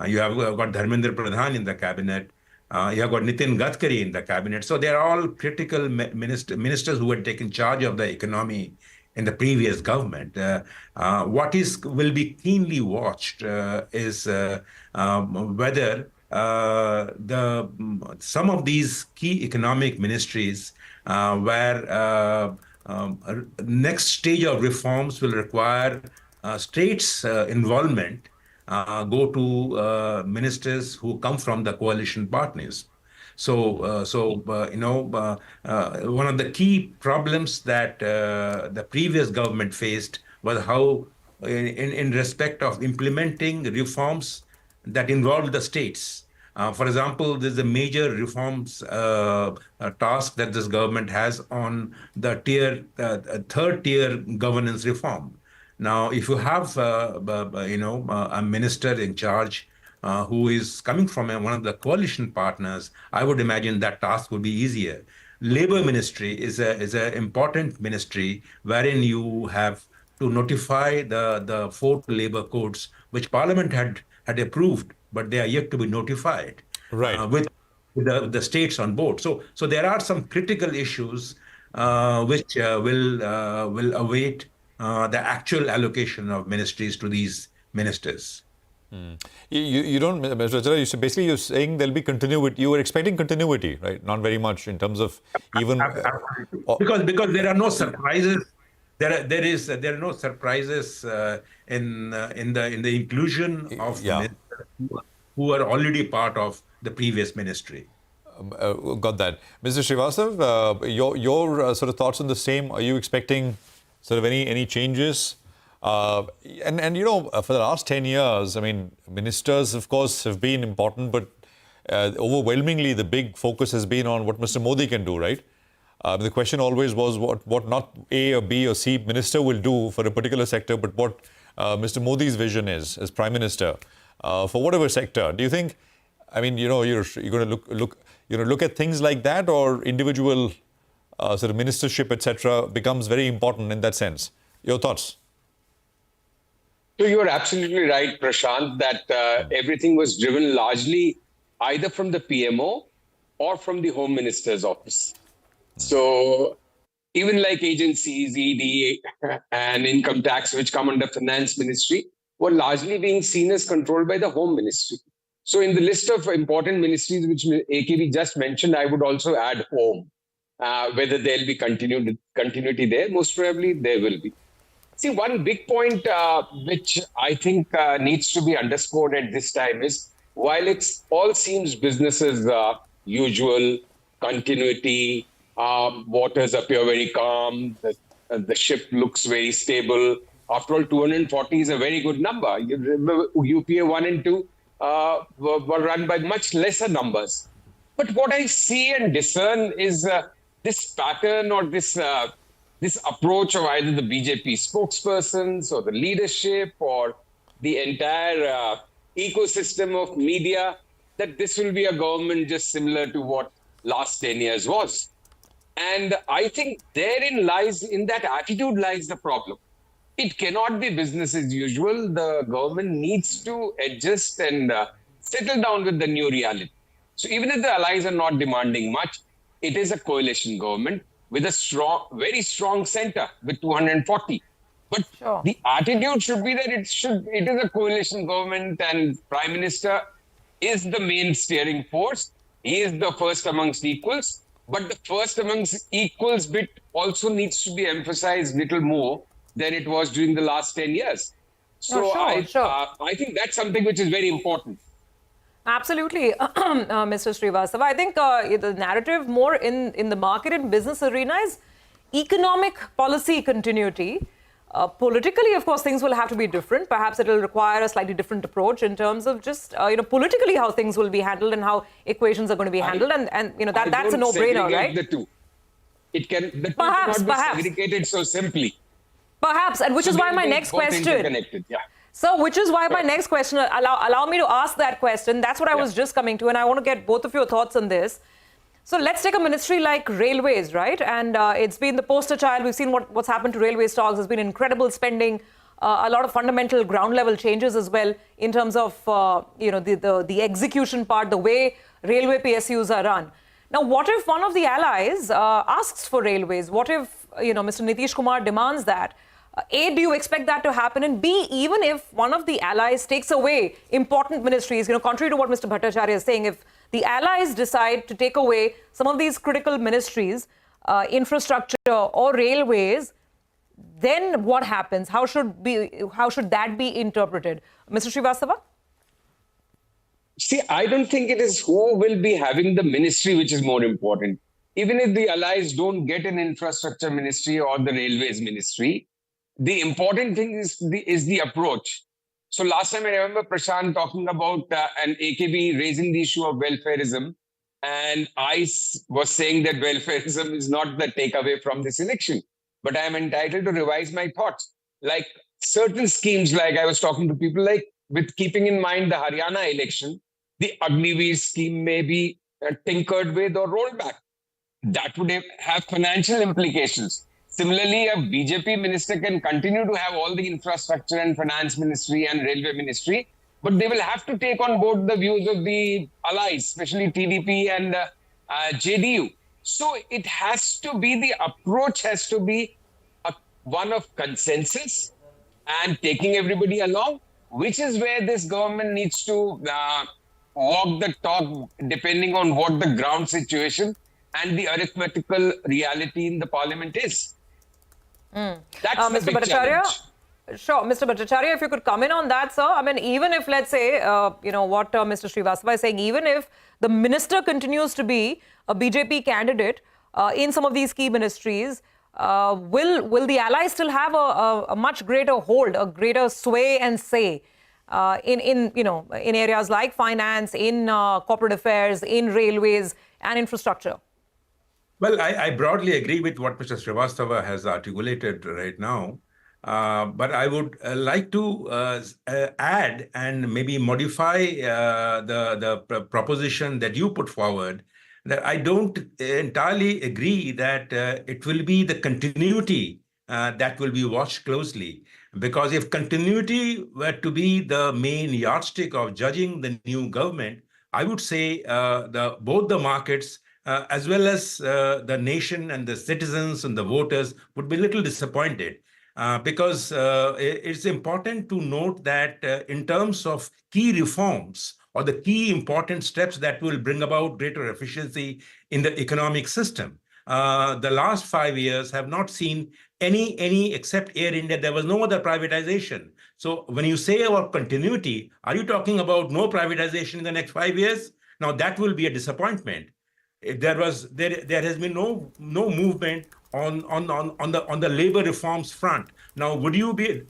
You have got Dharmendra Pradhan in the cabinet. You have got Nitin Gadkari in the cabinet. So they are all critical ministers who had taken charge of the economy in the previous government. What will be keenly watched is whether some of these key economic ministries where next stage of reforms will require states' involvement go to ministers who come from the coalition partners. So, one of the key problems that the previous government faced was how, in respect of implementing reforms that involved the states. For example, there's a major reforms task that this government has on the third tier governance reform. Now, if you have, a minister in charge who is coming from one of the coalition partners, I would imagine that task would be easier. Labor ministry is an important ministry wherein you have to notify the 4 labor codes which Parliament had approved, but they are yet to be notified. Right. With the states on board. So there are some critical issues which will await the actual allocation of ministries to these ministers. You don't, Mr. Rajara, you're saying there'll be continuity. You were expecting continuity, right? Not very much in terms of even because there are no surprises. There are no surprises in the inclusion of ministers who are already part of the previous ministry. Got that, Mr. Srivastav. Your sort of thoughts on the same. Are you expecting sort of any changes? For the last 10 years, I mean, ministers, of course, have been important, but overwhelmingly the big focus has been on what Mr. Modi can do, right? The question always was what not A or B or C minister will do for a particular sector, but what Mr. Modi's vision is as Prime Minister for whatever sector. Do you think, I mean, you're going to look at things like that, or individual sort of ministership, etc., becomes very important in that sense? Your thoughts? So you are absolutely right, Prashant, that everything was driven largely either from the PMO or from the Home Minister's office. So even like agencies, ED and income tax, which come under Finance Ministry, were largely being seen as controlled by the Home Ministry. So in the list of important ministries which AKB just mentioned, I would also add Home. Whether there'll be continuity there, most probably there will be. See, one big point which I think needs to be underscored at this time is, while it all seems business as usual, continuity, waters appear very calm, the ship looks very stable. After all, 240 is a very good number. You remember UPA 1 and 2 were run by much lesser numbers. But what I see and discern is this pattern or this approach of either the BJP spokespersons or the leadership or the entire ecosystem of media, that this will be a government just similar to what last 10 years was. And I think therein lies, in that attitude lies the problem. It cannot be business as usual. The government needs to adjust and settle down with the new reality. So even if the allies are not demanding much, it is a coalition government with a very strong center with 240. But the attitude should be that it is a coalition government and Prime Minister is the main steering force. He is the first amongst equals. But the first amongst equals bit also needs to be emphasized a little more than it was during the last 10 years. So I think that's something which is very important. Absolutely, Mr. Srivastav. I think the narrative more in the market and business arena is economic policy continuity. Politically, of course, things will have to be different. Perhaps it will require a slightly different approach in terms of just, politically how things will be handled and how equations are going to be handled. And that's a no-brainer, right? The two. The two cannot be segregated so simply. Perhaps, and which is why my next question. Yeah. So, which is why my next question, allow me to ask that question. That's what I was just coming to, and I want to get both of your thoughts on this. So let's take a ministry like railways, right? And it's been the poster child. We've seen what's happened to railway stocks. There's been incredible spending, a lot of fundamental ground level changes as well in terms of the execution part, the way railway PSUs are run. Now, what if one of the allies asks for railways? What if Mr. Nitish Kumar demands that? A, do you expect that to happen? And B, even if one of the allies takes away important ministries, contrary to what Mr. Bhattacharya is saying, if the allies decide to take away some of these critical ministries, infrastructure or railways, then what happens? How should that be interpreted? Mr. Srivastava? See, I don't think it is who will be having the ministry which is more important. Even if the allies don't get an infrastructure ministry or the railways ministry, the important thing is the approach. So last time I remember Prashant talking about an AKB raising the issue of welfareism. And I was saying that welfareism is not the takeaway from this election. But I am entitled to revise my thoughts. Like certain schemes, like I was talking to people, like with keeping in mind the Haryana election, the Agniveer scheme may be tinkered with or rolled back. That would have financial implications. Similarly, a BJP minister can continue to have all the infrastructure and finance ministry and railway ministry, but they will have to take on board the views of the allies, especially TDP and JDU. So it has to be, the approach has to be one of consensus and taking everybody along, which is where this government needs to walk the talk depending on what the ground situation and the arithmetical reality in the parliament is. That's the big challenge. Sure, Mr. Bhattacharya, if you could come in on that, sir. I mean, even if, let's say, what Mr. Srivastava is saying, even if the minister continues to be a BJP candidate in some of these key ministries, will the allies still have a much greater hold, a greater sway and say in areas like finance, in corporate affairs, in railways and infrastructure? Well, I broadly agree with what Mr. Srivastava has articulated right now. But I would like to add and maybe modify the proposition that you put forward, that I don't entirely agree that it will be the continuity that will be watched closely. Because if continuity were to be the main yardstick of judging the new government, I would say both the markets as well as the nation and the citizens and the voters would be a little disappointed. Because it's important to note that in terms of key reforms or the key important steps that will bring about greater efficiency in the economic system, the last 5 years have not seen any except Air India. There was no other privatization. So when you say about continuity, are you talking about no privatization in the next 5 years? Now that will be a disappointment. If there has been no movement on the labor reforms front. Now, would you be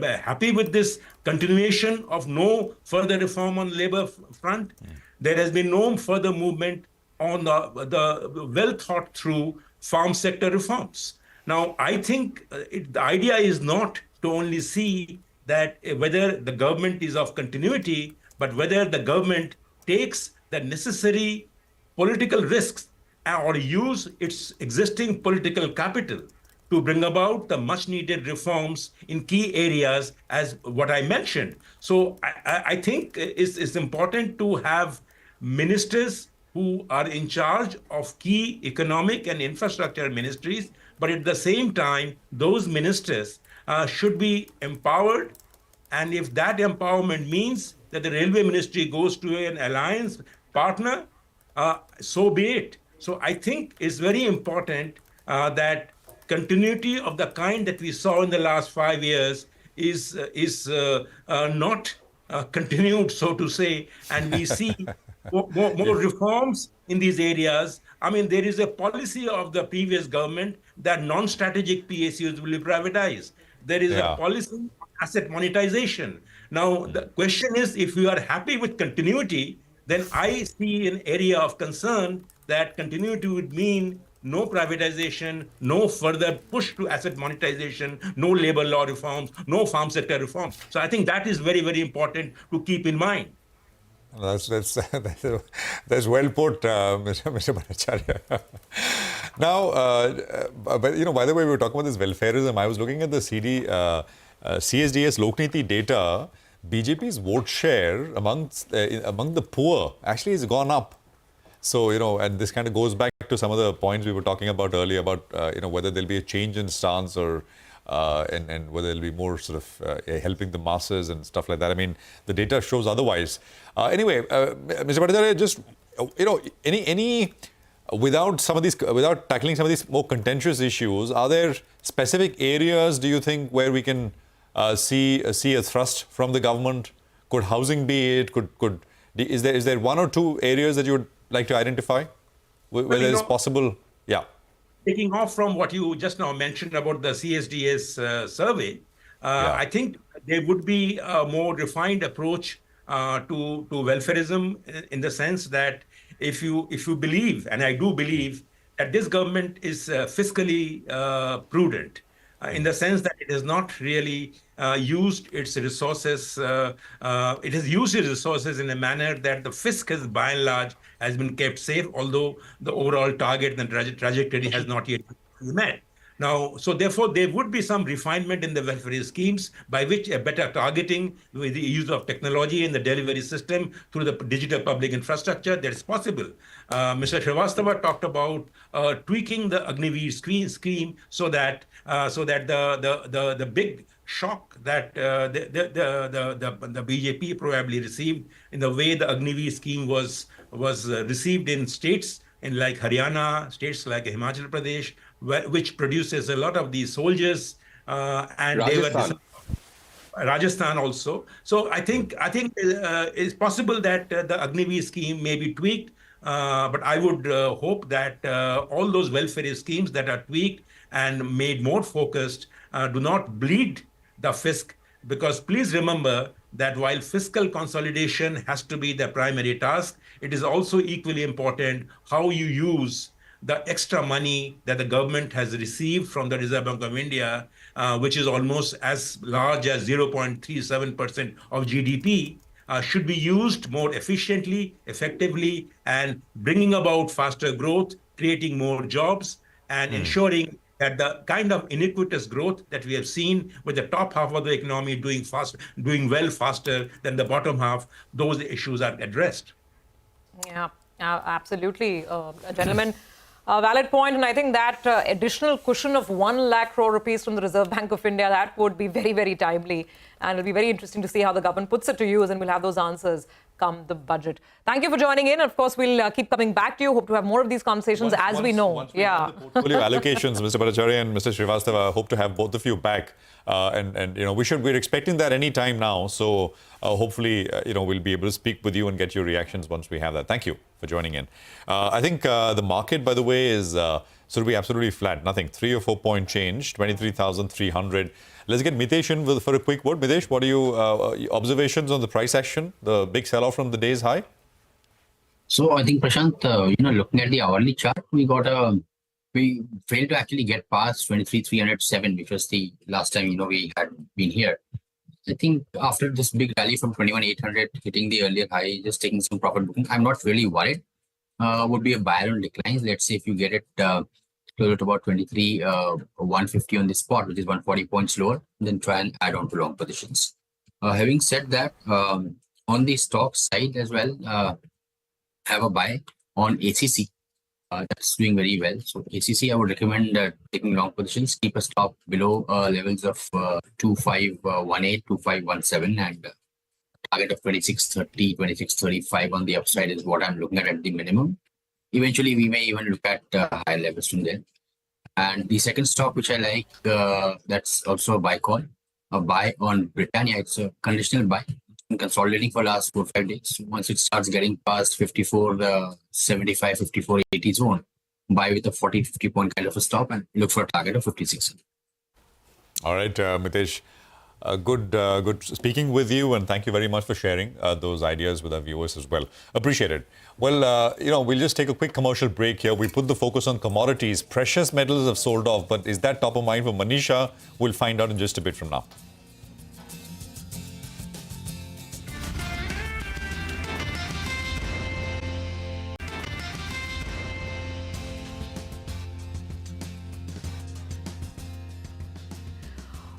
happy with this continuation of no further reform on labor front? There has been no further movement on the well thought through farm sector reforms. Now, I think the idea is not to only see that whether the government is of continuity, but whether the government takes the necessary political risks or use its existing political capital to bring about the much needed reforms in key areas as what I mentioned. So I think it's important to have ministers who are in charge of key economic and infrastructure ministries, but at the same time, those ministers should be empowered. And if that empowerment means that the railway ministry goes to an alliance partner, so be it. So I think it's very important that continuity of the kind that we saw in the last 5 years is not continued, so to say, and we see more reforms in these areas. I mean, there is a policy of the previous government that non-strategic PSUs will be privatized. There is a policy of asset monetization. Now, the question is, if you are happy with continuity, then I see an area of concern that continuity would mean no privatization, no further push to asset monetization, no labor law reforms, no farm sector reforms. So I think that is very, very important to keep in mind. That's well put, Mr. Bhattacharya. Now, but by the way, we were talking about this welfareism. I was looking at the CSDS Lokniti data. BJP's vote share among the poor actually has gone up. So, and this kind of goes back to some of the points we were talking about earlier about, whether there'll be a change in stance or and whether there'll be more sort of helping the masses and stuff like that. I mean, the data shows otherwise. Anyway, Mr. Bhattacharya, just, without tackling some of these more contentious issues, are there specific areas, do you think, where we can see a thrust from the government? Could housing be it? Is there one or two areas that you would like to identify whether it's possible? Yeah. Taking off from what you just now mentioned about the CSDS survey, I think there would be a more refined approach to welfareism, in the sense that if you believe, and I do believe, that this government is fiscally prudent, in the sense that it has not really used its resources. It has used its resources in a manner that the fisc has, by and large, has been kept safe, although the overall target and trajectory has not yet been met. Now, so therefore, there would be some refinement in the welfare schemes by which a better targeting with the use of technology in the delivery system through the digital public infrastructure, that is possible. Mr. Srivastava talked about tweaking the Agniveer scheme so that the big shock that the BJP probably received in the way the Agniveer scheme was received in states like Haryana, states like Himachal Pradesh, which produces a lot of these soldiers, and Rajasthan also. So I think it's possible that the Agniveer scheme may be tweaked, but I would hope that all those welfare schemes that are tweaked and made more focused do not bleed the fisc, because please remember that while fiscal consolidation has to be the primary task, it is also equally important how you use the extra money that the government has received from the Reserve Bank of India, which is almost as large as 0.37% of GDP, should be used more efficiently, effectively, and bringing about faster growth, creating more jobs, and ensuring that the kind of iniquitous growth that we have seen with the top half of the economy doing well faster than the bottom half, those issues are addressed. Yeah, absolutely, gentlemen. Valid point, and I think that additional cushion of 1 lakh crore rupees from the Reserve Bank of India, that would be very, very timely, and it'll be very interesting to see how the government puts it to use, and we'll have those answers come the budget. Thank you for joining in. Of course, we'll keep coming back to you. Hope to have more of these conversations as we know. Once we know the portfolio allocations, Mr. Bhattacharya and Mr. Srivastava, hope to have both of you back. And we're expecting that any time now. So hopefully, we'll be able to speak with you and get your reactions once we have that. Thank you for joining in. I think the market, by the way, is sort of be absolutely flat. Nothing. 3 or 4 point change. 23,300. Let's get Mitesh in for a quick word. Mitesh, what are your observations on the price action, the big sell-off from the day's high? So I think, Prashant, looking at the hourly chart, we failed to actually get past 23,307, which was the last time, we had been here. I think after this big rally from 21,800 hitting the earlier high, just taking some profit booking, I'm not really worried. Would be a buyer on declines. Let's say if you get it closer to about 23,150 on the spot, which is 140 points lower, then try and add on to long positions. Having said that, on the stock side as well, have a buy on ACC. That's doing very well. So ACC, I would recommend taking long positions. Keep a stop below levels of 2518, 2517, and target of 2630, 2635 on the upside is what I'm looking at the minimum. Eventually, we may even look at higher levels from there. And the second stock, which I like, that's also a buy call. A buy on Britannia. It's a conditional buy. It's been consolidating for the last 4 or 5 days. Once it starts getting past 54.75, 54.80 zone, buy with a 40-50 point kind of a stop and look for a target of 56. All right, Mitesh. Good speaking with you, and thank you very much for sharing those ideas with our viewers as well. Appreciate it. Well, we'll just take a quick commercial break here. We put the focus on commodities. Precious metals have sold off, but is that top of mind for Manisha? We'll find out in just a bit from now.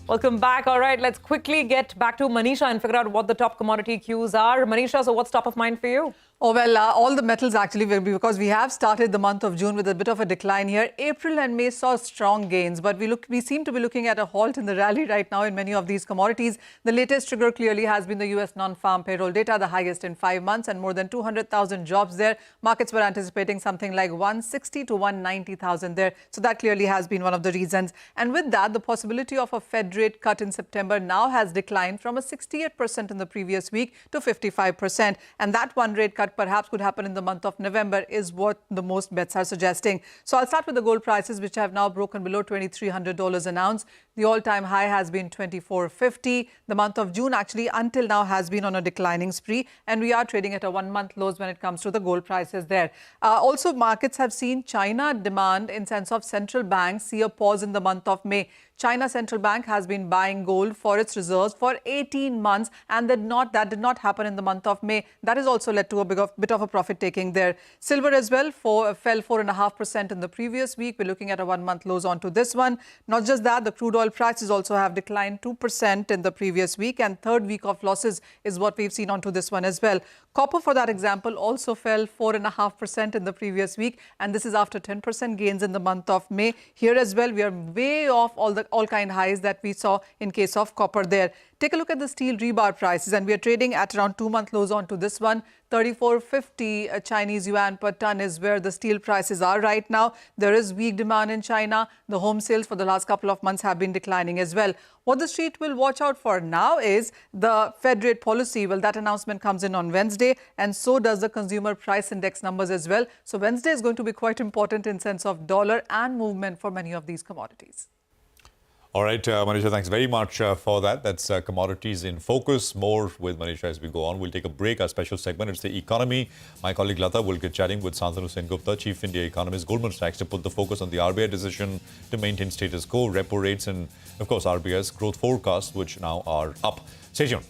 Welcome back. All right, let's quickly get back to Manisha and figure out what the top commodity cues are. Manisha, so what's top of mind for you? Oh, well, all the metals actually will be, because we have started the month of June with a bit of a decline here. April and May saw strong gains, but we seem to be looking at a halt in the rally right now in many of these commodities. The latest trigger clearly has been the US non-farm payroll data, the highest in 5 months, and more than 200,000 jobs there. Markets were anticipating something like 160 to 190,000 there. So that clearly has been one of the reasons. And with that, the possibility of a Fed rate cut in September now has declined from a 68% in the previous week to 55%. And that one rate cut perhaps could happen in the month of November is what the most bets are suggesting. So I'll start with the gold prices, which have now broken below $2,300 an ounce. The all-time high has been $2,450. The month of June actually until now has been on a declining spree, and we are trading at a one-month lows when it comes to the gold prices there. Also, markets have seen China demand in sense of central banks see a pause in the month of May. China Central Bank has been buying gold for its reserves for 18 months, and that did not happen in the month of May. That has also led to a bit of a profit taking there. Silver as well fell 4.5% in the previous week. We're looking at a one-month lows onto this one. Not just that, the crude oil prices also have declined 2% in the previous week, and third week of losses is what we've seen onto this one as well. Copper, for that example, also fell 4.5% in the previous week, and this is after 10% gains in the month of May. Here as well, we are way off all-kind highs that we saw in case of copper there. Take a look at the steel rebar prices, and we are trading at around 2-month lows onto this one. 34.50 Chinese yuan per ton is where the steel prices are right now. There is weak demand in China. The home sales for the last couple of months have been declining as well. What the street will watch out for now is the Fed rate policy. Well, that announcement comes in on Wednesday, and so does the consumer price index numbers as well. So Wednesday is going to be quite important in sense of dollar and movement for many of these commodities. All right, Manisha, thanks very much for that. That's Commodities in Focus. More with Manisha as we go on. We'll take a break. Our special segment, it's the economy. My colleague Lata will get chatting with Santanu Sengupta, Chief India Economist, Goldman Sachs, to put the focus on the RBI decision to maintain status quo, repo rates, and, of course, RBI's growth forecasts, which now are up. Stay tuned.